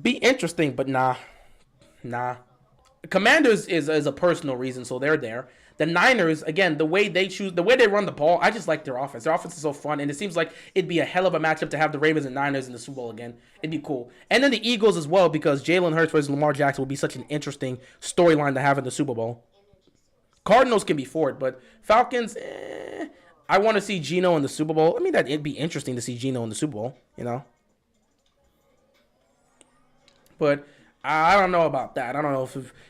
be interesting, but nah. Commanders is a personal reason, so they're there. The Niners, again, the way they run the ball, I just like their offense. Their offense is so fun, and it seems like it'd be a hell of a matchup to have the Ravens and Niners in the Super Bowl again. It'd be cool. And then the Eagles as well, because Jalen Hurts versus Lamar Jackson would be such an interesting storyline to have in the Super Bowl. Cardinals can be for it, but Falcons, I want to see Geno in the Super Bowl. I mean, it'd be interesting to see Geno in the Super Bowl, you know. But I don't know about that. I don't know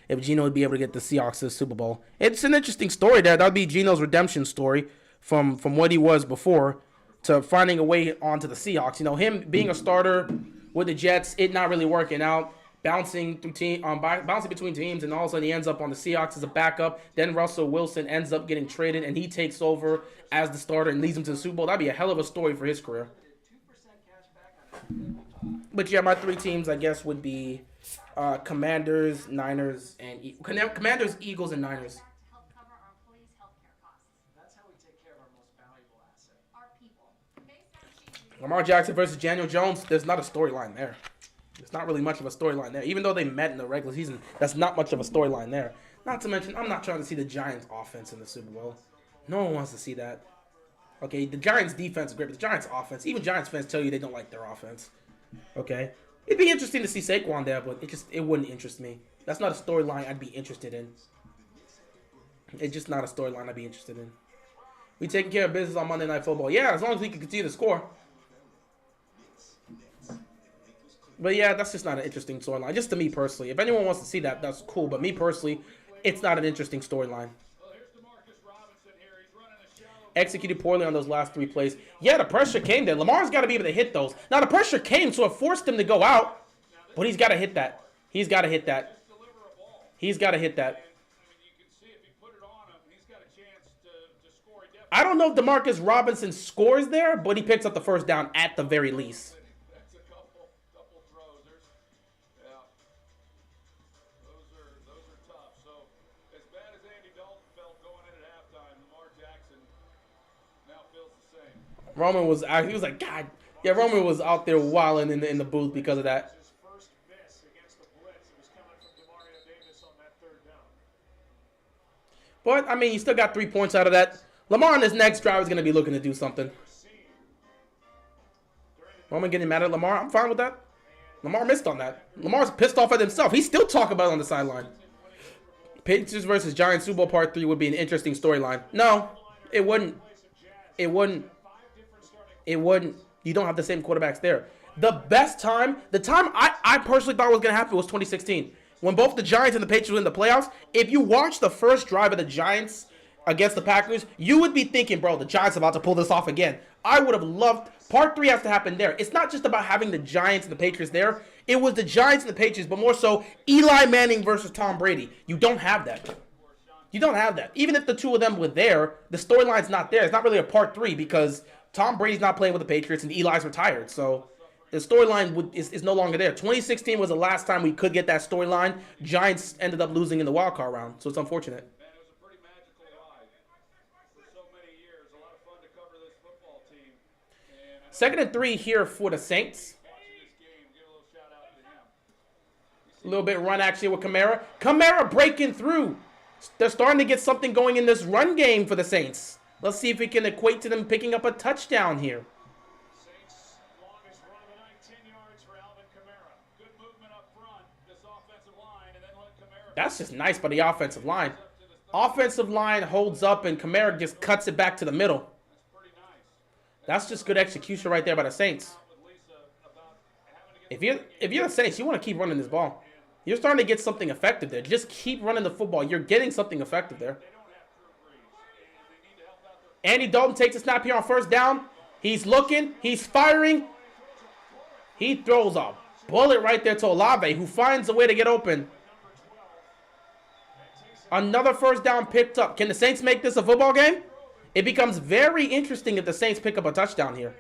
if Geno would be able to get the Seahawks to the Super Bowl. It's an interesting story there. That would be Geno's redemption story from what he was before to finding a way onto the Seahawks. You know, him being a starter with the Jets, it not really working out, bouncing between teams, and all of a sudden he ends up on the Seahawks as a backup. Then Russell Wilson ends up getting traded, and he takes over as the starter and leads him to the Super Bowl. That'd be a hell of a story for his career. But yeah, my 3 teams, I guess, would be Commanders, Niners, and Commanders, Eagles, and Niners. Help cover our employees' healthcare costs. That's how we take care of our most valuable asset. Our people. Lamar Jackson versus Daniel Jones. There's not a storyline there. There's not really much of a storyline there. Even though they met in the regular season, that's not much of a storyline there. Not to mention, I'm not trying to see the Giants' offense in the Super Bowl. No one wants to see that. Okay, the Giants' defense is great, but the Giants' offense, even Giants fans tell you they don't like their offense. Okay? It'd be interesting to see Saquon there, but it wouldn't interest me. That's not a storyline I'd be interested in. It's just not a storyline I'd be interested in. We taking care of business on Monday Night Football. Yeah, as long as we can continue to score. But yeah, that's just not an interesting storyline. Just to me personally. If anyone wants to see that, that's cool. But me personally, it's not an interesting storyline. Executed poorly on those last 3 plays. Yeah, the pressure came there. Lamar's got to be able to hit those. Now, the pressure came, so it forced him to go out. But he's got to hit that. He's got to hit that. He's got to hit that. I don't know if Demarcus Robinson scores there, but he picks up the first down at the very least. That's a couple throws. Yeah. Those are tough. So as bad as Andy Dalton felt going in at halftime, Lamar Jackson now feels the same. Roman was like, God. Yeah, Roman was out there wilding in the booth because of that. His first miss against the blitz. It was coming from Demario Davis on that third down. But, I mean, you still got 3 points out of that. Lamar on his next drive is going to be looking to do something. Roman getting mad at Lamar. I'm fine with that. Lamar missed on that. Lamar's pissed off at himself. He's still talking about it on the sideline. Patriots versus Giants Super Bowl Part 3 would be an interesting storyline. No, it wouldn't. It wouldn't. It wouldn't. You don't have the same quarterbacks there. The time I personally thought was going to happen was 2016. When both the Giants and the Patriots were in the playoffs. If you watch the first drive of the Giants against the Packers, you would be thinking, bro, the Giants are about to pull this off again. I would have loved, Part 3 has to happen there. It's not just about having the Giants and the Patriots there. It was the Giants and the Patriots, but more so Eli Manning versus Tom Brady. You don't have that. You don't have that. Even if the two of them were there, the storyline's not there. It's not really a Part 3 because Tom Brady's not playing with the Patriots and Eli's retired. So the storyline is no longer there. 2016 was the last time we could get that storyline. Giants ended up losing in the wild card round, so it's unfortunate. Man, it was a pretty magical ride for so many years. A lot of fun to cover this football team. And I know 2nd and 3 here for the Saints. watching this game, give a little shout out to him. A little bit run action with Kamara. Kamara breaking through. They're starting to get something going in this run game for the Saints. Let's see if we can equate to them picking up a touchdown here. Saints' longest run of the night, 10 yards for Alvin Kamara. Good movement up front, this offensive line, and then let Kamara. That's just nice by the offensive line. Offensive line holds up and Kamara just cuts it back to the middle. That's pretty nice. That's just good execution right there by the Saints. With Lisa about having to get If you're the Saints, you want to keep running this ball. You're starting to get something effective there. Just keep running the football. You're getting something effective there. they don't have Drew Brees. They need to help out their Andy Dalton takes a snap here on first down. He's looking. He's firing. He throws a bullet right there to Olave, who finds a way to get open. Another first down picked up. Can the Saints make this a football game? It becomes very interesting if the Saints pick up a touchdown here.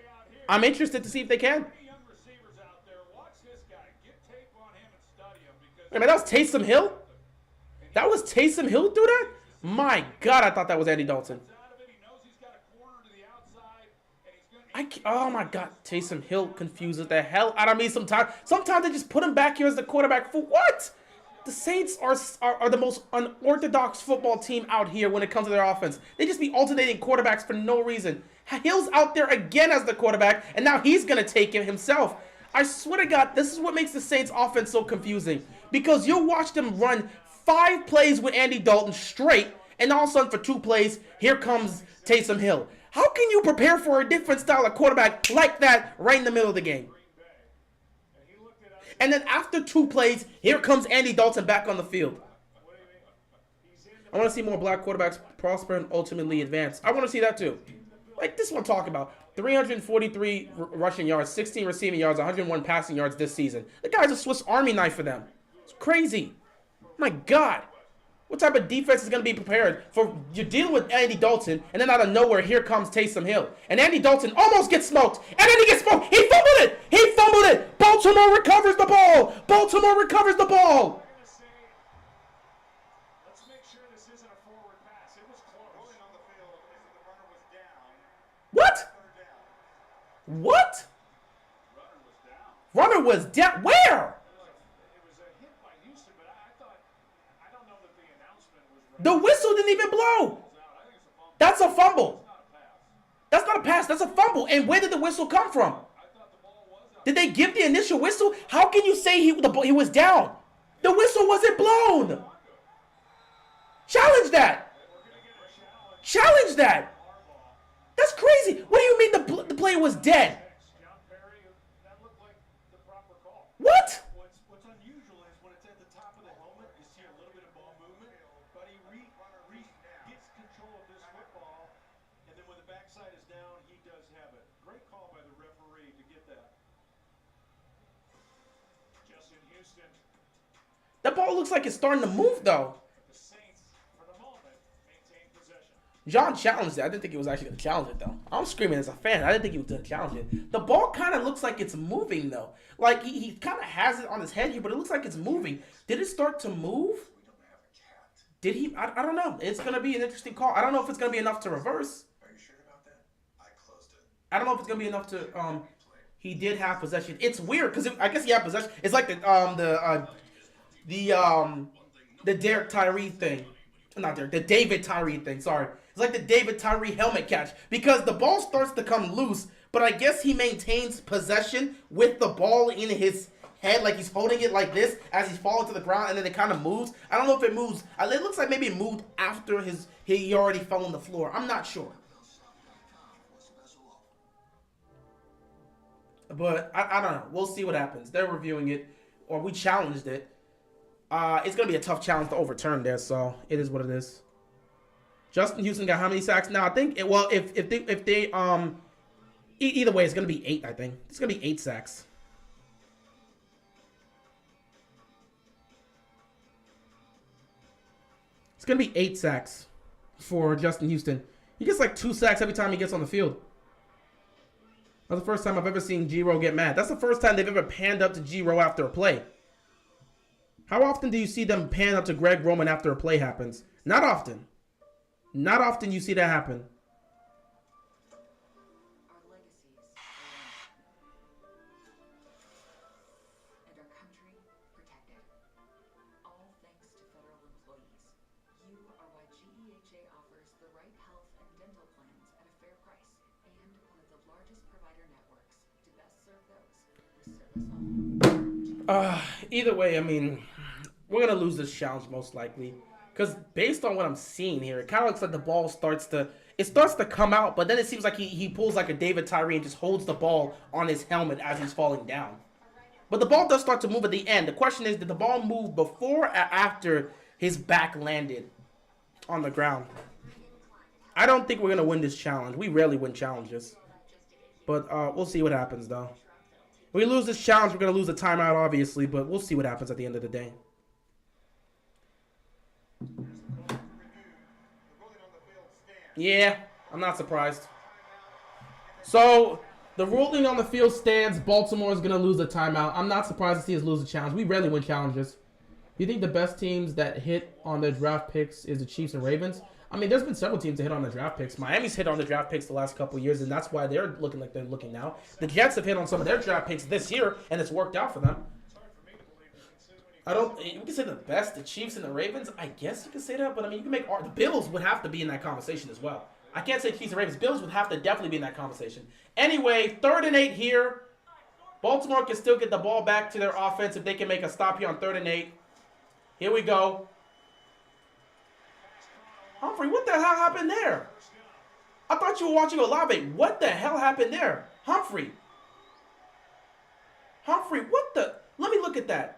I'm interested to see if they can. young receivers out there. Watch this guy. Get tape on him and study him because Wait a minute, that was Taysom Hill? That was Taysom Hill through that? My God, I thought that was Andy Dalton. out of it, he knows he's got a corner to the outside, and he's going to Oh my God, Taysom Hill confuses the hell out of me sometimes. Sometimes they just put him back here as the quarterback for what? The Saints are the most unorthodox football team out here when it comes to their offense. They just be alternating quarterbacks for no reason. Hill's out there again as the quarterback, and now he's going to take it himself. I swear to God, this is what makes the Saints offense so confusing. Because you'll watch them run 5 plays with Andy Dalton straight, and all of a sudden for 2 plays, here comes Taysom Hill. How can you prepare for a different style of quarterback like that right in the middle of the game? And then after 2 plays, here comes Andy Dalton back on the field. I want to see more black quarterbacks prosper and ultimately advance. I want to see that too. Like this one I'm talking about. 343 rushing yards, 16 receiving yards, 101 passing yards this season. The guy's a Swiss Army knife for them. It's crazy. My God. What type of defense is going to be prepared for you're dealing with Andy Dalton, and then out of nowhere, here comes Taysom Hill. And Andy Dalton almost gets smoked, and then he gets smoked. He fumbled it. He fumbled it. Baltimore recovers the ball. Baltimore recovers the ball. Let's make sure this isn't a forward pass. It was close. rolling on the field as the runner was down. What? Runner down. What? Runner was down. Runner was down. Where? It was a hit by Houston, but I thought, I don't know that the announcement was right. The whistle didn't even blow. I think it's a fumble. That's a fumble. Not a pass. That's not a pass. That's a fumble. And where did the whistle come from? I thought the ball was out. Did they give the initial whistle? How can you say he was down? The whistle wasn't blown. Challenge that. Challenge that. That's crazy. What do you mean the play was dead? John Perry, that looked like the proper call. What? What's unusual is when it's at the top of the helmet, you see a little bit of ball movement, but he gets control of this football, and then when the backside is down, he does have it. Great call by the referee to get that. Justin Houston, That ball looks like it's starting to move though. the Saints, for the moment, maintain possession. John challenged it. I didn't think he was actually going to challenge it, though. I'm screaming as a fan. I didn't think he was going to challenge it. The ball kind of looks like it's moving, though. Like, he kind of has it on his head here, but it looks like it's moving. Did it start to move? Did he? I don't know. It's going to be an interesting call. I don't know if it's going to be enough to reverse. Are you sure about that? I closed it. I don't know if it's going to be enough to, he did have possession. It's weird, because I guess he had possession. It's like the Derek Tyree thing. Not Derek, the David Tyree thing, sorry. It's like the David Tyree helmet catch. Because the ball starts to come loose, but I guess he maintains possession with the ball in his head, like he's holding it like this as he's falling to the ground, and then it kind of moves. I don't know if it moves. It looks like maybe it moved after he already fell on the floor. I'm not sure. But I don't know. We'll see what happens. They're reviewing it, or we challenged it. It's going to be a tough challenge to overturn there, so it is what it is. Justin Houston got how many sacks? Now, I think, if they either way, it's going to be 8, I think. It's going to be 8 sacks. It's going to be 8 sacks for Justin Houston. He gets like 2 sacks every time he gets on the field. That's the first time I've ever seen G-Ro get mad. That's the first time they've ever panned up to G-Ro after a play. How often do you see them pan up to Greg Roman after a play happens? Not often. Not often you see that happen. Our legacies are and our country protected. All thanks to federal employees. You are why GEHA offers the right health and dental plans at a fair price and one of the largest provider networks to best serve those who serve us all. Either way, I mean, we're going to lose this challenge most likely. Because based on what I'm seeing here, it kind of looks like the ball starts to come out, but then it seems like he pulls like a David Tyree and just holds the ball on his helmet as he's falling down. But the ball does start to move at the end. The question is, did the ball move before or after his back landed on the ground? I don't think we're going to win this challenge. We rarely win challenges. But we'll see what happens, though. If we lose this challenge, we're going to lose a timeout, obviously, but we'll see what happens at the end of the day. Yeah, I'm not surprised. So, the ruling on the field stands. Baltimore is going to lose a timeout. I'm not surprised to see us lose a challenge. We rarely win challenges. Do you think the best teams that hit on their draft picks is the Chiefs and Ravens? I mean, there's been several teams that hit on the draft picks. Miami's hit on the draft picks the last couple of years, and that's why they're looking like they're looking now. The Jets have hit on some of their draft picks this year, and it's worked out for them. You can say the best, the Chiefs and the Ravens. I guess you can say that, but I mean, you can make the Bills would have to be in that conversation as well. I can't say Chiefs and Ravens. Bills would have to definitely be in that conversation. Anyway, 3rd and 8 here. Baltimore can still get the ball back to their offense if they can make a stop here on 3rd and 8. Here we go. Humphrey, what the hell happened there? I thought you were watching Olave. What the hell happened there? Humphrey, what the? Let me look at that.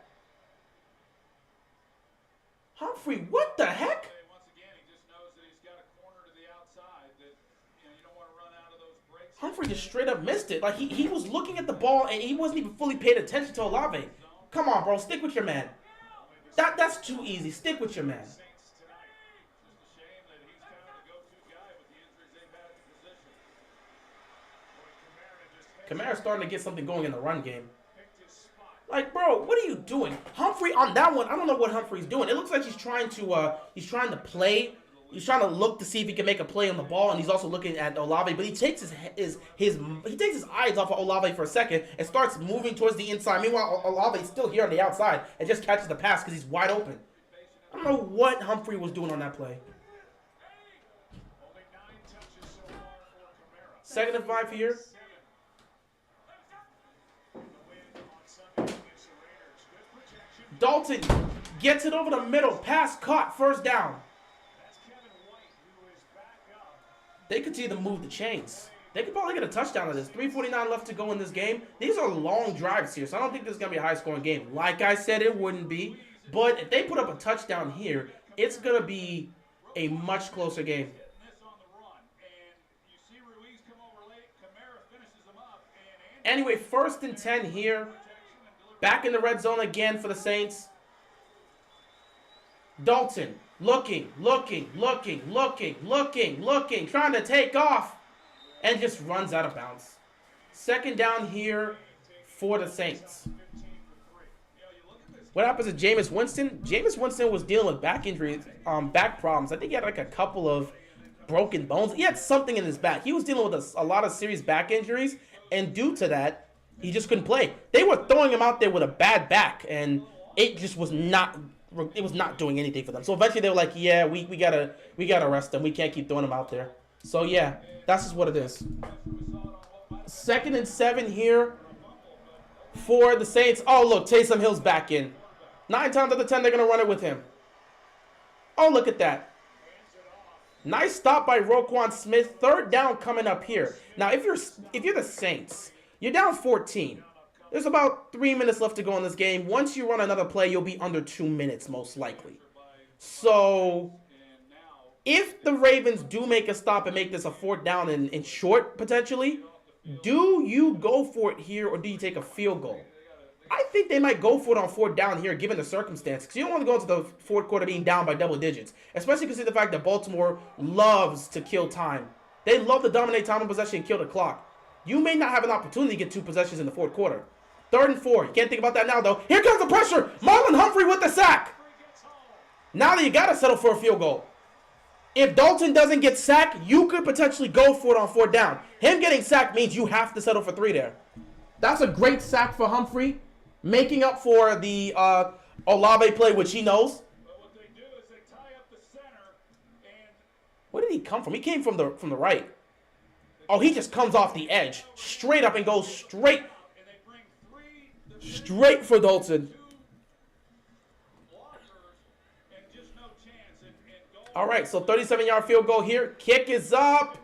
Humphrey, what the heck? Once again, he just knows that he's got a corner to the outside that you don't want to run out of those breaks. Humphrey just straight up missed it. Like he was looking at the ball and he wasn't even fully paying attention to Olave. Come on, bro, stick with your man. That's too easy. Stick with your man. Kamara's starting to get something going in the run game. Like, bro, what are you doing? Humphrey on that one, I don't know what Humphrey's doing. It looks like he's trying to play. He's trying to look to see if he can make a play on the ball, and he's also looking at Olave, but he takes his eyes off of Olave for a second and starts moving towards the inside. Meanwhile, Olave's still here on the outside and just catches the pass because he's wide open. I don't know what Humphrey was doing on that play. 2nd and 5 here. Dalton gets it over the middle. Pass caught. 1st down. They continue to move the chains. They could probably get a touchdown of this. 3:49 left to go in this game. These are long drives here, so I don't think this is going to be a high-scoring game. Like I said, it wouldn't be. But if they put up a touchdown here, it's going to be a much closer game. Anyway, 1st and 10 here. Back in the red zone again for the Saints. Dalton Looking, trying to take off, and just runs out of bounds. Second down here for the Saints. What happens to Jameis Winston? Jameis Winston was dealing with back injuries, back problems. I think he had like a couple of broken bones. He had something in his back. He was dealing with a lot of serious back injuries, and due to that, he just couldn't play. They were throwing him out there with a bad back, and it just was not. It was not doing anything for them. So eventually they were like, yeah, we gotta rest him. We can't keep throwing him out there. So yeah, that's just what it is. 2nd and 7 here for the Saints. Oh, look, Taysom Hill's back in. 9 times out of 10, they're going to run it with him. Oh, look at that. Nice stop by Roquan Smith. 3rd down coming up here. Now, if you're the Saints, you're down 14. There's about 3 minutes left to go in this game. Once you run another play, you'll be under 2 minutes, most likely. So, if the Ravens do make a stop and make this a 4th down and short, potentially, do you go for it here or do you take a field goal? I think they might go for it on 4th down here, given the circumstance. Because you don't want to go into the 4th quarter being down by double digits. Especially considering the fact that Baltimore loves to kill time. They love to dominate time of possession and kill the clock. You may not have an opportunity to get 2 possessions in the 4th quarter. 3rd and 4. You can't think about that now, though. Here comes the pressure. Marlon Humphrey with the sack. Now that you got to settle for a field goal. If Dalton doesn't get sacked, you could potentially go for it on 4th down. Him getting sacked means you have to settle for 3 there. That's a great sack for Humphrey, making up for the Olave play, which he knows. What they do is they tie up the center and Where did he come from? He came from the right. Oh, he just comes off the edge, straight up and goes straight for Dalton. All right, so 37-yard field goal here. Kick is up,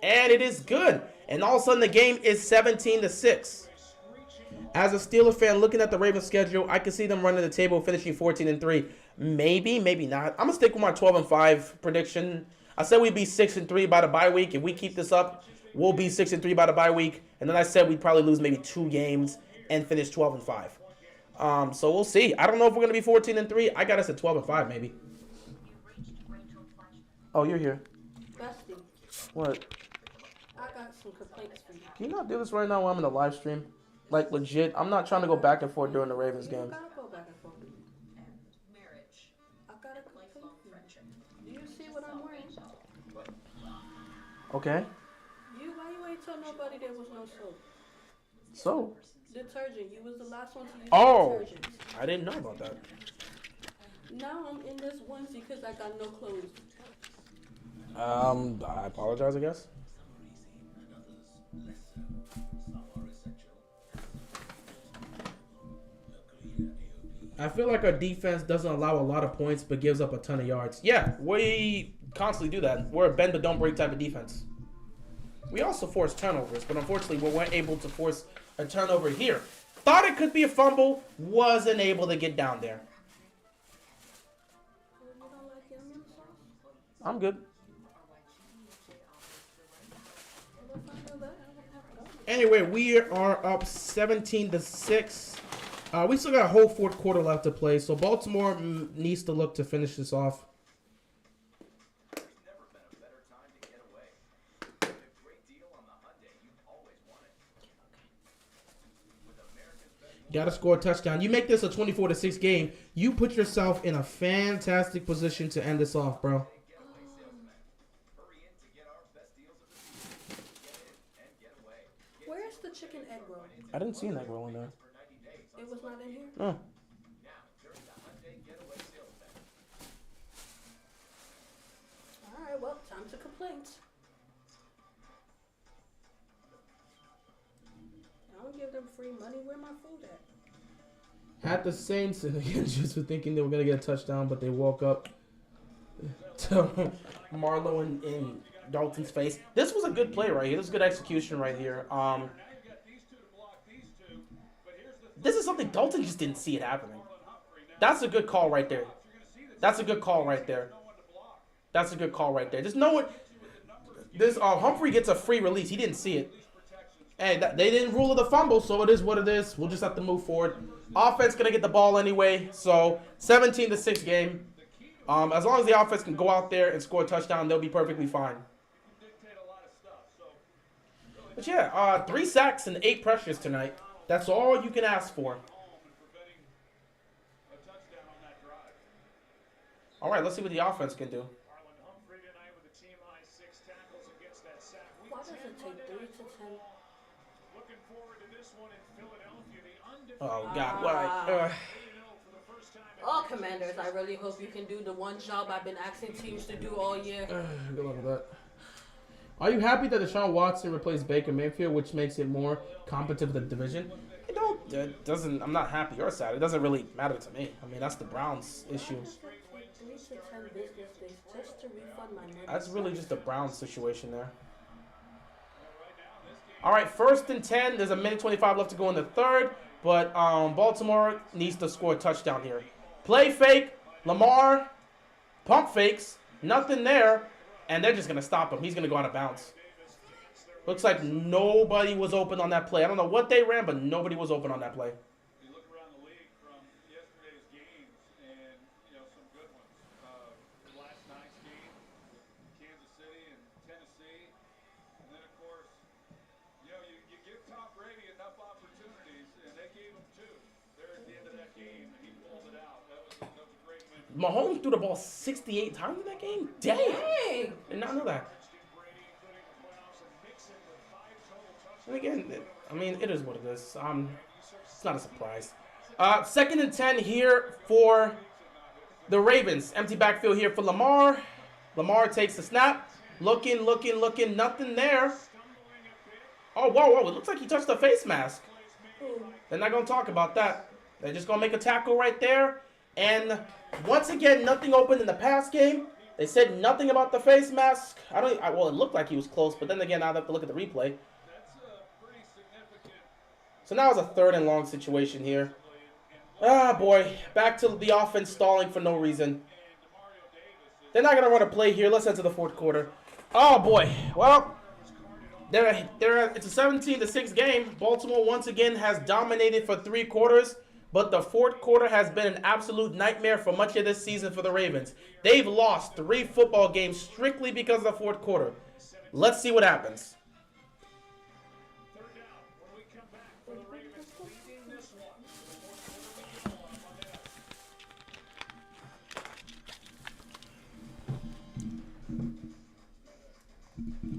and it is good. And all of a sudden, the game is 17-6. As a Steelers fan, looking at the Ravens schedule, I can see them running the table, finishing 14-3. Maybe, maybe not. I'm gonna stick with my 12-5 prediction. I said we'd be 6-3 by the bye week. If we keep this up, we'll be 6-3 by the bye week. And then I said we'd probably lose maybe 2 games and finish 12-5. So we'll see. I don't know if we're gonna be 14-3. I got us at 12-5 maybe. Oh, you're here. Bestie, What? I got some complaints for you. Can you not do this right now while I'm in the live stream? Like, legit. I'm not trying to go back and forth during the Ravens You game. gotta go back and forth. I got a complaint for you. Do you see what I'm wearing? Okay. Why you ain't tell nobody there was no soap? So, Detergent. You was the last one to use detergent. I didn't know about that. Now I'm in this onesie because I got no clothes. I apologize, I guess. I feel like our defense doesn't allow a lot of points but gives up a ton of yards. Yeah, we constantly do that. We're a bend but don't break type of defense. We also force turnovers, but unfortunately we weren't able to force a turnover here. Thought it could be a fumble, wasn't able to get down there. I'm good. Anyway, we are up 17-6. We still got a whole 4th quarter left to play, so Baltimore needs to look to finish this off. Got to score a touchdown. You make this a 24-6 game, you put yourself in a fantastic position to end this off, bro. Where's the chicken egg roll? I didn't see an egg roll in there. It was not in here? Oh. Alright, well, time to complaints. I don't give them free money. Where my food at? At the Saints, and again, just for thinking they were going to get a touchdown, but they woke up to Marlowe in Dalton's face. This was a good play right here. This is good execution right here. This is something Dalton just didn't see it happening. That's a good call right there. That's a good call right there. That's a good call right there. Just know what this Humphrey gets a free release. He didn't see it. Hey, they didn't rule of the fumble, so it is what it is. We'll just have to move forward. Offense gonna get the ball anyway. So 17-6 game. As long as the offense can go out there and score a touchdown, they'll be perfectly fine. But yeah, 3 sacks and 8 pressures tonight. That's all you can ask for. All right, let's see what the offense can do. Why does it take 3 to 10? Looking forward to this one in Philadelphia. The Oh God, why? Oh, Commanders, I really hope you can do the one job I've been asking teams to do all year. Good luck with that. Are you happy that Deshaun Watson replaced Baker Mayfield, which makes it more competitive for the division? It doesn't. I'm not happy or sad. It doesn't really matter to me. I mean, that's the Browns' issue. Why does it take 3 to 10 business days just to refund my money? That's really just the Browns' situation there. All right, 1st and 10. There's a minute 25 left to go in the third, but Baltimore needs to score a touchdown here. Play fake, Lamar, pump fakes, nothing there, and they're just going to stop him. He's going to go out of bounds. Looks like nobody was open on that play. I don't know what they ran, but nobody was open on that play. You look around the league from yesterday's games and, some good ones. Last night's game, Kansas City and Tennessee. And then, of course, you give Tom Brady enough opportunities, and they gave him 2 there at the end of that game, and he pulled it out. That was a great win. Mahomes threw the ball 68 times in that game? Dang! Did not know that. And again, I mean, it is what it is. It's not a surprise. 2nd and 10 here for the Ravens. Empty backfield here for Lamar. Lamar takes the snap. Looking. Nothing there. Oh, whoa. It looks like he touched the face mask. They're not going to talk about that. They're just going to make a tackle right there. And once again, nothing open in the pass game. They said nothing about the face mask. Well, it looked like he was close, but then again, I have to look at the replay. So now it's a 3rd and long situation here. Ah, boy. Back to the offense stalling for no reason. They're not going to run a play here. Let's enter the 4th quarter. Oh, boy. Well, it's a 17-6 game. Baltimore once again has dominated for 3 quarters. But the 4th quarter has been an absolute nightmare for much of this season for the Ravens. They've lost 3 football games strictly because of the 4th quarter. Let's see what happens.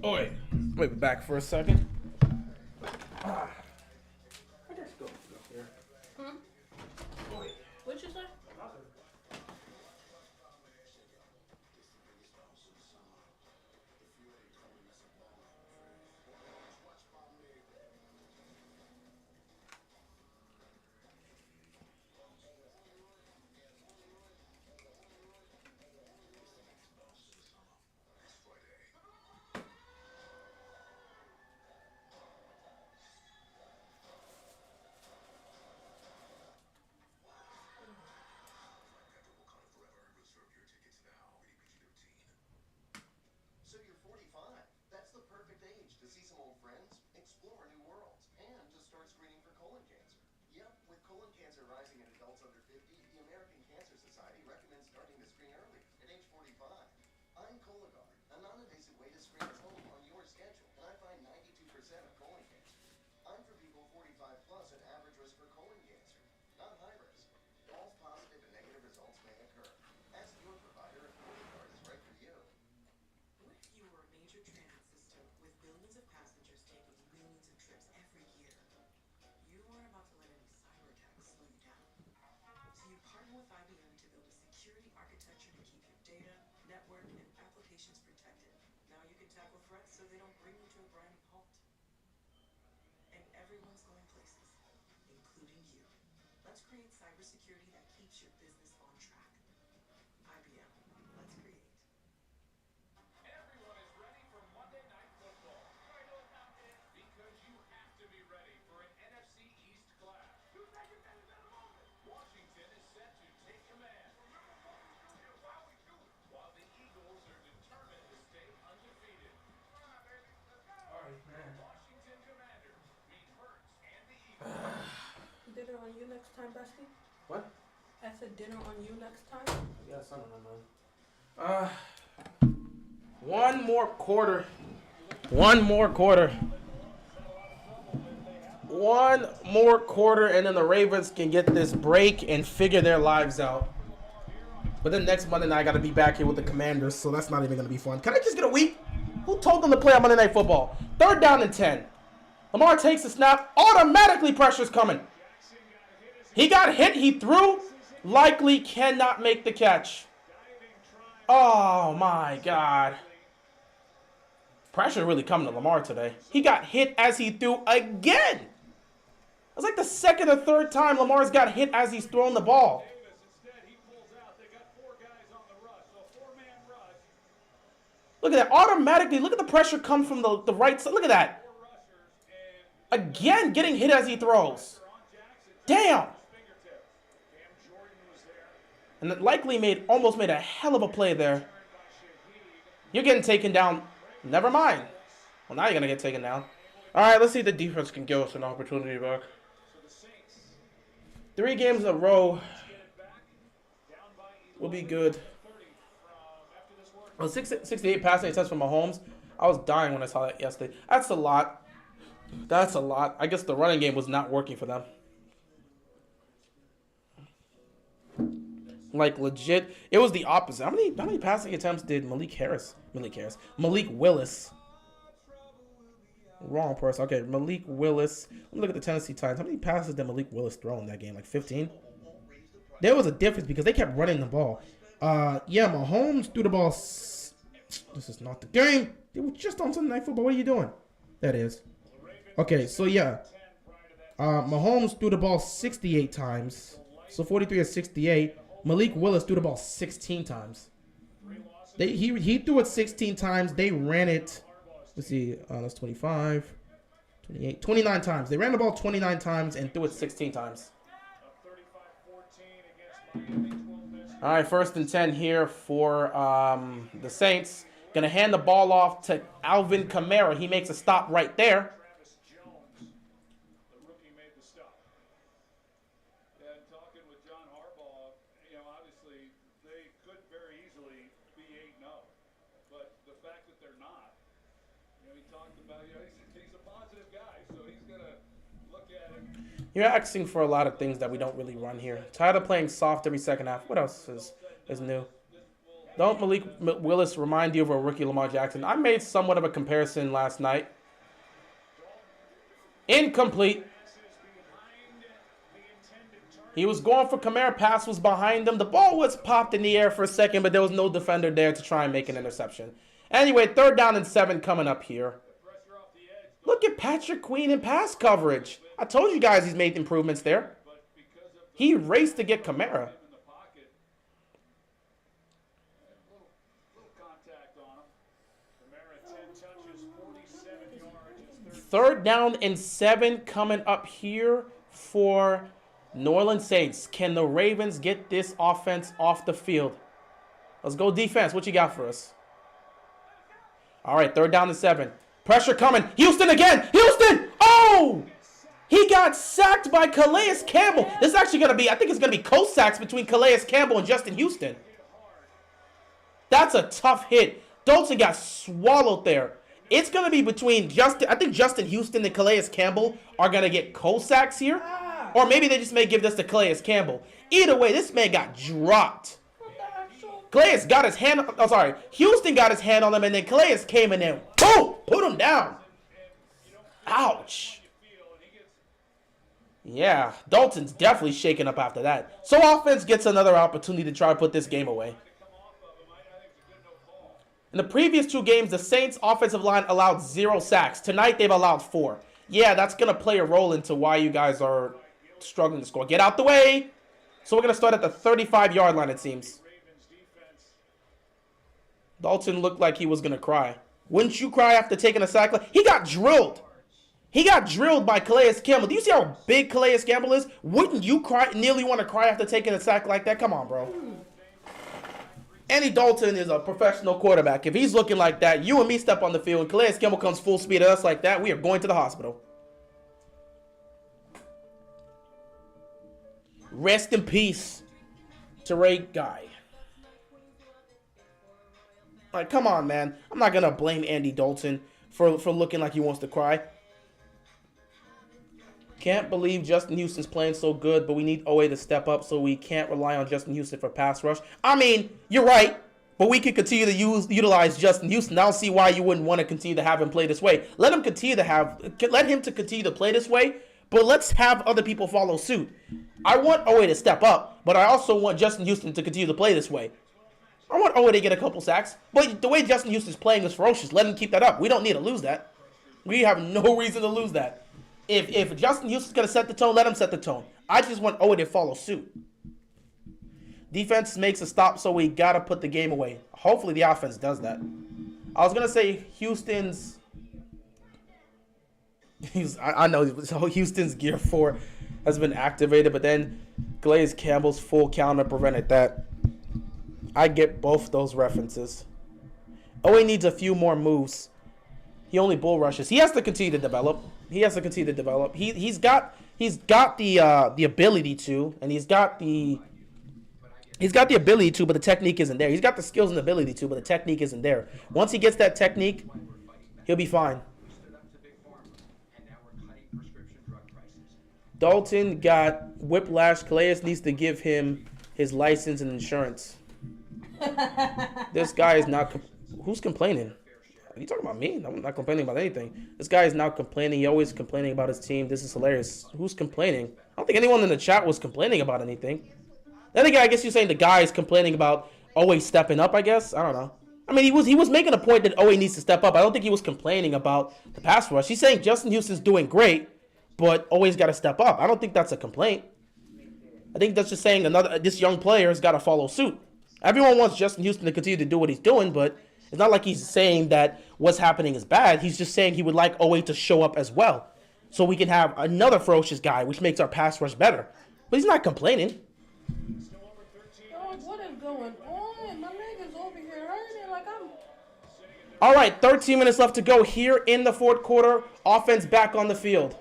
Oi, wait, be back for a second. I guess go here. Oi. What'd you say? So you're 45. That's the perfect age to see some old friends, explore new worlds, and to start screening for colon cancer. Yep, with colon cancer rising in adults under 50, the American Cancer Society recommends starting to screen early, at age 45. I'm Cologuard, a non-invasive way to screen at home on your schedule, and I find 92% of colon cancer. I'm for people 45 plus at average risk for colon cancer, not high risk. False positive and negative results may occur. Ask your provider if Cologuard is right for you. What if you were a major transit system with billions of passengers taking millions of trips every year? You weren't about to let any cyber attacks slow you down. So you partner with IBM to build a security architecture to keep your data, network, and applications protected. Now you can tackle threats so they don't bring you to a grinding halt. And everyone's going places, including you. Let's create cybersecurity that keeps your business on track. IBM, let's create. Everyone is ready for Monday Night Football. Because you have to be ready for an NFC East clash. Washington is set to take command. While the Eagles are determined to stay undefeated. All right, man. Washington Commanders meet Hurts and the Eagles. Dinner on you next time, bestie? What? I said dinner on you next time. Yes, I don't know, man. One more quarter. One more quarter. One more quarter, and then the Ravens can get this break and figure their lives out. But then next Monday night, I got to be back here with the Commanders, so that's not even going to be fun. Can I just get a week? Who told them to play on Monday Night Football? 3rd down and 10. Lamar takes the snap. Automatically, pressure's coming. He got hit. He threw. Likely cannot make the catch. Oh, my God. Pressure really coming to Lamar today. He got hit as he threw again. It's like the 2nd or 3rd time Lamar's got hit as he's thrown the ball. Look at that. Automatically, look at the pressure come from the right side. Look at that. Again, getting hit as he throws. Damn. And that Likely almost made a hell of a play there. You're getting taken down. Never mind. Well, now you're going to get taken down. All right, let's see if the defense can give us an opportunity back. 3 games in a row will be good. Oh, 68 passing attempts from Mahomes. I was dying when I saw that yesterday. That's a lot. That's a lot. I guess the running game was not working for them. Like, legit. It was the opposite. How many passing attempts did Malik Willis. Wrong person. Okay, Malik Willis. Let me look at the Tennessee Titans. How many passes did Malik Willis throw in that game? Like 15? There was a difference because they kept running the ball. Yeah, Mahomes threw the ball. This is not the game. They were just on Sunday Night Football. What are you doing? That is. Okay, so yeah. Mahomes threw the ball 68 times. So 43 or 68. Malik Willis threw the ball 16 times. He threw it 16 times. They ran it. Let's see. That's 25, 28, 29 times. They ran the ball 29 times and threw it 16 times. All right, 1st and 10 here for the Saints. Going to hand the ball off to Alvin Kamara. He makes a stop right there. You're asking for a lot of things that we don't really run here. Tired of playing soft every second half. What else is new? Don't Malik Willis remind you of a rookie Lamar Jackson? I made somewhat of a comparison last night. Incomplete. He was going for Kamara. Pass was behind him. The ball was popped in the air for a second, but there was no defender there to try and make an interception. Anyway, 3rd down and 7 coming up here. Look at Patrick Queen in pass coverage. I told you guys he's made improvements there. He raced to get Kamara. 3rd down and 7 coming up here for New Orleans Saints. Can the Ravens get this offense off the field? Let's go defense. What you got for us? All right, 3rd down and 7. Pressure coming. Houston again. Houston! Oh! He got sacked by Calais Campbell. This is actually going to be, I think it's going to be co-sacks between Calais Campbell and Justin Houston. That's a tough hit. Dalton got swallowed there. It's going to be between I think Justin Houston and Calais Campbell are going to get co-sacks here. Or maybe they just may give this to Calais Campbell. Either way, this man got dropped. Calais got his hand, Houston got his hand on him, and then Calais came in there, boom, put him down. Ouch. Yeah, Dalton's definitely shaken up after that. So offense gets another opportunity to try to put this game away. In the previous 2 games, the Saints' offensive line allowed 0 sacks. Tonight, they've allowed 4. Yeah, that's going to play a role into why you guys are struggling to score. Get out the way. So we're going to start at the 35-yard line, it seems. Dalton looked like he was going to cry. Wouldn't you cry after taking a sack? He got drilled. He got drilled by Calais Campbell. Do you see how big Calais Campbell is? Wouldn't you nearly want to cry after taking a sack like that? Come on, bro. Andy Dalton is a professional quarterback. If he's looking like that, you and me step on the field, and Calais Campbell comes full speed at us like that, we are going to the hospital. Rest in peace to Reich guy. Like, come on, man. I'm not gonna blame Andy Dalton for looking like he wants to cry. Can't believe Justin Houston's playing so good, but we need OA to step up, so we can't rely on Justin Houston for pass rush. I mean, you're right, but we can continue to utilize Justin Houston. I don't see why you wouldn't want to continue to have him play this way. Let him continue to play this way, but let's have other people follow suit. I want OA to step up, but I also want Justin Houston to continue to play this way. I want OA to get a couple sacks, but the way Justin Houston's playing is ferocious. Let him keep that up. We don't need to lose that. We have no reason to lose that. If Justin Houston's going to set the tone, let him set the tone. I just want OA to follow suit. Defense makes a stop, so we got to put the game away. Hopefully the offense does that. I was going to say Houston's... I know Houston's Gear 4 has been activated, but then Glaze Campbell's full counter prevented that. I get both those references. OA needs a few more moves. He only bull rushes. He has to continue to develop. He's got the ability to, and he's got the ability to, but the technique isn't there. He's got the skills and ability to, but the technique isn't there. Once he gets that technique, he'll be fine. Dalton got whiplash. Calais needs to give him his license and insurance. This guy is not. Who's complaining? Are you talking about me? I'm not complaining about anything. This guy is now complaining. He's always complaining about his team. This is hilarious. Who's complaining? I don't think anyone in the chat was complaining about anything. Then again, I guess you're saying the guy is complaining about always stepping up, I guess. I don't know. I mean, he was making a point that OA needs to step up. I don't think he was complaining about the pass rush. He's saying Justin Houston's doing great, but always got to step up. I don't think that's a complaint. I think that's just saying this young player has got to follow suit. Everyone wants Justin Houston to continue to do what he's doing, but it's not like he's saying that what's happening is bad. He's just saying he would like OA to show up as well, so we can have another ferocious guy, which makes our pass rush better. But he's not complaining. Oh, what is going on? My leg is over here hurting like I'm... All right, 13 minutes left to go here in the fourth quarter. Offense back on the field.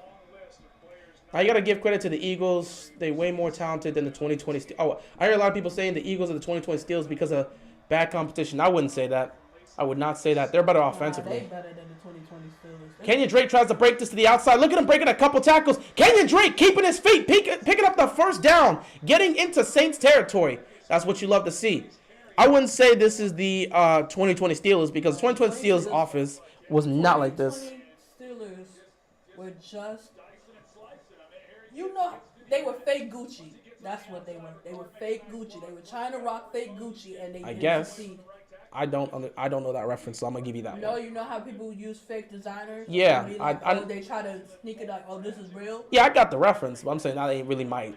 I got to give credit to the Eagles. They're way more talented than the 2020 Steelers. Oh, I hear a lot of people saying the Eagles are the 2020 Steelers because of bad competition. I wouldn't say that. I would not say that. They're better offensively. They're better than the 2020 Steelers. Kenyon Drake tries to break this to the outside. Look at him breaking a couple tackles. Kenyon Drake keeping his feet, picking up the first down, getting into Saints territory. That's what you love to see. I wouldn't say this is the 2020 Steelers because the 2020 Steelers offense was not like this. Steelers were just... You know, they were fake Gucci. That's what they were. They were fake Gucci. They were trying to rock fake Gucci, and they didn't succeed. I don't know that reference, so I'm gonna give you that one. You know how people use fake designers? Yeah, like, they try to sneak it like, oh, this is real. Yeah, I got the reference, but I'm saying that ain't really my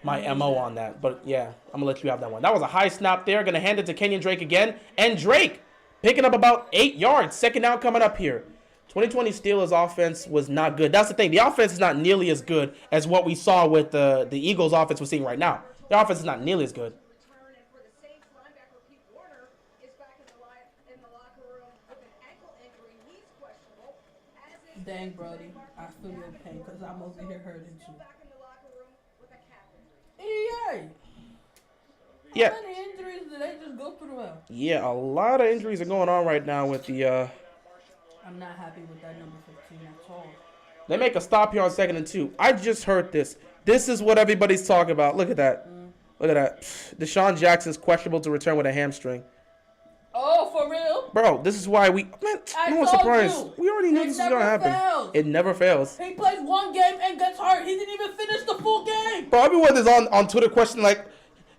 my MO on that. But yeah, I'm gonna let you have that one. That was a high snap there. Gonna hand it to Kenyon Drake again, and Drake picking up about 8 yards. Second down coming up here. 2020 Steelers offense was not good. That's the thing. The offense is not nearly as good as what we saw with the Eagles offense we're seeing right now. The offense is not nearly as good. Dang, Brody. I feel your pain because I'm over here hurting too. Yeah. How many injuries did they just go through? Yeah, a lot of injuries are going on right now with the... I'm not happy with that number 15 at all. They make a stop here on 2nd and 2. I just heard this. This is what everybody's talking about. Look at that. Look at that. Deshaun Jackson's questionable to return with a hamstring. Oh, for real? Bro, this is why we... Man, no one's surprised. We already knew this was going to happen. It never fails. He plays one game and gets hurt. He didn't even finish the full game. Bro, everyone is on Twitter questioning, like,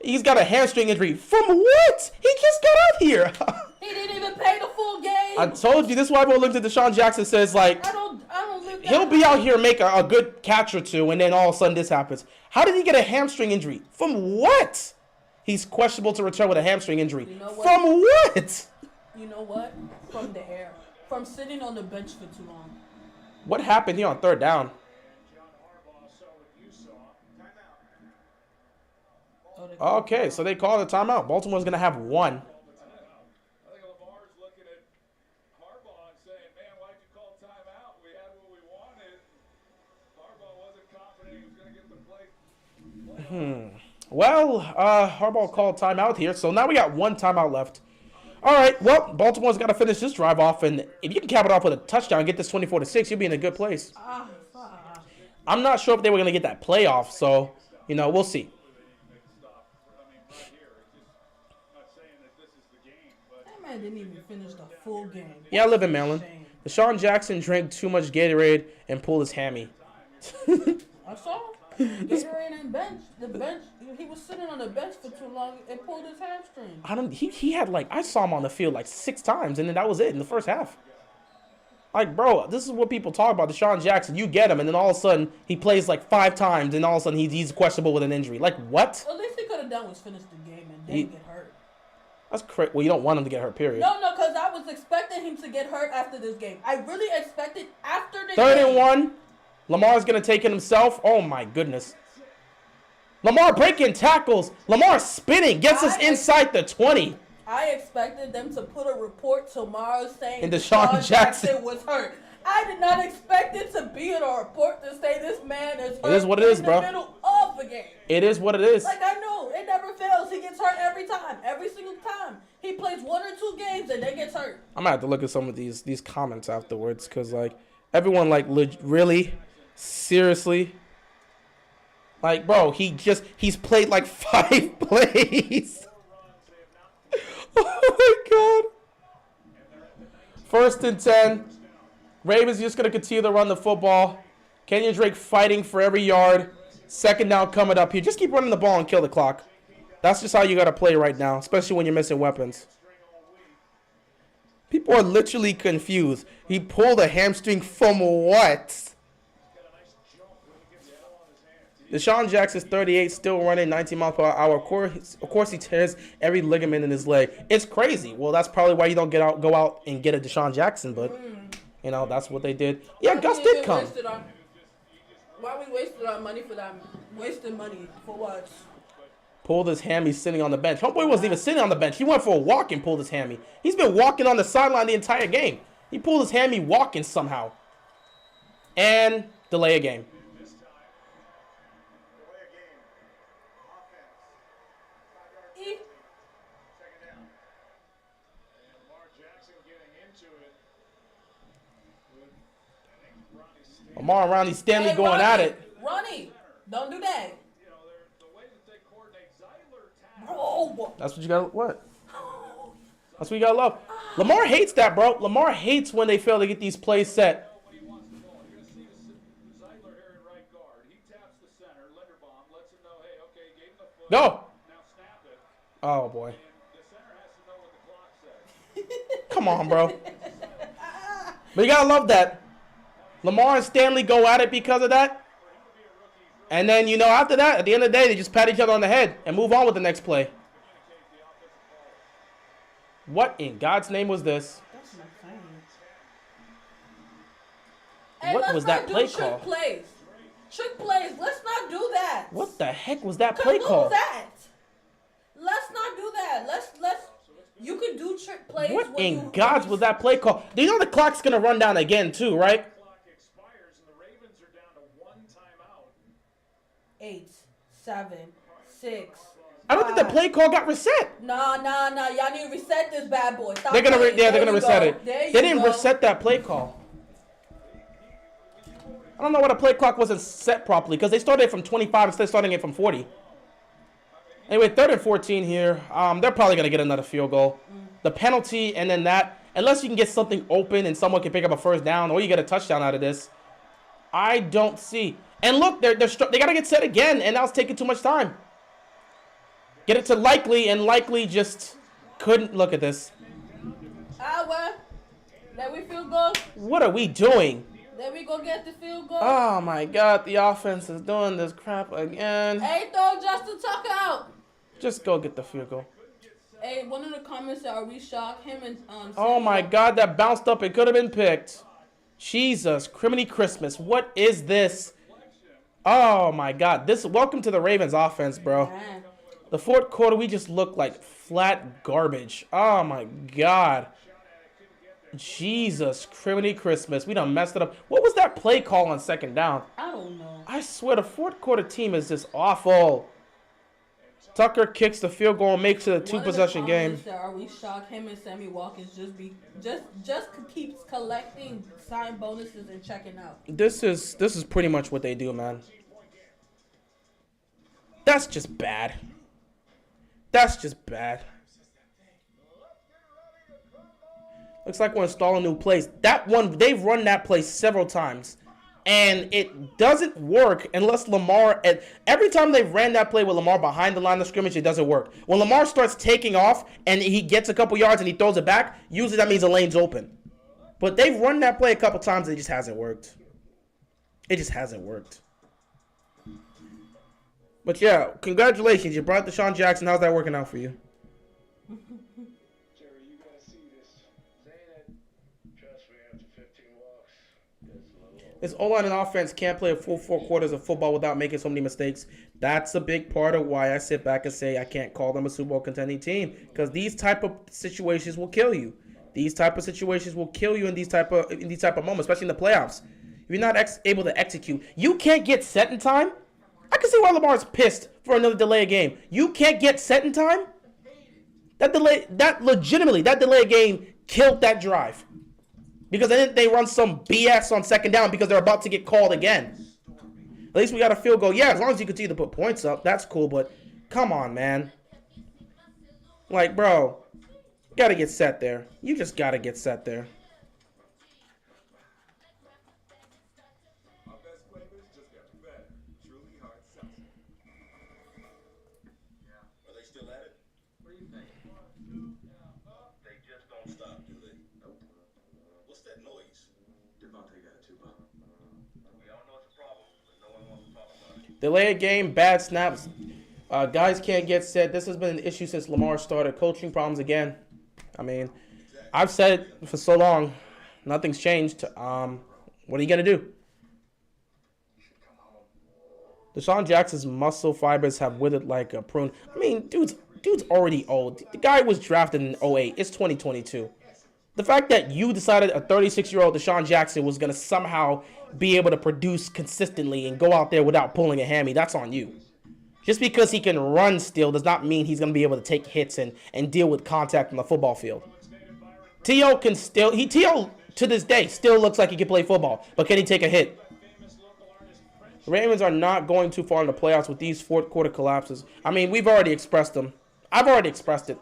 he's got a hamstring injury. From what? He just got out here. He didn't even play the full game. I told you. This is why everyone looks at Deshaun Jackson says, like, he'll be out here and make a good catch or two, and then all of a sudden this happens. How did he get a hamstring injury? From what? He's questionable to return with a hamstring injury. You know what? From what? You know what? From the air. From sitting on the bench for too long. What happened here on 3rd down? Okay, so they called a timeout. Baltimore's going to have one. I think Lamar's looking at Harbaugh and saying, man, why'd you call timeout? We had what we wanted. Harbaugh wasn't confident he was going to get the play. Well, Harbaugh called timeout here, so now we got one timeout left. All right, well, Baltimore's got to finish this drive off, and if you can cap it off with a touchdown and get this 24-6, you'll be in a good place. I'm not sure if they were going to get that playoff, so, you know, we'll see. That man didn't even finish the full game. Yeah, I live in Maryland. Deshaun Jackson drank too much Gatorade and pulled his hammy. I saw Gatorade and the bench. He was sitting on the bench for too long and pulled his hamstring. He had like, I saw him on the field like 6 times, and then that was it in the first half. Like, bro, this is what people talk about. Deshaun Jackson, you get him, and then all of a sudden he plays like 5 times, and all of a sudden he's questionable with an injury. Like, what? At least he could have done was finish the game and then get hurt. That's crazy. Well, you don't want him to get hurt, period. No, because I was expecting him to get hurt after this game. I really expected after the Third game. and 1. Lamar's going to take it himself. Oh, my goodness. Lamar breaking tackles. Lamar spinning. Gets us inside the 20. I expected them to put a report tomorrow saying Deshaun Jackson was hurt. I did not expect it to be in a report to say this man is hurt. It is what it is, bro. In the middle of the game. It is what it is. Like, I know. It never fails. He gets hurt every time. Every single time. He plays 1 or 2 games and then gets hurt. I'm going to have to look at some of these comments afterwards because, like, everyone, like, really? Seriously? Like, bro, he's played, like, 5 plays. Oh, my God. 1st and 10. Ravens just going to continue to run the football. Kenyon Drake fighting for every yard. 2nd down coming up here. Just keep running the ball and kill the clock. That's just how you got to play right now, especially when you're missing weapons. People are literally confused. He pulled a hamstring from what? Deshaun Jackson's 38, still running 19 miles per hour. Of course, he tears every ligament in his leg. It's crazy. Well, that's probably why you don't go out and get a Deshaun Jackson, but, you know, that's what they did. Yeah, Gus did come. Why we wasted our money for that? Wasting money for what? Pulled his hammy sitting on the bench. Homeboy wasn't even sitting on the bench. He went for a walk and pulled his hammy. He's been walking on the sideline the entire game. He pulled his hammy walking somehow. And delay a game. Lamar and Ronnie Stanley going Ronnie, at it. Ronnie, don't do that. That's what you got. What? That's what you got to love. Lamar hates that, bro. Lamar hates when they fail to get these plays set. Go. Oh, boy. Come on, bro. But you got to love that. Lamar and Stanley go at it because of that. And then, you know, after that, at the end of the day, they just pat each other on the head and move on with the next play. What in God's name was this? Hey, what was that play call? Trick plays. Let's not do that. What the heck was that play call? That. Let's not do that. Let's. You can do trick plays. What in God's was that play call? Do you know the clock's gonna run down again too, right? 8, 7, 6. I don't think the play call got reset. Nah. Y'all need to reset this bad boy. Stop they're gonna playing. they're gonna reset it. They didn't reset that play call. I don't know why the play clock wasn't set properly because they started it from 25 instead of starting it from 40. Anyway, 3rd and 14 here. They're probably gonna get another field goal. The penalty and then that, unless you can get something open and someone can pick up a 1st down or you get a touchdown out of this. I don't see. And look, they gotta get set again, and now it's taking too much time. Get it to Likely, and Likely just couldn't. Look at this. Well, there we field goal. What are we doing? There we go get the field goal. Oh my God, the offense is doing this crap again. Hey, throw Justin Tucker out. Just go get the field goal. Hey, one of the comments said, "Are we shocked?" Him and oh my God, that bounced up. It could have been picked. Jesus, criminy Christmas. What is this? Oh my God. Welcome to the Ravens offense, bro. Man. The 4th quarter, we just look like flat garbage. Oh my God. Jesus, criminy Christmas. We done messed it up. What was that play call on 2nd down? I don't know. I swear the 4th quarter team is just awful. Tucker kicks the field goal and makes it a two-possession game. Are we shocked him and Sammy Watkins just keeps collecting sign bonuses and checking out? This is pretty much what they do, man. That's just bad. That's just bad. Looks like we're installing new plays. That one, they've run that play several times. And it doesn't work unless Lamar, every time they've ran that play with Lamar behind the line of scrimmage, it doesn't work. When Lamar starts taking off and he gets a couple yards and he throws it back, usually that means the lane's open. But they've run that play a couple times and it just hasn't worked. It just hasn't worked. But yeah, congratulations. You brought DeSean Jackson. How's that working out for you? Jerry, you gotta see this. Saying it. Trust me, after 15 walks, it's a little. This O-line and offense can't play a full 4 quarters of football without making so many mistakes. That's a big part of why I sit back and say I can't call them a Super Bowl contending team, because these type of situations will kill you. These type of situations will kill you in these type of moments, especially in the playoffs. If you're not able to execute, you can't get set in time. I can see why Lamar's pissed for another delay game. You can't get set in time. That delay game killed that drive. Because then they run some BS on second down because they're about to get called again. At least we got a field goal. Yeah, as long as you continue to put points up, that's cool. But come on, man. Like, bro, you got to get set there. You just got to get set there. Delay a game, bad snaps. Guys can't get set. This has been an issue since Lamar started. Coaching problems again. I mean, I've said it for so long. Nothing's changed. What are you going to do? DeSean Jackson's muscle fibers have withered like a prune. I mean, dude's already old. The guy was drafted in 08. It's 2022. The fact that you decided a 36-year-old DeSean Jackson was going to somehow be able to produce consistently and go out there without pulling a hammy, that's on you. Just because he can run still does not mean he's going to be able to take hits and deal with contact on the football field. T.O. can still, T.O. to this day still looks like he can play football, but can he take a hit? The Ravens are not going too far in the playoffs with these fourth quarter collapses. I mean, we've already expressed them. I've already expressed it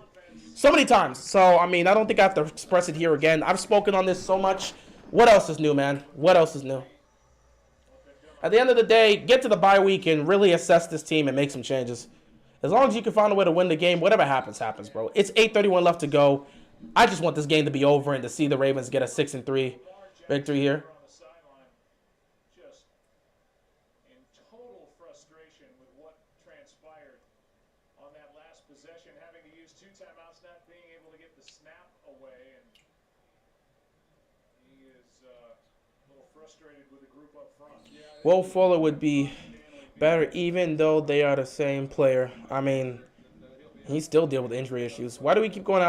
so many times. So, I mean, I don't think I have to express it here again. I've spoken on this so much. What else is new, man? What else is new? At the end of the day, get to the bye week and really assess this team and make some changes. As long as you can find a way to win the game, whatever happens, happens, bro. It's 8:31 left to go. I just want this game to be over and to see the Ravens get a 6-3 victory here. Will Fuller would be better even though they are the same player. I mean, he still deal with injury issues. Why do we keep going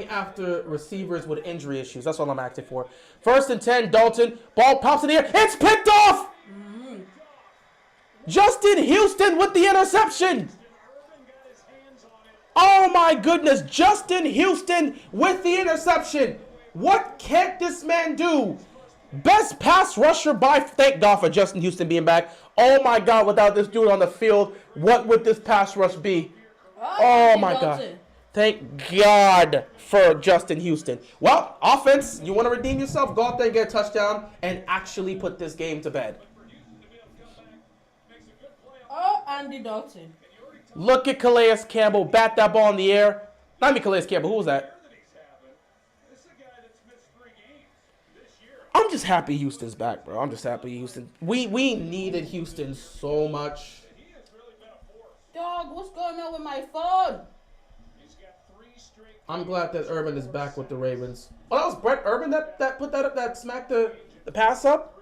after receivers with injury issues? That's all I'm acting for. 1st and 10, Dalton. Ball pops in the air. It's picked off! Justin Houston with the interception. Oh my goodness. Justin Houston with the interception. What can't this man do? Best pass rusher by, thank God for Justin Houston being back. Oh my God, without this dude on the field, what would this pass rush be? Oh my God. Thank God for Justin Houston. Well, offense, you want to redeem yourself? Go out there and get a touchdown and actually put this game to bed. Oh, Andy Dalton. Look at Calais Campbell bat that ball in the air. Not me, Calais Campbell. Who was that? I'm just happy Houston's back, bro. I'm just happy Houston. We needed Houston so much. Dog, what's going on with my phone? I'm glad that Urban is back with the Ravens. Oh, that was Brett Urban that put that up, that smacked the pass up?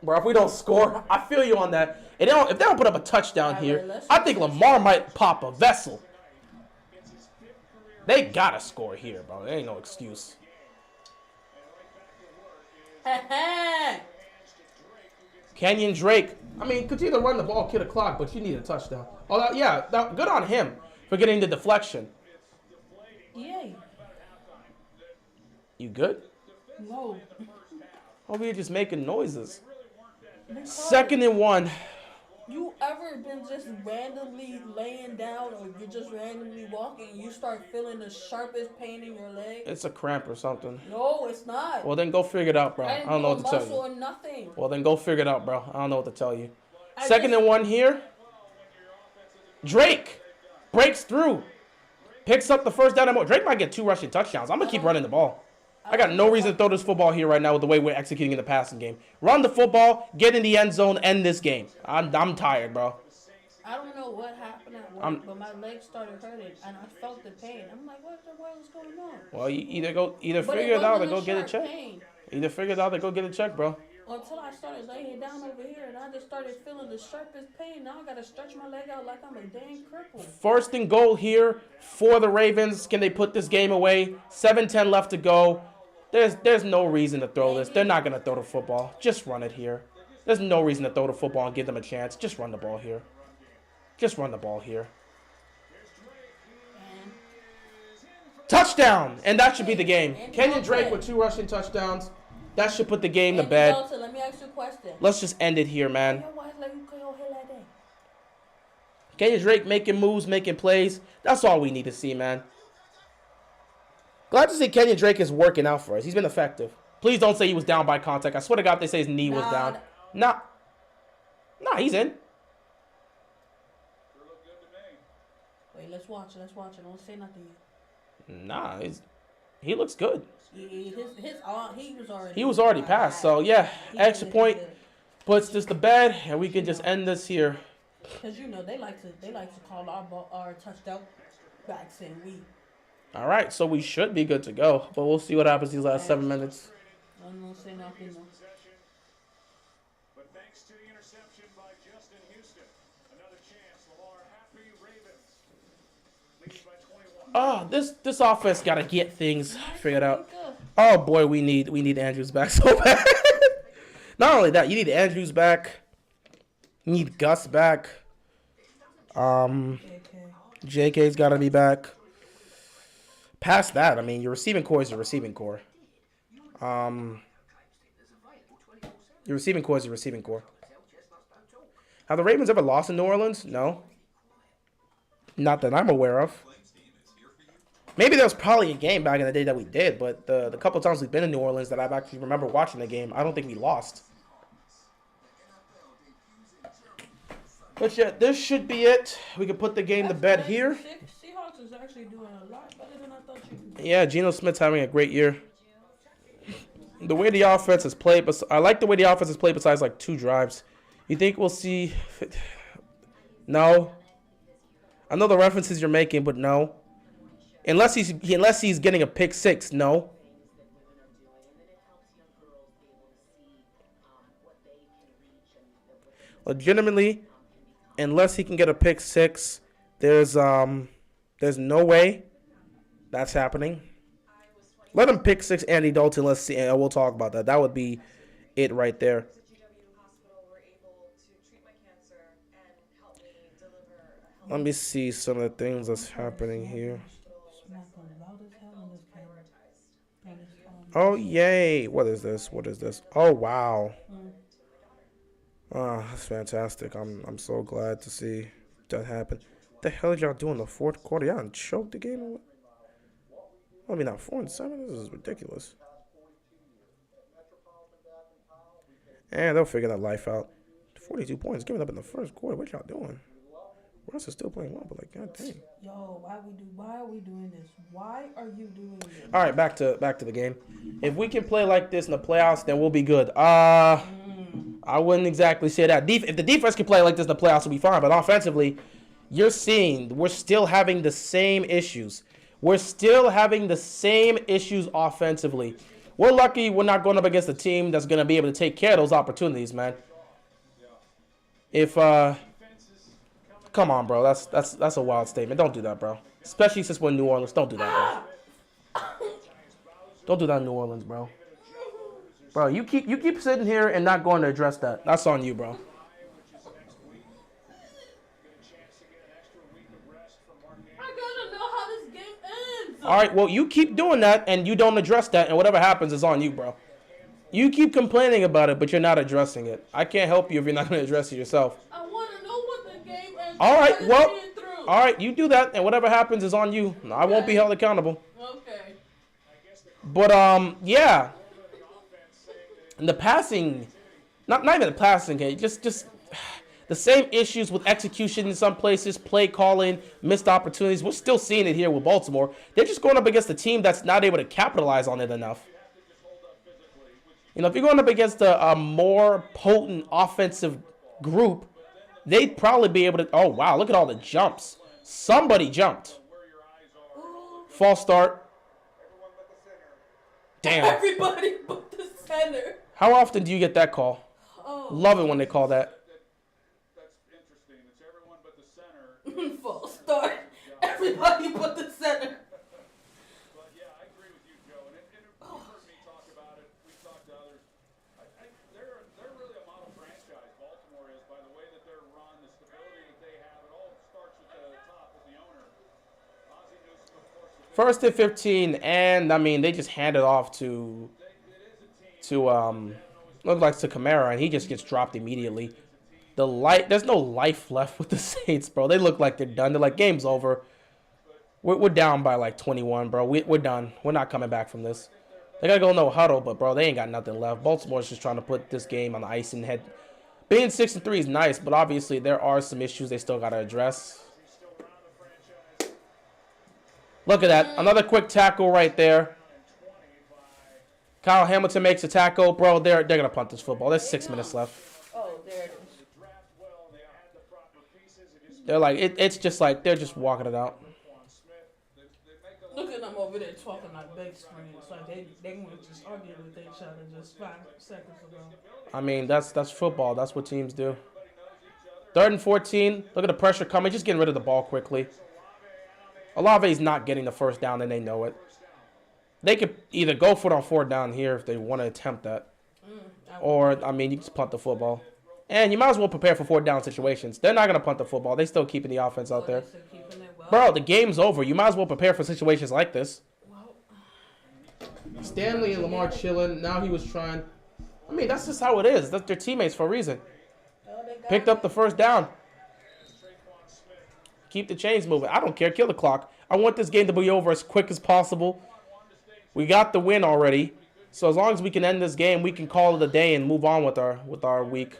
Bro, if we don't score, I feel you on that. If they don't put up a touchdown here, I think Lamar might pop a vessel. They gotta score here, bro. There ain't no excuse. Kenyon Drake I mean, could you either run the ball, kill the clock, but you need a touchdown. Oh, good on him for getting the deflection. Yay. You good? No. Oh, we're just making noises. Because 2nd and 1. you ever been just randomly laying down or you're just randomly walking and you start feeling the sharpest pain in your leg? It's a cramp or something. No, it's not. Well, then go figure it out, bro. I don't know what to tell you. Or nothing. Well, then go figure it out, bro. I don't know what to tell you. 2nd and 1 here. Drake breaks through. Picks up the first down. Drake might get 2 rushing touchdowns. I'm going to keep running the ball. I got no reason to throw this football here right now with the way we're executing in the passing game. Run the football, get in the end zone, end this game. I'm tired, bro. I don't know what happened at work, but my legs started hurting, and I felt the pain. I'm like, what the world is going on? Well, you either figure it out or go get it checked. Either figure it out or go get it checked, bro. Until I started laying down over here, and I just started feeling the sharpest pain. Now I got to stretch my leg out like I'm a dang cripple. 1st and goal here for the Ravens. Can they put this game away? 7:10 left to go. There's no reason to throw this. They're not going to throw the football. Just run it here. There's no reason to throw the football and give them a chance. Just run the ball here. Just run the ball here. Touchdown! And that should be the game. Kenyon Drake with 2 rushing touchdowns. That should put the game to bed. Let me ask you a question. Let's just end it here, man. Kenyon Drake making moves, making plays. That's all we need to see, man. Glad to see Kenyon Drake is working out for us. He's been effective. Please don't say he was down by contact. I swear to God, they say his knee was down. Nah, he's in. Wait, let's watch it. Don't say nothing yet. Nah, he looks good. He was He was already passed. So yeah, extra point puts this to bed, and we can just end this here. Because they like to call our touchdown backs and we. All right, so we should be good to go, but we'll see what happens these last 7 minutes. I'm not saying nothing. But thanks to the interception by Justin Houston, another chance. Lamar happy. Ravens lead by 21. Oh, this offense got to get things figured out. Oh boy, we need Andrews back so bad. Not only that, you need Andrews back. You need Gus back. JK's got to be back. Past that, I mean, your receiving core is your receiving core. Your receiving core is your receiving core. Have the Ravens ever lost in New Orleans? No. Not that I'm aware of. Maybe there was probably a game back in the day that we did, but the couple times we've been in New Orleans that I've actually remember watching the game, I don't think we lost. But yeah, this should be it. We can put the game to bed here. Seahawks is actually doing a lot better than I thought you could. Yeah, Geno Smith's having a great year. The way the offense has played, but I like the way the offense has played besides like 2 drives. You think we'll see? No. I know the references you're making, but no. Unless he's getting a pick 6, no. Legitimately, unless he can get a pick 6, there's no way that's happening. Let him pick 6 Andy Dalton. Let's see. And we'll talk about that. That would be it right there. Let me see some of the things that's happening here. Oh, yay. What is this? Oh, wow. Oh, that's fantastic. I'm so glad to see that happen. What the hell did y'all do in the 4th quarter? Y'all done choked the game? I mean, not 4-7. This is ridiculous. And they'll figure that life out. 42 points given up in the 1st quarter. What y'all doing? Russ is still playing well, but like, god dang. Yo, why are we doing this? Why are you doing this? All right, back to the game. If we can play like this in the playoffs, then we'll be good. I wouldn't exactly say that. If the defense can play like this in the playoffs, we'll be fine. But offensively, you're seeing we're still having the same issues. We're still having the same issues offensively. We're lucky we're not going up against a team that's going to be able to take care of those opportunities, man. Come on, bro. That's a wild statement. Don't do that, bro. Especially since we're in New Orleans. Don't do that, bro. Don't do that in New Orleans, bro. Bro, you keep sitting here and not going to address that. That's on you, bro. All right, well, you keep doing that, and you don't address that, and whatever happens is on you, bro. You keep complaining about it, but you're not addressing it. I can't help you if you're not going to address it yourself. I want to know what the game is. All right, well, all right, you do that, and whatever happens is on you. I won't be held accountable. Okay. But, yeah. And the passing, not even the passing game, just the same issues with execution in some places, play calling, missed opportunities. We're still seeing it here with Baltimore. They're just going up against a team that's not able to capitalize on it enough. You know, if you're going up against a more potent offensive group, they'd probably be able to... Oh, wow, look at all the jumps. Somebody jumped. False start. Damn. Everybody but the center. How often do you get that call? Oh. Love it when they call that. That's interesting. It's everyone but the center. False start. Everybody but the center. But yeah, I agree with you, Joe. And you've heard me talk about it. We've talked to others. They're really a model franchise. Baltimore is, by the way that they're run, the stability that they have. It all starts at the top with the owner. Ozzie Newsome, of course. First and 15, and I mean they just hand it off to look like to Kamara, and he just gets dropped immediately. There's no life left with the Saints, bro. They look like they're done. They're like, game's over. We're down by like 21, bro. We're done. We're not coming back from this. They gotta go no huddle, but bro, they ain't got nothing left. Baltimore's just trying to put this game on the ice and head. Being 6-3 is nice, but obviously there are some issues they still gotta address. Look at that. Another quick tackle right there. Kyle Hamilton makes a tackle. Bro, they're going to punt this football. There's 6 minutes left. Oh, there it is. They're like, it's just like, they're just walking it out. Look at them over there talking like big screen. It's like they were just arguing with each other just 5 seconds ago. I mean, that's football. That's what teams do. 3rd and 14. Look at the pressure coming. Just getting rid of the ball quickly. Olave's not getting the first down, and they know it. They could either go for it on 4th down here if they want to attempt that. Or, I mean, you just punt the football. And you might as well prepare for 4th down situations. They're not going to punt the football. They're still keeping the offense out there. Bro, the game's over. You might as well prepare for situations like this. Stanley and Lamar chilling. Now he was trying. I mean, that's just how it is. That's their teammates for a reason. Picked up the 1st down. Keep the chains moving. I don't care. Kill the clock. I want this game to be over as quick as possible. We got the win already. So as long as we can end this game, we can call it a day and move on with our week.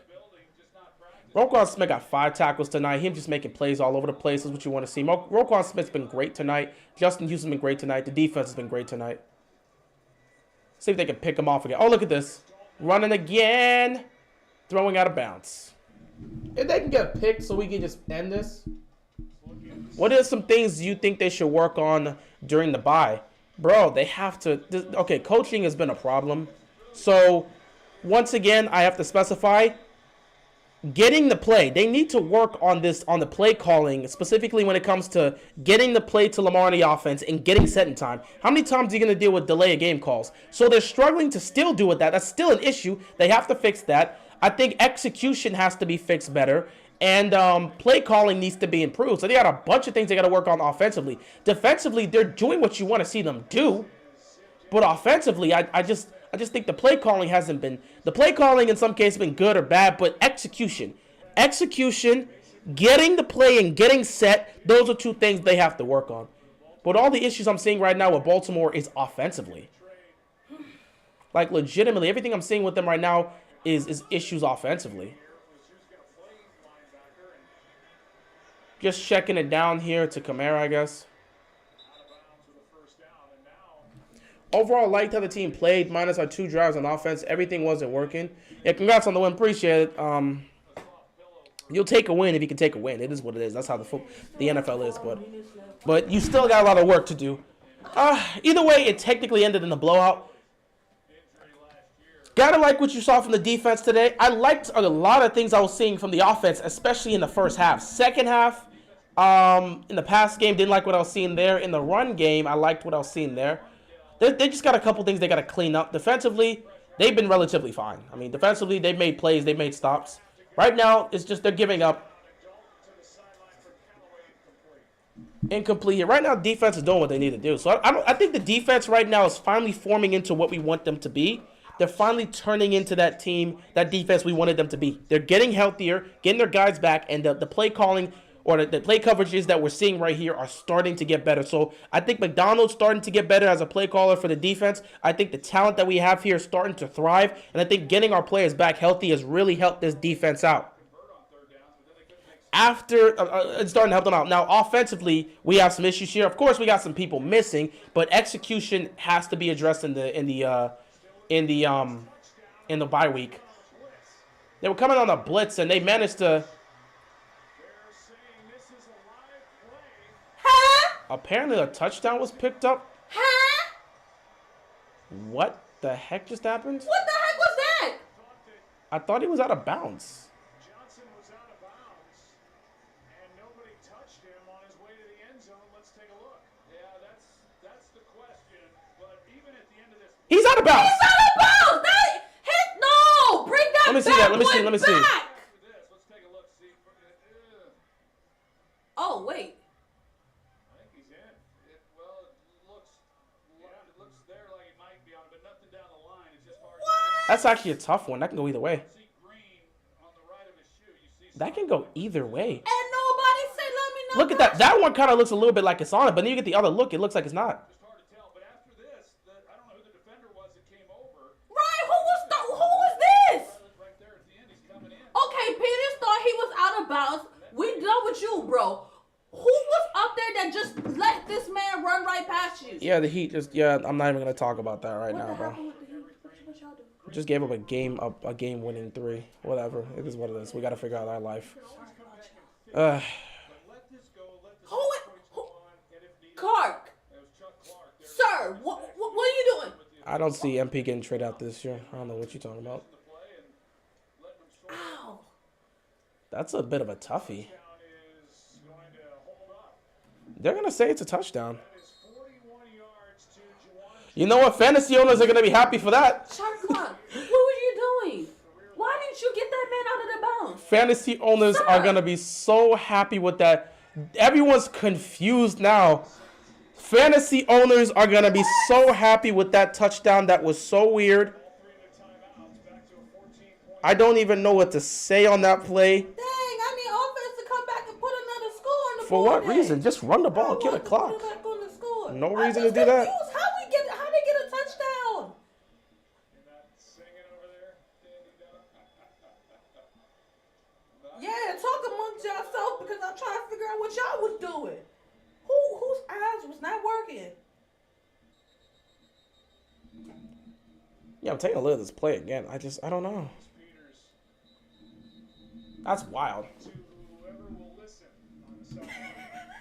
Roquan Smith got 5 tackles tonight. Him just making plays all over the place is what you want to see. Roquan Smith's been great tonight. Justin Houston's been great tonight. The defense has been great tonight. See if they can pick him off again. Oh, look at this. Running again. Throwing out of bounds. If they can get a pick so we can just end this. What are some things you think they should work on during the bye? Bro, they have to... Okay, coaching has been a problem. So, once again, I have to specify... Getting the play. They need to work on this, on the play calling, specifically when it comes to getting the play to Lamar in the offense and getting set in time. How many times are you going to deal with delay of game calls? So they're struggling to still do with that. That's still an issue. They have to fix that. I think execution has to be fixed better. And play calling needs to be improved. So they got a bunch of things they got to work on offensively. Defensively, they're doing what you want to see them do. But offensively, I just think the play calling hasn't been... The play calling in some cases has been good or bad, but execution. Execution, getting the play and getting set, those are 2 things they have to work on. But all the issues I'm seeing right now with Baltimore is offensively. Like, legitimately, everything I'm seeing with them right now is issues offensively. Just checking it down here to Kamara, I guess. Overall, liked how the team played, minus our 2 drives on offense. Everything wasn't working. Yeah, congrats on the win. Appreciate it. You'll take a win if you can take a win. It is what it is. That's how the NFL is. But you still got a lot of work to do. Either way, it technically ended in a blowout. Gotta like what you saw from the defense today. I liked a lot of things I was seeing from the offense, especially in the first half. Second half, in the past game, didn't like what I was seeing there. In the run game, I liked what I was seeing there. They just got a couple things they got to clean up. Defensively, they've been relatively fine. I mean, defensively, they've made plays. They've made stops. Right now, it's just they're giving up. Incomplete here. Right now, defense is doing what they need to do. So I think the defense right now is finally forming into what we want them to be. They're finally turning into that team, that defense we wanted them to be. They're getting healthier, getting their guys back, and the play calling or the play coverages that we're seeing right here are starting to get better. So I think McDonald's starting to get better as a play caller for the defense. I think the talent that we have here is starting to thrive, and I think getting our players back healthy has really helped this defense out. After it's starting to help them out. Now, offensively, we have some issues here. Of course, we got some people missing, but execution has to be addressed in the bye week. They were coming on a blitz, and they managed to. Apparently, a touchdown was picked up. What the heck just happened? What the heck was that? I thought he was out of bounds. He's out of bounds. He's out of bounds. Heck no. Bring that Let me see that. Let me see. Oh, wait. I think he's in. It looks there like it might be on, but nothing down the line. It's just hard. That's actually a tough one. That can go either way. That can go either way. And nobody say, let me know. Look at that. That one kind of looks a little bit like it's on it, but then you get the other look. It looks like it's not. Okay, Peters thought he was out of bounds. We done with you, bro. Who was up there that just let this man run right past you? Yeah, the Heat just. Yeah, I'm not even gonna talk about that right now, bro. Just gave up a game-winning 3. Whatever. It is what it is. We gotta figure out our life. Clark. Sir, what are you doing? I don't see MP getting traded out this year. I don't know what you're talking about. Ow. That's a bit of a toughie. They're going to say it's a touchdown. You know what? Fantasy owners are going to be happy for that. Shark Clock, what were you doing? Why didn't you get that man out of the bounds? Fantasy owners are going to be so happy with that. Everyone's confused now. Fantasy owners are going to be so happy with that touchdown. That was so weird. I don't even know what to say on that play. Dang, I need offense to come back and put another score on the board. For what reason? Just run the ball and kill the clock. No reason to do that. How they get a touchdown? Yeah, talk amongst yourself because I'm trying to figure out what y'all was doing. Whose eyes was not working? Yeah, I'm taking a look at this play again. I don't know. That's wild.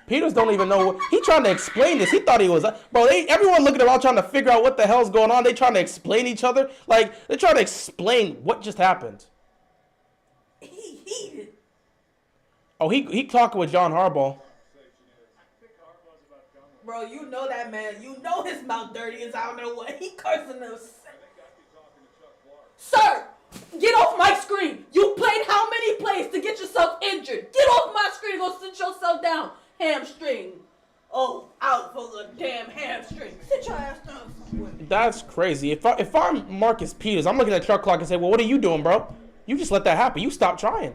Peters don't even know what he trying to explain this. He thought he was bro. Everyone looking around trying to figure out what the hell's going on. They trying to explain each other. Like they're trying to explain what just happened. He heated. Oh, he talking with John Harbaugh. Bro, you know that man. You know his mouth dirty as I don't know what. He cursing us. Sir, get off my screen. You played how many plays to get yourself injured? Get off my screen and go sit yourself down. Hamstring. Oh, out for the damn hamstring. Sit your ass down somewhere. That's crazy. If I'm Marcus Peters, I'm looking at the truck clock and say, well, what are you doing, bro? You just let that happen. You stop trying.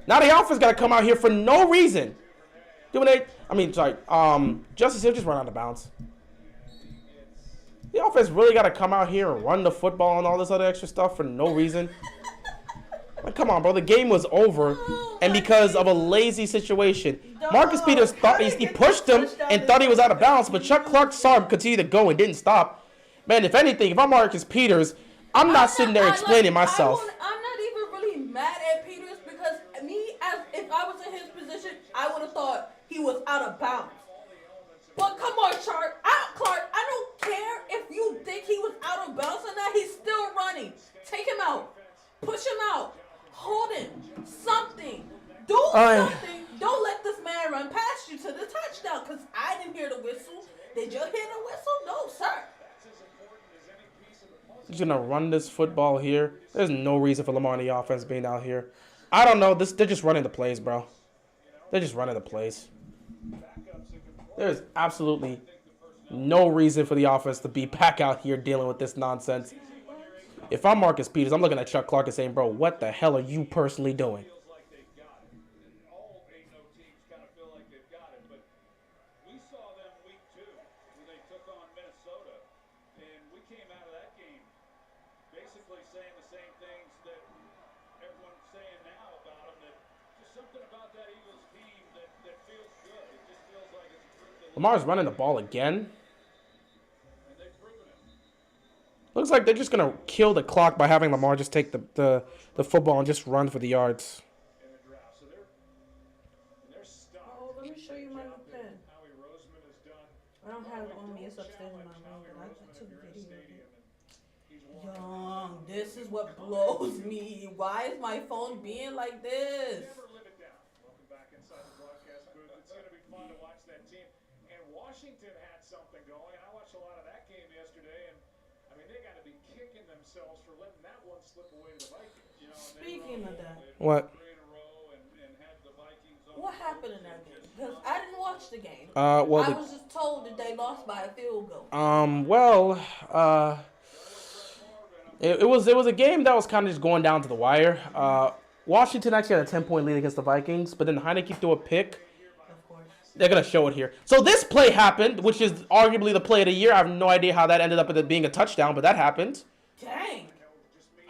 Now the offense got to come out here for no reason. Justice Hill just run out of bounds. The offense really got to come out here and run the football and all this other extra stuff for no reason. Like, come on, bro. The game was over, and because of a lazy situation, Marcus Peters thought he pushed him and thought he was out of bounds, but Chuck Clark saw him continue to go and didn't stop. Man, if anything, if I'm Marcus Peters, I'm not sitting there explaining myself. I'm not even really mad at Peters because if I was in his position, I would have thought he was out of bounds. But come on, Clark. I don't care if you think he was out of bounds or not. He's still running. Take him out. Push him out. Hold him. Something. Do something. Don't let this man run past you to the touchdown because I didn't hear the whistle. Did you hear the whistle? No, sir. He's going to run this football here. There's no reason for Lamar and the offense being out here. I don't know. They're just running the plays, bro. They're just running the plays. There's absolutely no reason for the offense to be back out here dealing with this nonsense. If I'm Marcus Peters, I'm looking at Chuck Clark and saying, bro, what the hell are you personally doing? Feels like they've got it. And all 8-0 teams kind of feel like they've got it. But we saw them week 2 when they took on Minnesota. And we came out of that game basically saying the same things that everyone's saying now about them. That just something about that Eagles team that feels good. It just feels like it's a group that Lamar's running the ball again. and they've proven it. Looks like they're just going to kill the clock by having Lamar just take the football and just run for the yards. in the draft. So they're stocked. Oh, let me show you my new pen. Howie Roseman has done. I don't have it on me. It's upstairs in my room, but I took You're in a video of stadium it. and he's walking Young, this is what blows me. Why is my phone being like this? Never live it down. Welcome back inside the broadcast booth. It's going to be fun to watch that team. And Washington had something going. I watched a lot of that game yesterday, and I mean they got to be kicking themselves for letting that one slip away to the Vikings. You know, and they Speaking were of that, What? 3 in a row and had the Vikings on what happened in that game? Because I didn't watch the game. Well, I was just told that they lost by a field goal. It was a game that was kind of just going down to the wire. Washington actually had a 10-point lead against the Vikings, but then Heineke threw a pick. Of course. They're going to show it here. So this play happened, which is arguably the play of the year. I have no idea how that ended up being a touchdown, but that happened. Dang.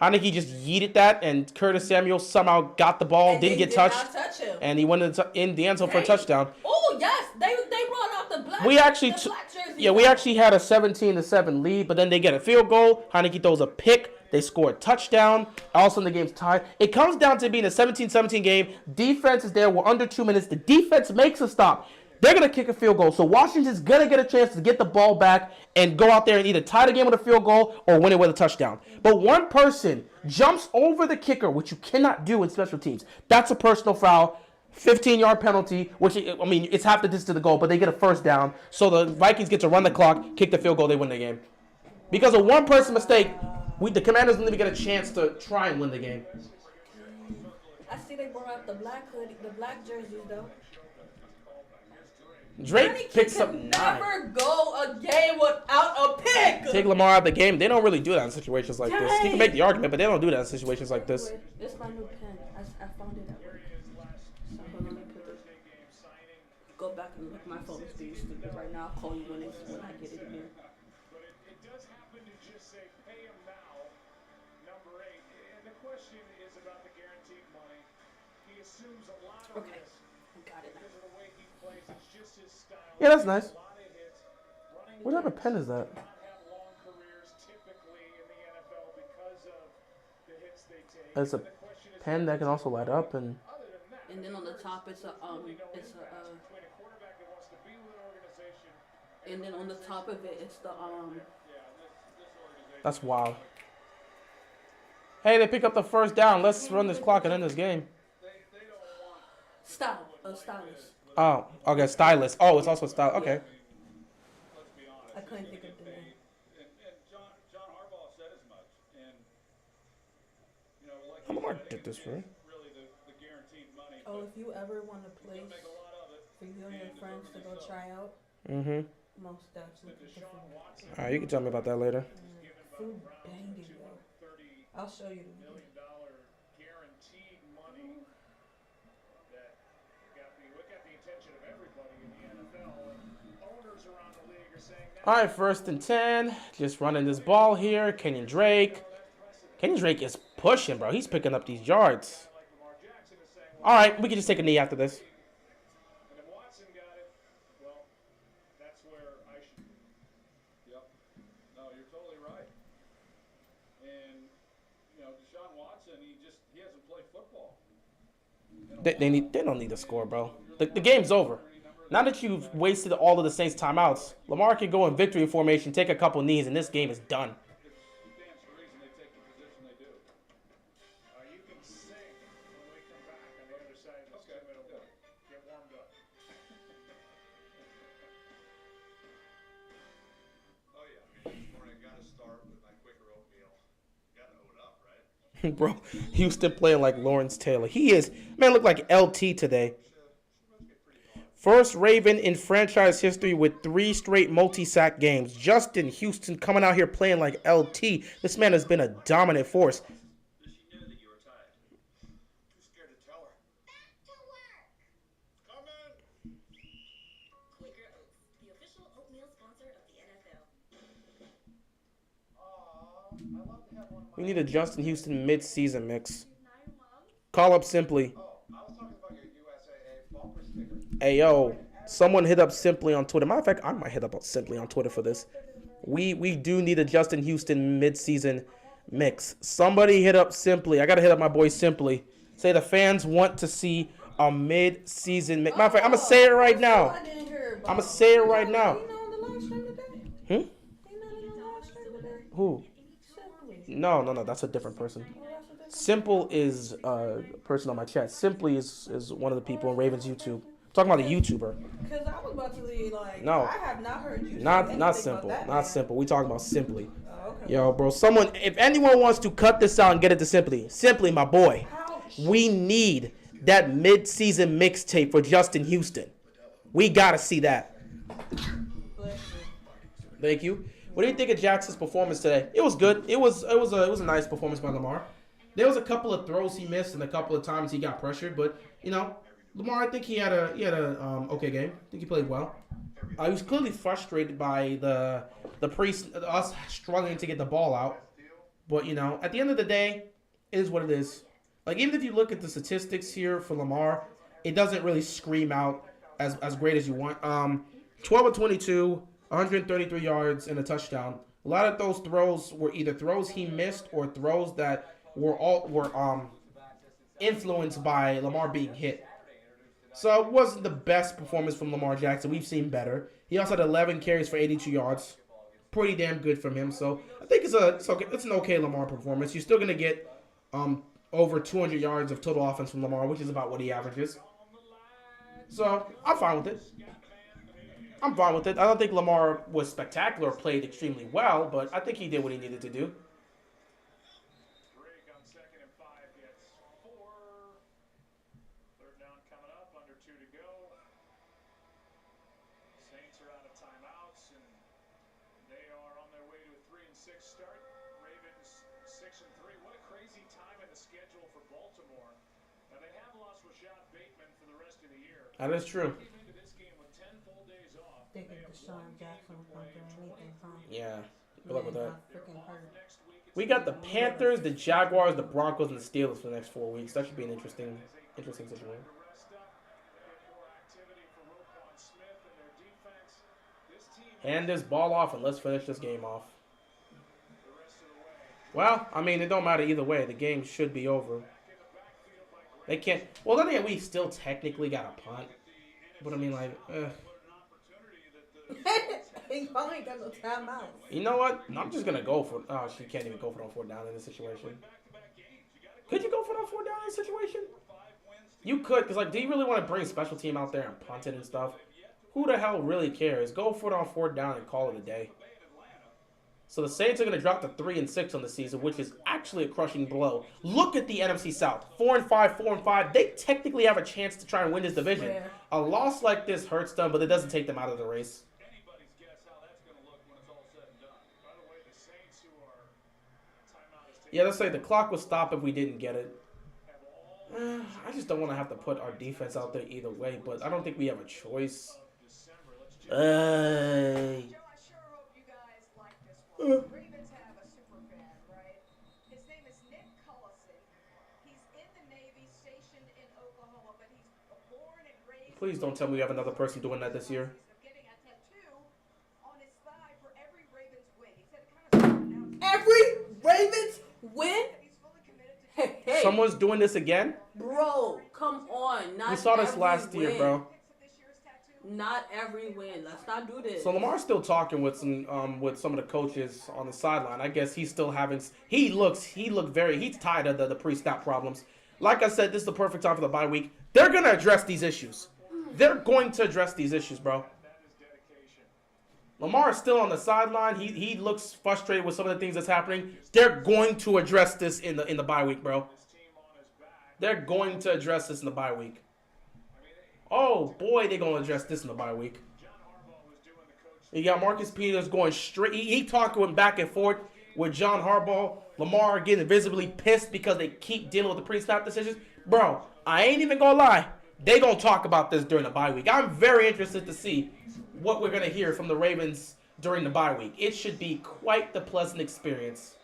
Heineke just yeeted that, and Curtis Samuel somehow got the ball, And didn't they get did touched, not touch him. and he went in the end zone for a Dang. touchdown. Oh yes, they brought out the black. We actually, the black jersey. yeah, we actually had a 17-7 lead, but then they get a field goal. Heineke throws a pick. They score a touchdown. All of a sudden, the game's tied. It comes down to being a 17-17 game. Defense is there. We're under 2 minutes. The defense makes a stop. They're going to kick a field goal. So Washington's going to get a chance to get the ball back and go out there and either tie the game with a field goal or win it with a touchdown. But one person jumps over the kicker, which you cannot do in special teams. That's a personal foul. 15-yard penalty, which, I mean, it's half the distance to the goal, but they get a first down. So the Vikings get to run the clock, kick the field goal, they win the game. Because of one person mistake, the Commanders didn't even get a chance to try and win the game. I see they brought out the black hoodie, the black jerseys though. Drake Heineke picks up can 9. never go a game without a pick. Take Lamar out of the game. They don't really do that in situations like this. He can make the argument, but they don't do that in situations like this. This is my new pen. I found it at work. So hold on, let me put it. Go back and look. My phone is being stupid right now. I'll call you when I get it again. But it does happen to just say pay him now, number 8. And the question is about the guaranteed money. He assumes a lot of Okay. risk I got it. because of the way he plays. It's just his style. Yeah, that's nice. A lot of hits. Running What type of pen is that? not have long careers typically in the NFL because of the hits they take. It's a And the question is, pen that can also light up, and other than that, And then on the top it's a between a quarterback that wants to be with an organization and then on the top of it it's the that's wild. Hey, they pick up the first down. Let's run this clock and end this game. stylus. Oh, okay, stylist. Oh, it's also style. Okay. Let's be honest. I couldn't think of the name. And John Harbaugh said as much. And, you know, like How you much said, did this for? really the guaranteed money. Oh, but if you ever want a place make a lot of it. for you and your friends to go try out, Mm-hmm. most definitely the food. All right, you can tell me about that later. Food banging though. I'll show you the video. $1 million guaranteed money that got the attention of everybody in the NFL. And owners around the league are saying that. All right, 1st and 10. Just running this ball here. Kenyon Drake. Kenyon Drake is pushing, bro. He's picking up these yards. All right, we can just take a knee after this. And if Watson got it, well, that's where I should be. Yep. No, you're totally right. And, you know, Deshaun Watson, he hasn't played football. They don't need to score, bro. The game's over. Now that you've wasted all of the Saints' timeouts, Lamar can go in victory formation, take a couple knees, and this game is done. Stands to reason they take the position they do. You can sing when we come back on the other side of this 2-minute break. Get warmed up. Oh yeah, this morning I gotta start with my quicker oatmeal. Gotta oat up, right? Bro, Houston playing like Lawrence Taylor. He is, man, look like LT today. First Raven in franchise history with 3 straight multi-sack games. Justin Houston coming out here playing like LT. This man has been a dominant force. Does she know that you were tired? Too scared to tell her. Back to work. Come in. Quaker Oats, the official oatmeal sponsor of the NFL. Aw, I love to have one of my... We need a Justin Houston mid-season mix. Call up Simply. Oh, I was talking about your USAA bumper sticker. Hey, yo, someone hit up Simply on Twitter. Matter of fact, I might hit up Simply on Twitter for this. We do need a Justin Houston mid-season mix. Somebody hit up Simply. I got to hit up my boy Simply. Say the fans want to see a mid-season mix. Matter of fact, I'm going to say it right now. I'm going to say it right now. Hmm? Who? No. That's a different person. Simple is a person on my chat. Simply is one of the people on Ravens YouTube. I'm talking about a YouTuber. Because I was about to be like, No. I have not heard you Not say anything Simple. about that, Not man. Simple. We talking about Simply. Oh, okay. Yo, bro, someone, if anyone wants to cut this out and get it to Simply, my boy, we need that mid-season mixtape for Justin Houston. We gotta see that. Thank you. What do you think of Jackson's performance today? It was good. It was a nice performance by Lamar. There was a couple of throws he missed and a couple of times he got pressured, but you know, Lamar, I think he had a okay game. I think he played well. He was clearly frustrated by us struggling to get the ball out. But you know, at the end of the day, it is what it is. Like even if you look at the statistics here for Lamar, it doesn't really scream out as great as you want. 12 of 22, 133 yards and a touchdown. A lot of those throws were either throws he missed or throws that were influenced by Lamar being hit. So it wasn't the best performance from Lamar Jackson. We've seen better. He also had 11 carries for 82 yards. Pretty damn good from him. So I think it's okay. It's an okay Lamar performance. You're still going to get over 200 yards of total offense from Lamar, which is about what he averages. So I'm fine with it. I don't think Lamar was spectacular or played extremely well, but I think he did what he needed to do. Reich on 2nd and 5 gets 4. 3rd down coming up, under 2 to go. Saints are out of timeouts, and they are on their way to a 3-6 start. Ravens 6-3. What a crazy time in the schedule for Baltimore. Now they have lost Rashad Bateman for the rest of the year. That is true. Came into this game with 10 full days off. Thinking Deshaun Jackson was going to do anything, huh? Yeah. Good luck with that. Freaking hurt. We got the Panthers, the Jaguars, the Broncos, and the Steelers for the next 4 weeks. That should be an interesting situation. Rest up, get more activity for Roquan Smith and their defense. This team Hand this ball off and let's finish this game off. the rest of the way. Well, I mean, it don't matter either way. The game should be over. They can't. Well, then again, we still technically got a punt. But I mean, like, He probably ain't got no timeouts. you know what? I'm just gonna go for. Oh, she can't even go for it on 4th down in this situation. Could you go for it on 4th down in this situation? You could, because like, do you really want to bring special team out there and punt it and stuff? Who the hell really cares? Go for it on 4th down and call it a day. So the Saints are gonna drop to 3-6 on the season, which is actually a crushing blow. Look at the NFC South, 4-5, 4-5. They technically have a chance to try and win this division. Yeah. A loss like this hurts them, but it doesn't take them out of the race. Anybody's guess how that's going to look when it's all said and done. By the way, the Saints, who are timeout is taken, Yeah, let's say the clock would stop if we didn't get it. I just don't want to have to put our defense out there either way, but I don't think we have a choice. December. Let's check. Hey. Joe, I sure hope you guys like this one. Ravens have a super fan, right? His name is Nick Cullison. He's in the Navy, stationed in Oklahoma, but he's born and raised. Please don't tell me we have another person doing that this year. Getting a tattoo on his thigh for every Ravens win. He said it kind of started out. Every Ravens win? He's fully committed to Hey, Someone's doing this again? bro, come on. Not We saw this every last year, win. bro. this year's tattoo. Not every win. Let's not do this. So Lamar's still talking with some of the coaches on the sideline. I guess he's still having. He's tired of the pre-snap problems. Like I said, this is the perfect time for the bye week. They're gonna address these issues. They're going to address these issues, bro. Lamar is still on the sideline. He looks frustrated with some of the things that's happening. They're going to address this in the bye week, bro. They're going to address this in the bye week. Oh, boy, they're going to address this in the bye week. You got Marcus Peters going straight. He talking back and forth with John Harbaugh. Lamar getting visibly pissed because they keep dealing with the pre-snap decisions. Bro, I ain't even going to lie. They going to talk about this during the bye week. I'm very interested to see what we're going to hear from the Ravens during the bye week. It should be quite the pleasant experience.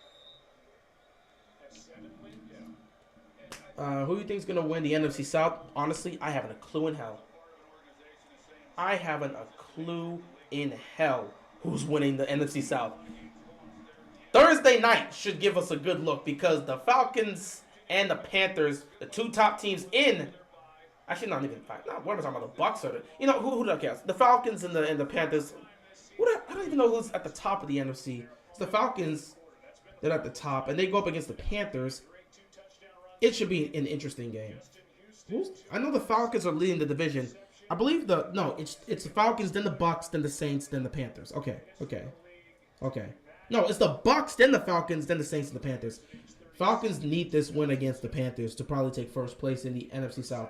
Who do you think is going to win the NFC South? Honestly, I haven't a clue in hell. I haven't a clue in hell who's winning the NFC South. Thursday night should give us a good look because the Falcons and the Panthers, the two top teams in, actually not even five. No, what am I talking about? The Bucks are the, who do I cast? The Falcons and the Panthers. I don't even know who's at the top of the NFC. It's the Falcons. They're at the top, and they go up against the Panthers. It should be an interesting game. I know the Falcons are leading the division. I believe it's the Falcons, then the Bucks, then the Saints, then the Panthers. Okay. No, it's the Bucks, then the Falcons, then the Saints and the Panthers. Falcons need this win against the Panthers to probably take first place in the NFC South.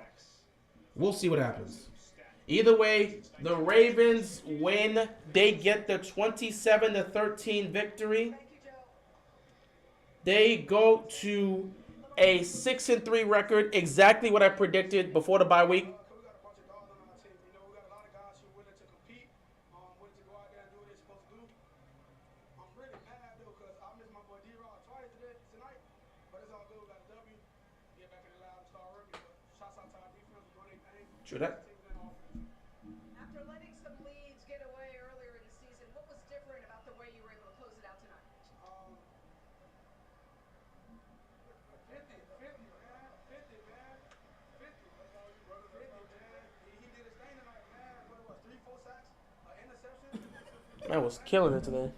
We'll see what happens. Either way, the Ravens win. They get the 27-13 victory. They go to a 6-3 record, exactly what I predicted before the bye week. True that. After letting some leads get away earlier in the season, what was different about the way you were able to close it out tonight? 50, man. 50, man. 50. He did his thing tonight, man. What it was, 3-4 sacks, interception. Man was killing it today.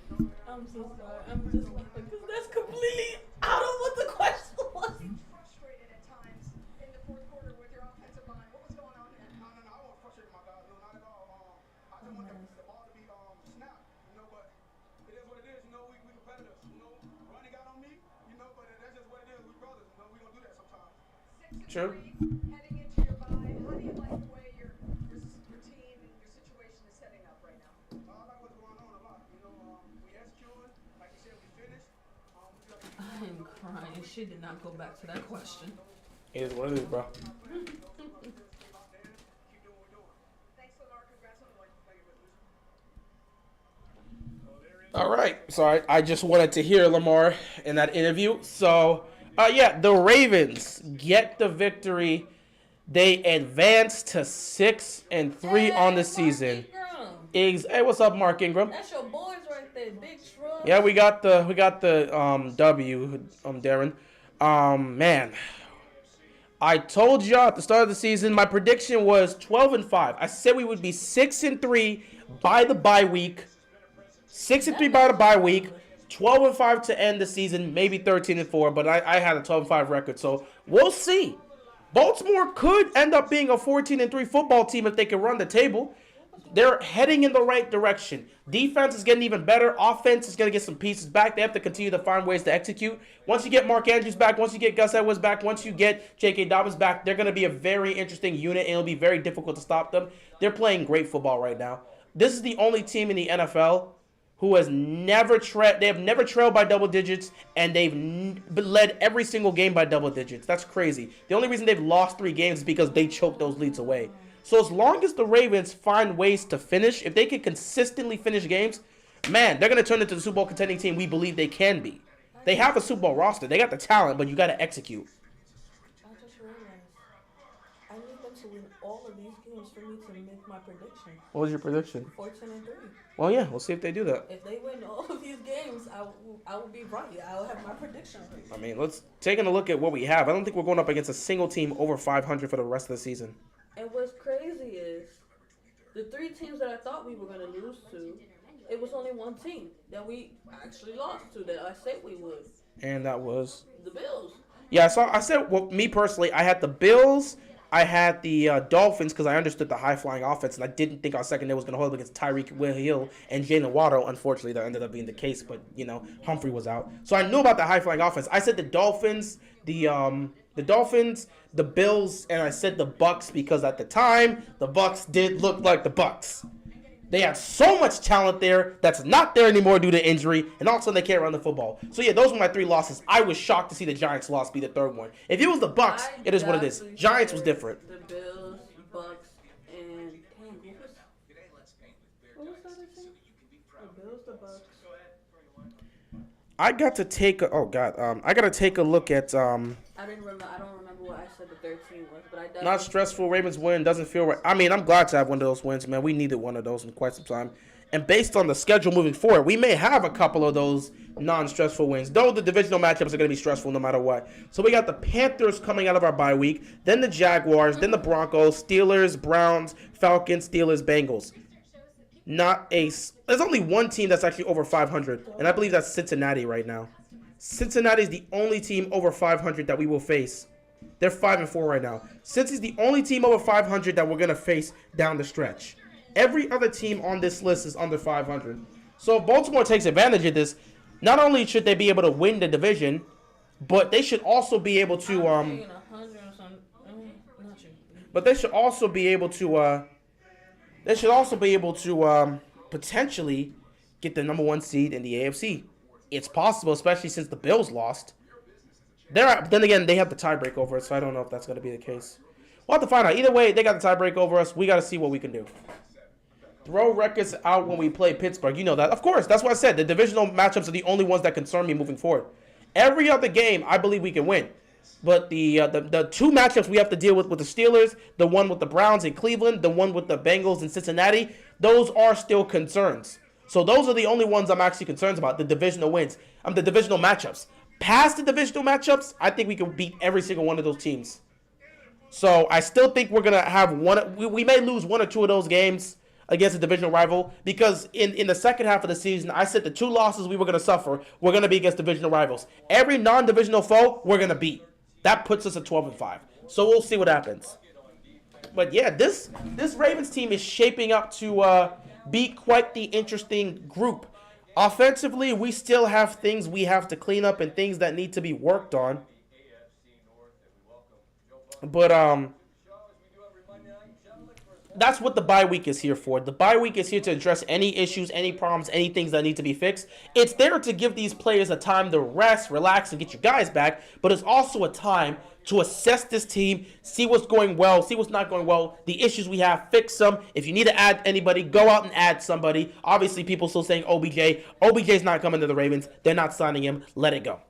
I'm so sorry. I'm just laughing because that's completely out of what the question was. Frustrated at times in the fourth quarter with your offensive line. What was going on there? No, I wasn't frustrated, my guys. No, not at all. I just want the ball to be snapped, but it is what it is. We competitors. Ronnie got on me, but that's just what it is. We brothers. We gonna do that sometimes. 6-3, True. heading into your bye. How do you like the way your team and your situation is setting up right now? I like what's going on a lot. We executed, like you said, we finished. I'm crying. She did not go back to that question. It is what it is, bro. Thanks, Lamar. Congrats on the win. All right. So I just wanted to hear Lamar in that interview. So, the Ravens get the victory. They advance to 6-3 on the season. Hey, what's up, Mark Ingram? That's your boys right there, Big Shrub. Yeah, we got the W, Darren. Man, I told y'all at the start of the season my prediction was 12-5. I said we would be 6-3 by the bye week. 6-3 by the bye week. 12-5 to end the season, maybe 13-4, but I had a 12-5 record, so we'll see. Baltimore could end up being a 14-3 football team if they can run the table. They're heading in the right direction. Defense is getting even better. Offense is going to get some pieces back. They have to continue to find ways to execute. Once you get Mark Andrews back, once you get Gus Edwards back, once you get J.K. Dobbins back, they're going to be a very interesting unit, and it'll be very difficult to stop them. They're playing great football right now. This is the only team in the NFL who has never trailed by double digits, and they've led every single game by double digits. That's crazy. The only reason they've lost 3 games is because they choked those leads away. So as long as the Ravens find ways to finish, if they can consistently finish games, man, they're going to turn into the Super Bowl contending team we believe they can be. They have a Super Bowl roster. They got the talent, but you got to execute. I just realized I need them to win all of these games for me to make my prediction. What was your prediction? 14-3. Well, yeah, we'll see if they do that. If they win all of these games, I will be right. I will have my prediction right. I mean, let's take a look at what we have. I don't think we're going up against a single team over 500 for the rest of the season. And what's crazy is the 3 teams that I thought we were going to lose to, it was only one team that we actually lost to that I said we would. And that was? The Bills. Yeah, I said, well, me personally, I had the Bills, I had the Dolphins because I understood the high-flying offense, and I didn't think our secondary was going to hold up against Tyreek Hill and Jalen Waddle. Unfortunately, that ended up being the case, but, Humphrey was out. So I knew about the high-flying offense. I said the Dolphins, the The Dolphins, the Bills, and I said the Bucks because at the time, the Bucks did look like the Bucks. They had so much talent there that's not there anymore due to injury, and also they can't run the football. So yeah, those were my 3 losses. I was shocked to see the Giants loss be the 3rd one. If it was the Bucks, it is what it is. Giants was different. The Bills, Bucks, and what was that again? The Bills, the Bucks. I got to take a, I got to take a look at I don't remember what I said the 13 was, but I definitely. Not stressful. Ravens win. Doesn't feel right. I mean, I'm glad to have one of those wins, man. We needed one of those in quite some time. And based on the schedule moving forward, we may have a couple of those non-stressful wins. Though the divisional matchups are going to be stressful no matter what. So we got the Panthers coming out of our bye week, then the Jaguars, then the Broncos, Steelers, Browns, Falcons, Steelers, Bengals. There's only one team that's actually over 500, and I believe that's Cincinnati right now. Cincinnati is the only team over 500 that we will face. They're 5-4 right now. Cincy's the only team over 500 that we're going to face down the stretch. Every other team on this list is under 500. So if Baltimore takes advantage of this, not only should they be able to win the division, but they should also be able to potentially get the number 1 seed in the AFC. It's possible, especially since the Bills lost. Then again, they have the tiebreak over us, so I don't know if that's going to be the case. We'll have to find out. Either way, they got the tiebreak over us. We got to see what we can do. Throw records out when we play Pittsburgh. You know that. Of course, that's what I said. The divisional matchups are the only ones that concern me moving forward. Every other game, I believe we can win. But the 2 matchups we have to deal with the Steelers, the one with the Browns in Cleveland, the one with the Bengals in Cincinnati, those are still concerns. So those are the only ones I'm actually concerned about, the divisional wins. The divisional matchups. Past the divisional matchups, I think we can beat every single one of those teams. So I still think we're going to have one. We may lose 1 or 2 of those games against a divisional rival because in the second half of the season, I said the 2 losses we were going to suffer were going to be against divisional rivals. Every non-divisional foe, we're going to beat. That puts us at 12-5. So we'll see what happens. But yeah, this Ravens team is shaping up to be quite the interesting group. Offensively, we still have things we have to clean up and things that need to be worked on. But that's what the bye week is here for. The bye week is here to address any issues, any problems, any things that need to be fixed. It's there to give these players a time to rest, relax, and get your guys back. But it's also a time to assess this team, see what's going well, see what's not going well, the issues we have, fix them. If you need to add anybody, go out and add somebody. Obviously, people still saying OBJ. OBJ's not coming to the Ravens. They're not signing him. Let it go.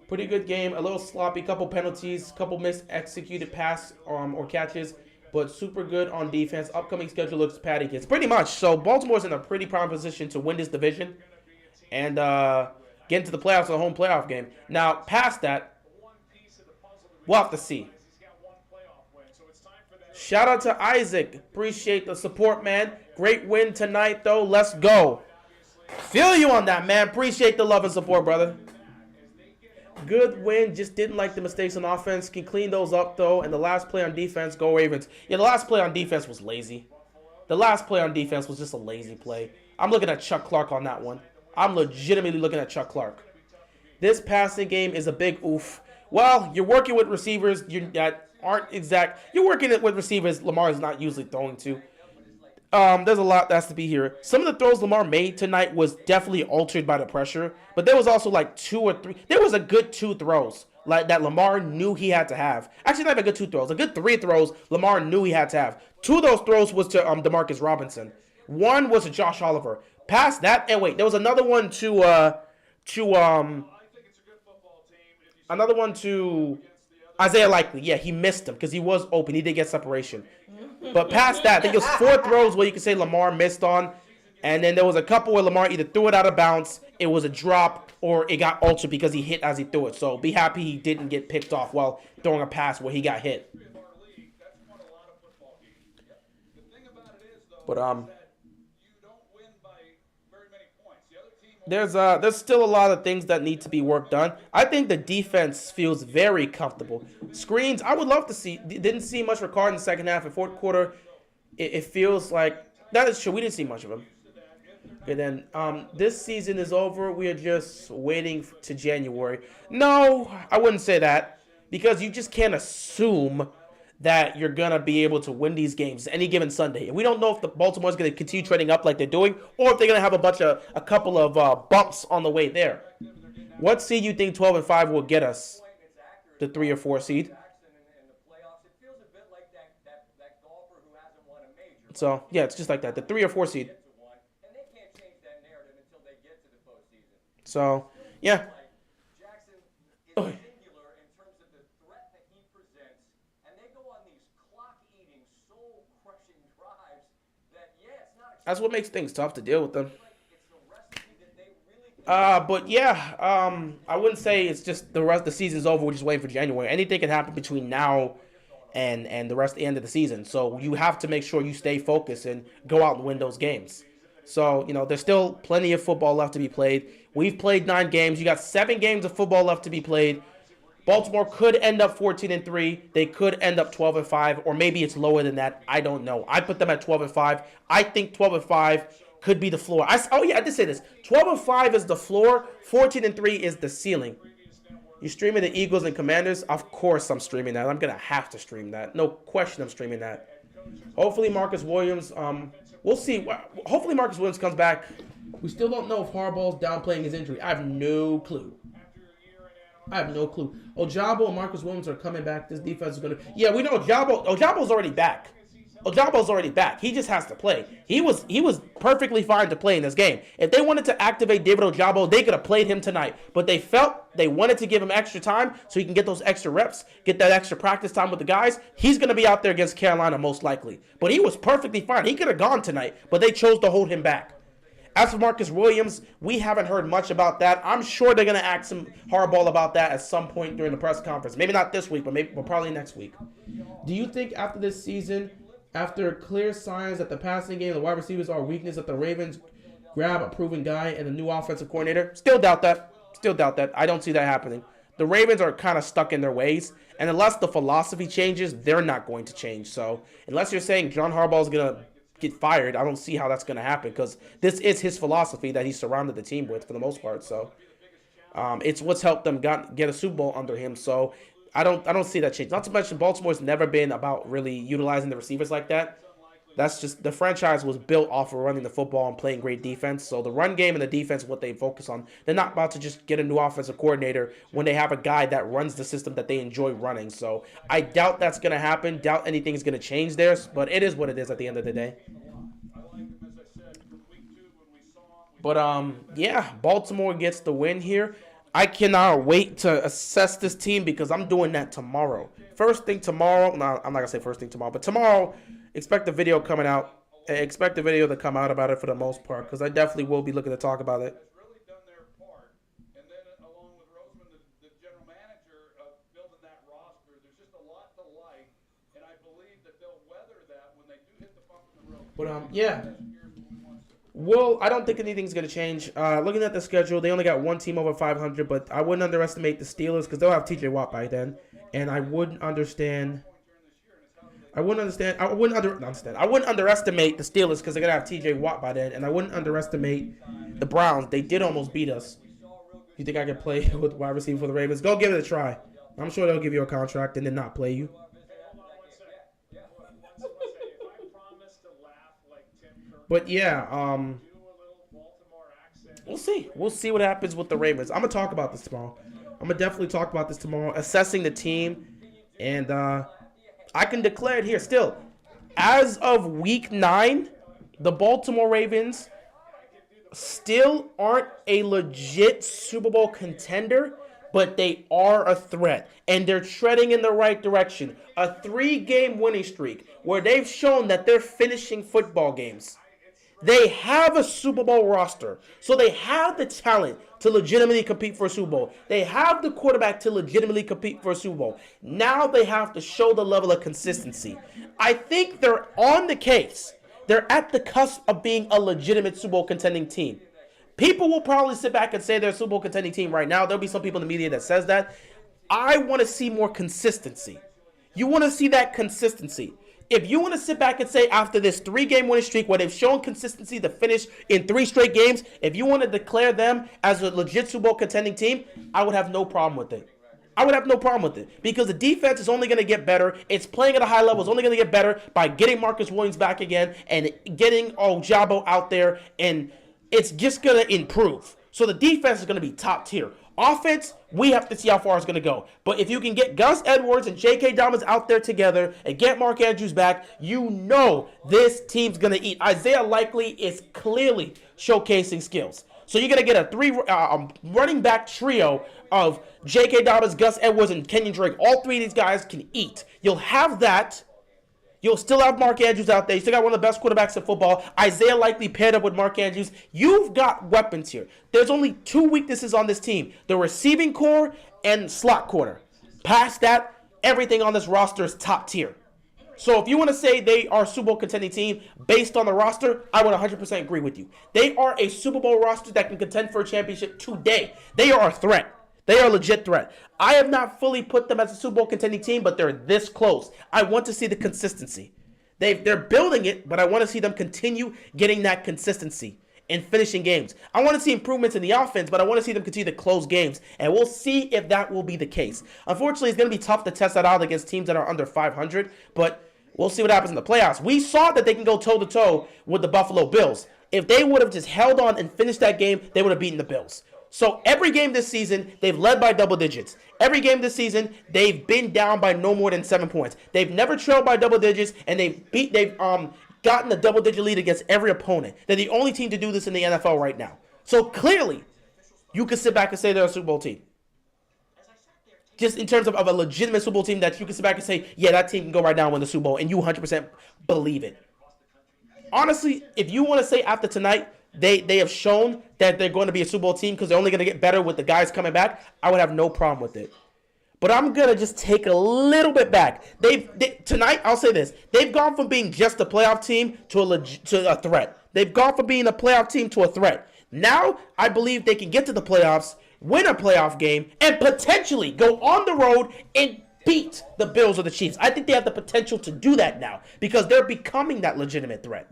Pretty good game, a little sloppy, couple penalties, couple missed executed pass or catches, but super good on defense. Upcoming schedule looks patty kids. Pretty much. So Baltimore's in a pretty prime position to win this division and get into the playoffs, a home playoff game. Now, past that, we'll have to see. Shout out to Isaac. Appreciate the support, man. Great win tonight, though. Let's go. Feel you on that, man. Appreciate the love and support, brother. Good win, just didn't like the mistakes on offense. Can clean those up, though. And the last play on defense, go Ravens. Yeah, the last play on defense was lazy. The last play on defense was just a lazy play. I'm looking at Chuck Clark on that one. I'm legitimately looking at Chuck Clark. This passing game is a big oof. Well, you're working with receivers that aren't exact. You're working with receivers Lamar is not usually throwing to. There's a lot that has to be here. Some of the throws Lamar made tonight was definitely altered by the pressure, but there was also like 2 or 3. There was a good 2 throws like that Lamar knew he had to have. Actually, not even a good 2 throws. A good 3 throws Lamar knew he had to have. 2 of those throws was to Demarcus Robinson. 1 was to Josh Oliver. Past that, and wait, there was another one to Isaiah Likely. Yeah, he missed him because he was open. He did get separation. But past that, I think it was 4 throws where you could say Lamar missed on. And then there was a couple where Lamar either threw it out of bounds, it was a drop, or it got altered because he hit as he threw it. So be happy he didn't get picked off while throwing a pass where he got hit. But there's still a lot of things that need to be worked on. I think the defense feels very comfortable. Screens, I would love to see. Didn't see much for Carr in the second half. In fourth quarter, it feels like that is true. We didn't see much of him. Okay, then this season is over. We are just waiting to January. No, I wouldn't say that because you just can't assume that you're gonna be able to win these games any given Sunday. We don't know if the Baltimore's gonna continue trading up like they're doing, or if they're gonna have a couple of bumps on the way there. What seed you think 12-5 will get us? The 3 or 4 seed. So yeah, it's just like that. The 3 or 4 seed. So yeah. Oh. That's what makes things tough to deal with them. But yeah, I wouldn't say it's just the rest of the season's over. We're just waiting for January. Anything can happen between now and the end of the season. So you have to make sure you stay focused and go out and win those games. So, there's still plenty of football left to be played. We've played 9 games. You got 7 games of football left to be played. Baltimore could end up 14-3. They could end up 12-5, or maybe it's lower than that. I don't know. I put them at 12-5. I think 12-5 could be the floor. I did say this. 12-5 is the floor. 14-3 is the ceiling. You streaming the Eagles and Commanders? Of course I'm streaming that. I'm going to have to stream that. No question I'm streaming that. Hopefully Marcus Williams, we'll see. Hopefully Marcus Williams comes back. We still don't know if Harbaugh's downplaying his injury. I have no clue. Ojabo and Marcus Williams are coming back. This defense is going to... Yeah, we know Ojabo's already back. Ojabo's already back. He just has to play. He was perfectly fine to play in this game. If they wanted to activate David Ojabo, they could have played him tonight. But they felt they wanted to give him extra time so he can get those extra reps, get that extra practice time with the guys. He's going to be out there against Carolina most likely. But he was perfectly fine. He could have gone tonight, but they chose to hold him back. As for Marcus Williams, we haven't heard much about that. I'm sure they're going to ask some Harbaugh about that at some point during the press conference. Maybe not this week, but probably next week. Do you think after this season, after clear signs that the passing game, the wide receivers are a weakness, that the Ravens grab a proven guy and a new offensive coordinator? Still doubt that. I don't see that happening. The Ravens are kind of stuck in their ways, and unless the philosophy changes, they're not going to change. So unless you're saying John Harbaugh is going to get fired, I don't see how that's going to happen, because this is his philosophy that he's surrounded the team with for the most part. So it's what's helped them get a Super Bowl under him. So I don't see that change. Not to mention Baltimore's never been about really utilizing the receivers like that. That's just, the franchise was built off of running the football and playing great defense. So the run game and the defense is what they focus on. They're not about to just get a new offensive coordinator when they have a guy that runs the system that they enjoy running. So I doubt that's going to happen. Doubt anything is going to change there. But it is what it is at the end of the day. But yeah, Baltimore gets the win here. I cannot wait to assess this team because I'm doing that tomorrow. First thing tomorrow. No, I'm not going to say first thing tomorrow. But tomorrow, expect the video coming out. Expect the video to come out about it for the most part, because I definitely will be looking to talk about it. Really done their part. And then along with Roseman, the general manager of building that roster, there's just a lot to like. And I believe that they'll weather that when they do hit the bump in the road. But yeah. Well, I don't think anything's going to change. Looking at the schedule, they only got one team over 500, but I wouldn't underestimate the Steelers because they'll have TJ Watt by then. And I wouldn't underestimate the Steelers because they're going to have TJ Watt by then. And I wouldn't underestimate the Browns. They did almost beat us. You think I can play with wide receiver for the Ravens? Go give it a try. I'm sure they'll give you a contract and then not play you. But yeah, we'll see. We'll see what happens with the Ravens. I'm going to talk about this tomorrow. I'm going to definitely talk about this tomorrow, assessing the team. And I can declare it here still. As of week 9, the Baltimore Ravens still aren't a legit Super Bowl contender, but they are a threat. And they're treading in the right direction. A 3-game winning streak where they've shown that they're finishing football games. They have a Super Bowl roster, so they have the talent to legitimately compete for a Super Bowl. They have the quarterback to legitimately compete for a Super Bowl. Now they have to show the level of consistency. I think they're on the case. They're at the cusp of being a legitimate Super Bowl contending team. People will probably sit back and say they're a Super Bowl contending team right now. There'll be some people in the media that says that. I want to see more consistency. You want to see that consistency. if you want to sit back and say after this 3-game winning streak where they've shown consistency to finish in 3 straight games, if you want to declare them as a legit Super Bowl contending team, I would have no problem with it. I would have no problem with it because the defense is only going to get better. It's playing at a high level. It's only going to get better by getting Marcus Williams back again and getting Ojabo out there, and it's just going to improve. So the defense is going to be top tier. Offense, we have to see how far it's going to go. But if you can get Gus Edwards and J.K. Dobbins out there together and get Mark Andrews back, you know this team's going to eat. Isaiah Likely is clearly showcasing skills. So you're going to get a 3 running back trio of J.K. Dobbins, Gus Edwards, and Kenyon Drake. All 3 of these guys can eat. You'll have that. You'll still have Mark Andrews out there. You still got one of the best quarterbacks in football. Isaiah Likely paired up with Mark Andrews. You've got weapons here. There's only 2 weaknesses on this team. The receiving core and slot corner. Past that, everything on this roster is top tier. So if you want to say they are a Super Bowl contending team based on the roster, I would 100% agree with you. They are a Super Bowl roster that can contend for a championship today. They are a threat. They are a legit threat. I have not fully put them as a Super Bowl contending team, but they're this close. I want to see the consistency. They're building it, but I want to see them continue getting that consistency in finishing games. I want to see improvements in the offense, but I want to see them continue to close games, and we'll see if that will be the case. Unfortunately, it's going to be tough to test that out against teams that are under 500, but we'll see what happens in the playoffs. We saw that they can go toe-to-toe with the Buffalo Bills. If they would have just held on and finished that game, they would have beaten the Bills. So every game this season, they've led by double digits. Every game this season, they've been down by no more than 7 points. They've never trailed by double digits, and they've gotten a double-digit lead against every opponent. They're the only team to do this in the NFL right now. So clearly, you can sit back and say they're a Super Bowl team. Just in terms of a legitimate Super Bowl team that you can sit back and say, yeah, that team can go right now and win the Super Bowl, and you 100% believe it. Honestly, if you want to say after tonight, they have shown that they're going to be a Super Bowl team because they're only going to get better with the guys coming back, I would have no problem with it. But I'm going to just take a little bit back. Tonight, I'll say this. They've gone from being just a playoff team to a threat. They've gone from being a playoff team to a threat. Now, I believe they can get to the playoffs, win a playoff game, and potentially go on the road and beat the Bills or the Chiefs. I think they have the potential to do that now because they're becoming that legitimate threat.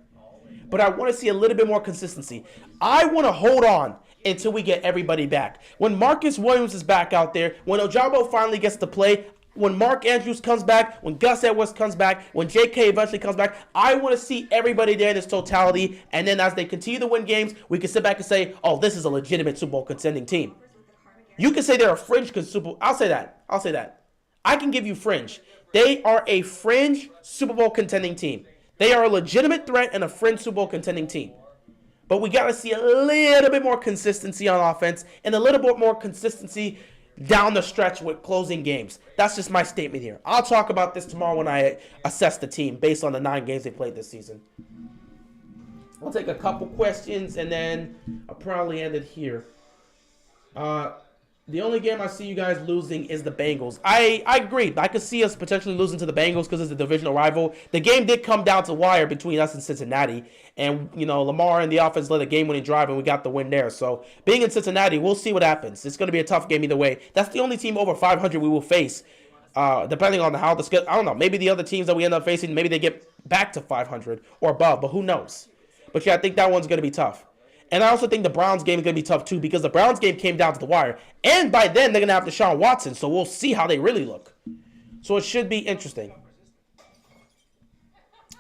But I want to see a little bit more consistency. I want to hold on until we get everybody back. When Marcus Williams is back out there, when Ojabo finally gets to play, when Mark Andrews comes back, when Gus Edwards comes back, when J.K. eventually comes back, I want to see everybody there in its totality. And then as they continue to win games, we can sit back and say, oh, this is a legitimate Super Bowl contending team. You can say they're a fringe Super Bowl. I'll say that. I can give you fringe. They are a fringe Super Bowl contending team. They are a legitimate threat and a fringe Super Bowl contending team. But we got to see a little bit more consistency on offense and a little bit more consistency down the stretch with closing games. That's just my statement here. I'll talk about this tomorrow when I assess the team based on the 9 games they played this season. I'll take a couple questions and then I'll probably end it here. The only game I see you guys losing is the Bengals. I agree. I could see us potentially losing to the Bengals because it's a divisional rival. The game did come down to wire between us and Cincinnati. And, you know, Lamar and the offense led a game-winning drive, and we got the win there. So, being in Cincinnati, we'll see what happens. It's going to be a tough game either way. That's the only team over 500 we will face, depending on how the schedule. I don't know. Maybe the other teams that we end up facing, maybe they get back to 500 or above, but who knows? But, yeah, I think that one's going to be tough. And I also think the Browns game is going to be tough, too, because the Browns game came down to the wire. And by then, they're going to have Deshaun Watson, so we'll see how they really look. So it should be interesting.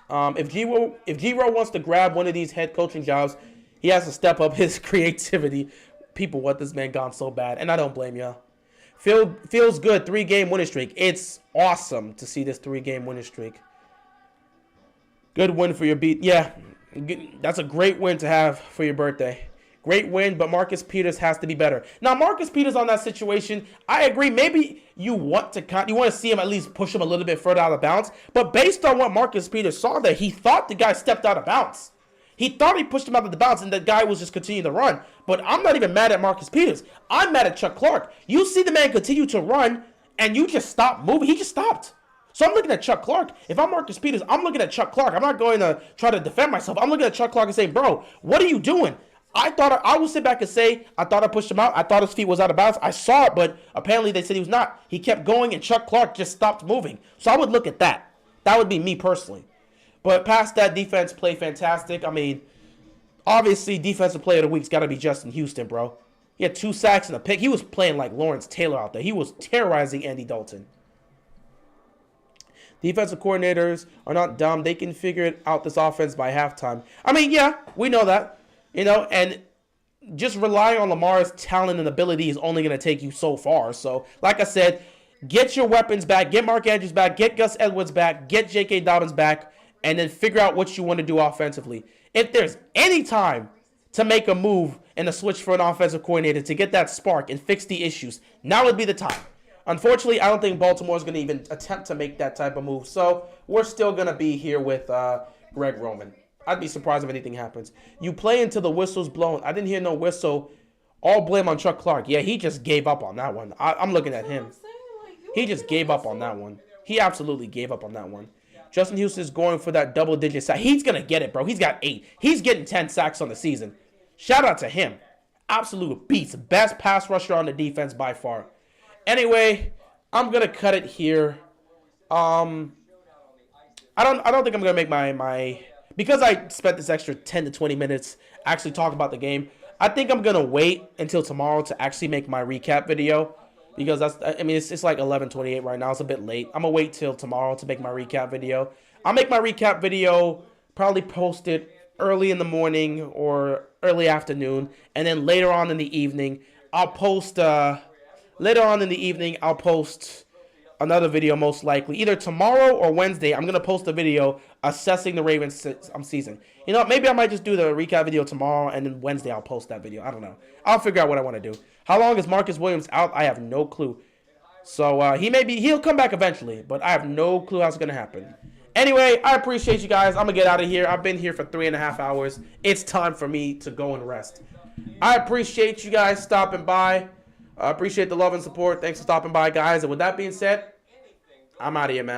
If G-Ro wants to grab one of these head coaching jobs, he has to step up his creativity. People want this man gone so bad, and I don't blame y'all. Feels good, 3-game winning streak. It's awesome to see this 3-game winning streak. Good win for your beat. Yeah. That's a great win to have for your birthday. Great win, but Marcus Peters has to be better. Now, Marcus Peters on that situation, I agree. Maybe you want to see him at least push him a little bit further out of bounds. But based on what Marcus Peters saw there, he thought the guy stepped out of bounds. He thought he pushed him out of the bounds, and the guy was just continuing to run. But I'm not even mad at Marcus Peters. I'm mad at Chuck Clark. You see the man continue to run, and you just stop moving. He just stopped. So I'm looking at Chuck Clark. If I'm Marcus Peters, I'm looking at Chuck Clark. I'm not going to try to defend myself. I'm looking at Chuck Clark and saying, bro, what are you doing? I will sit back and say, I thought I pushed him out. I thought his feet was out of bounds. I saw it, but apparently they said he was not. He kept going, and Chuck Clark just stopped moving. So I would look at that. That would be me personally. But past that, defense played fantastic. I mean, obviously, defensive player of the week's got to be Justin Houston, bro. He had 2 sacks and a pick. He was playing like Lawrence Taylor out there. He was terrorizing Andy Dalton. Defensive coordinators are not dumb. They can figure out this offense by halftime. I mean, yeah, we know that. And just relying on Lamar's talent and ability is only going to take you so far. So, like I said, get your weapons back. Get Mark Andrews back. Get Gus Edwards back. Get J.K. Dobbins back. And then figure out what you want to do offensively. If there's any time to make a move and a switch for an offensive coordinator to get that spark and fix the issues, now would be the time. Unfortunately, I don't think Baltimore is going to even attempt to make that type of move. So we're still going to be here with Greg Roman. I'd be surprised if anything happens. You play until the whistle's blown. I didn't hear no whistle. All blame on Chuck Clark. Yeah, he just gave up on that one. I'm looking at him. He just gave up on that one. He absolutely gave up on that one. Justin Houston is going for that double-digit sack. He's going to get it, bro. He's got 8. He's getting 10 sacks on the season. Shout out to him. Absolute beast. Best pass rusher on the defense by far. Anyway, I'm going to cut it here. I don't think I'm going to make my because I spent this extra 10 to 20 minutes actually talking about the game. I think I'm going to wait until tomorrow to actually make my recap video. Because it's like 11:28 right now. It's a bit late. I'm going to wait till tomorrow to make my recap video. I'll make my recap video, probably post it early in the morning or early afternoon. And then later on in the evening, I'll post another video most likely. Either tomorrow or Wednesday, I'm going to post a video assessing the Ravens season. Maybe I might just do the recap video tomorrow and then Wednesday I'll post that video. I don't know. I'll figure out what I want to do. How long is Marcus Williams out? I have no clue. So he'll come back eventually, but I have no clue how it's going to happen. Anyway, I appreciate you guys. I'm going to get out of here. I've been here for 3.5 hours. It's time for me to go and rest. I appreciate you guys stopping by. I appreciate the love and support. Thanks for stopping by, guys. And with that being said, I'm out of here, man.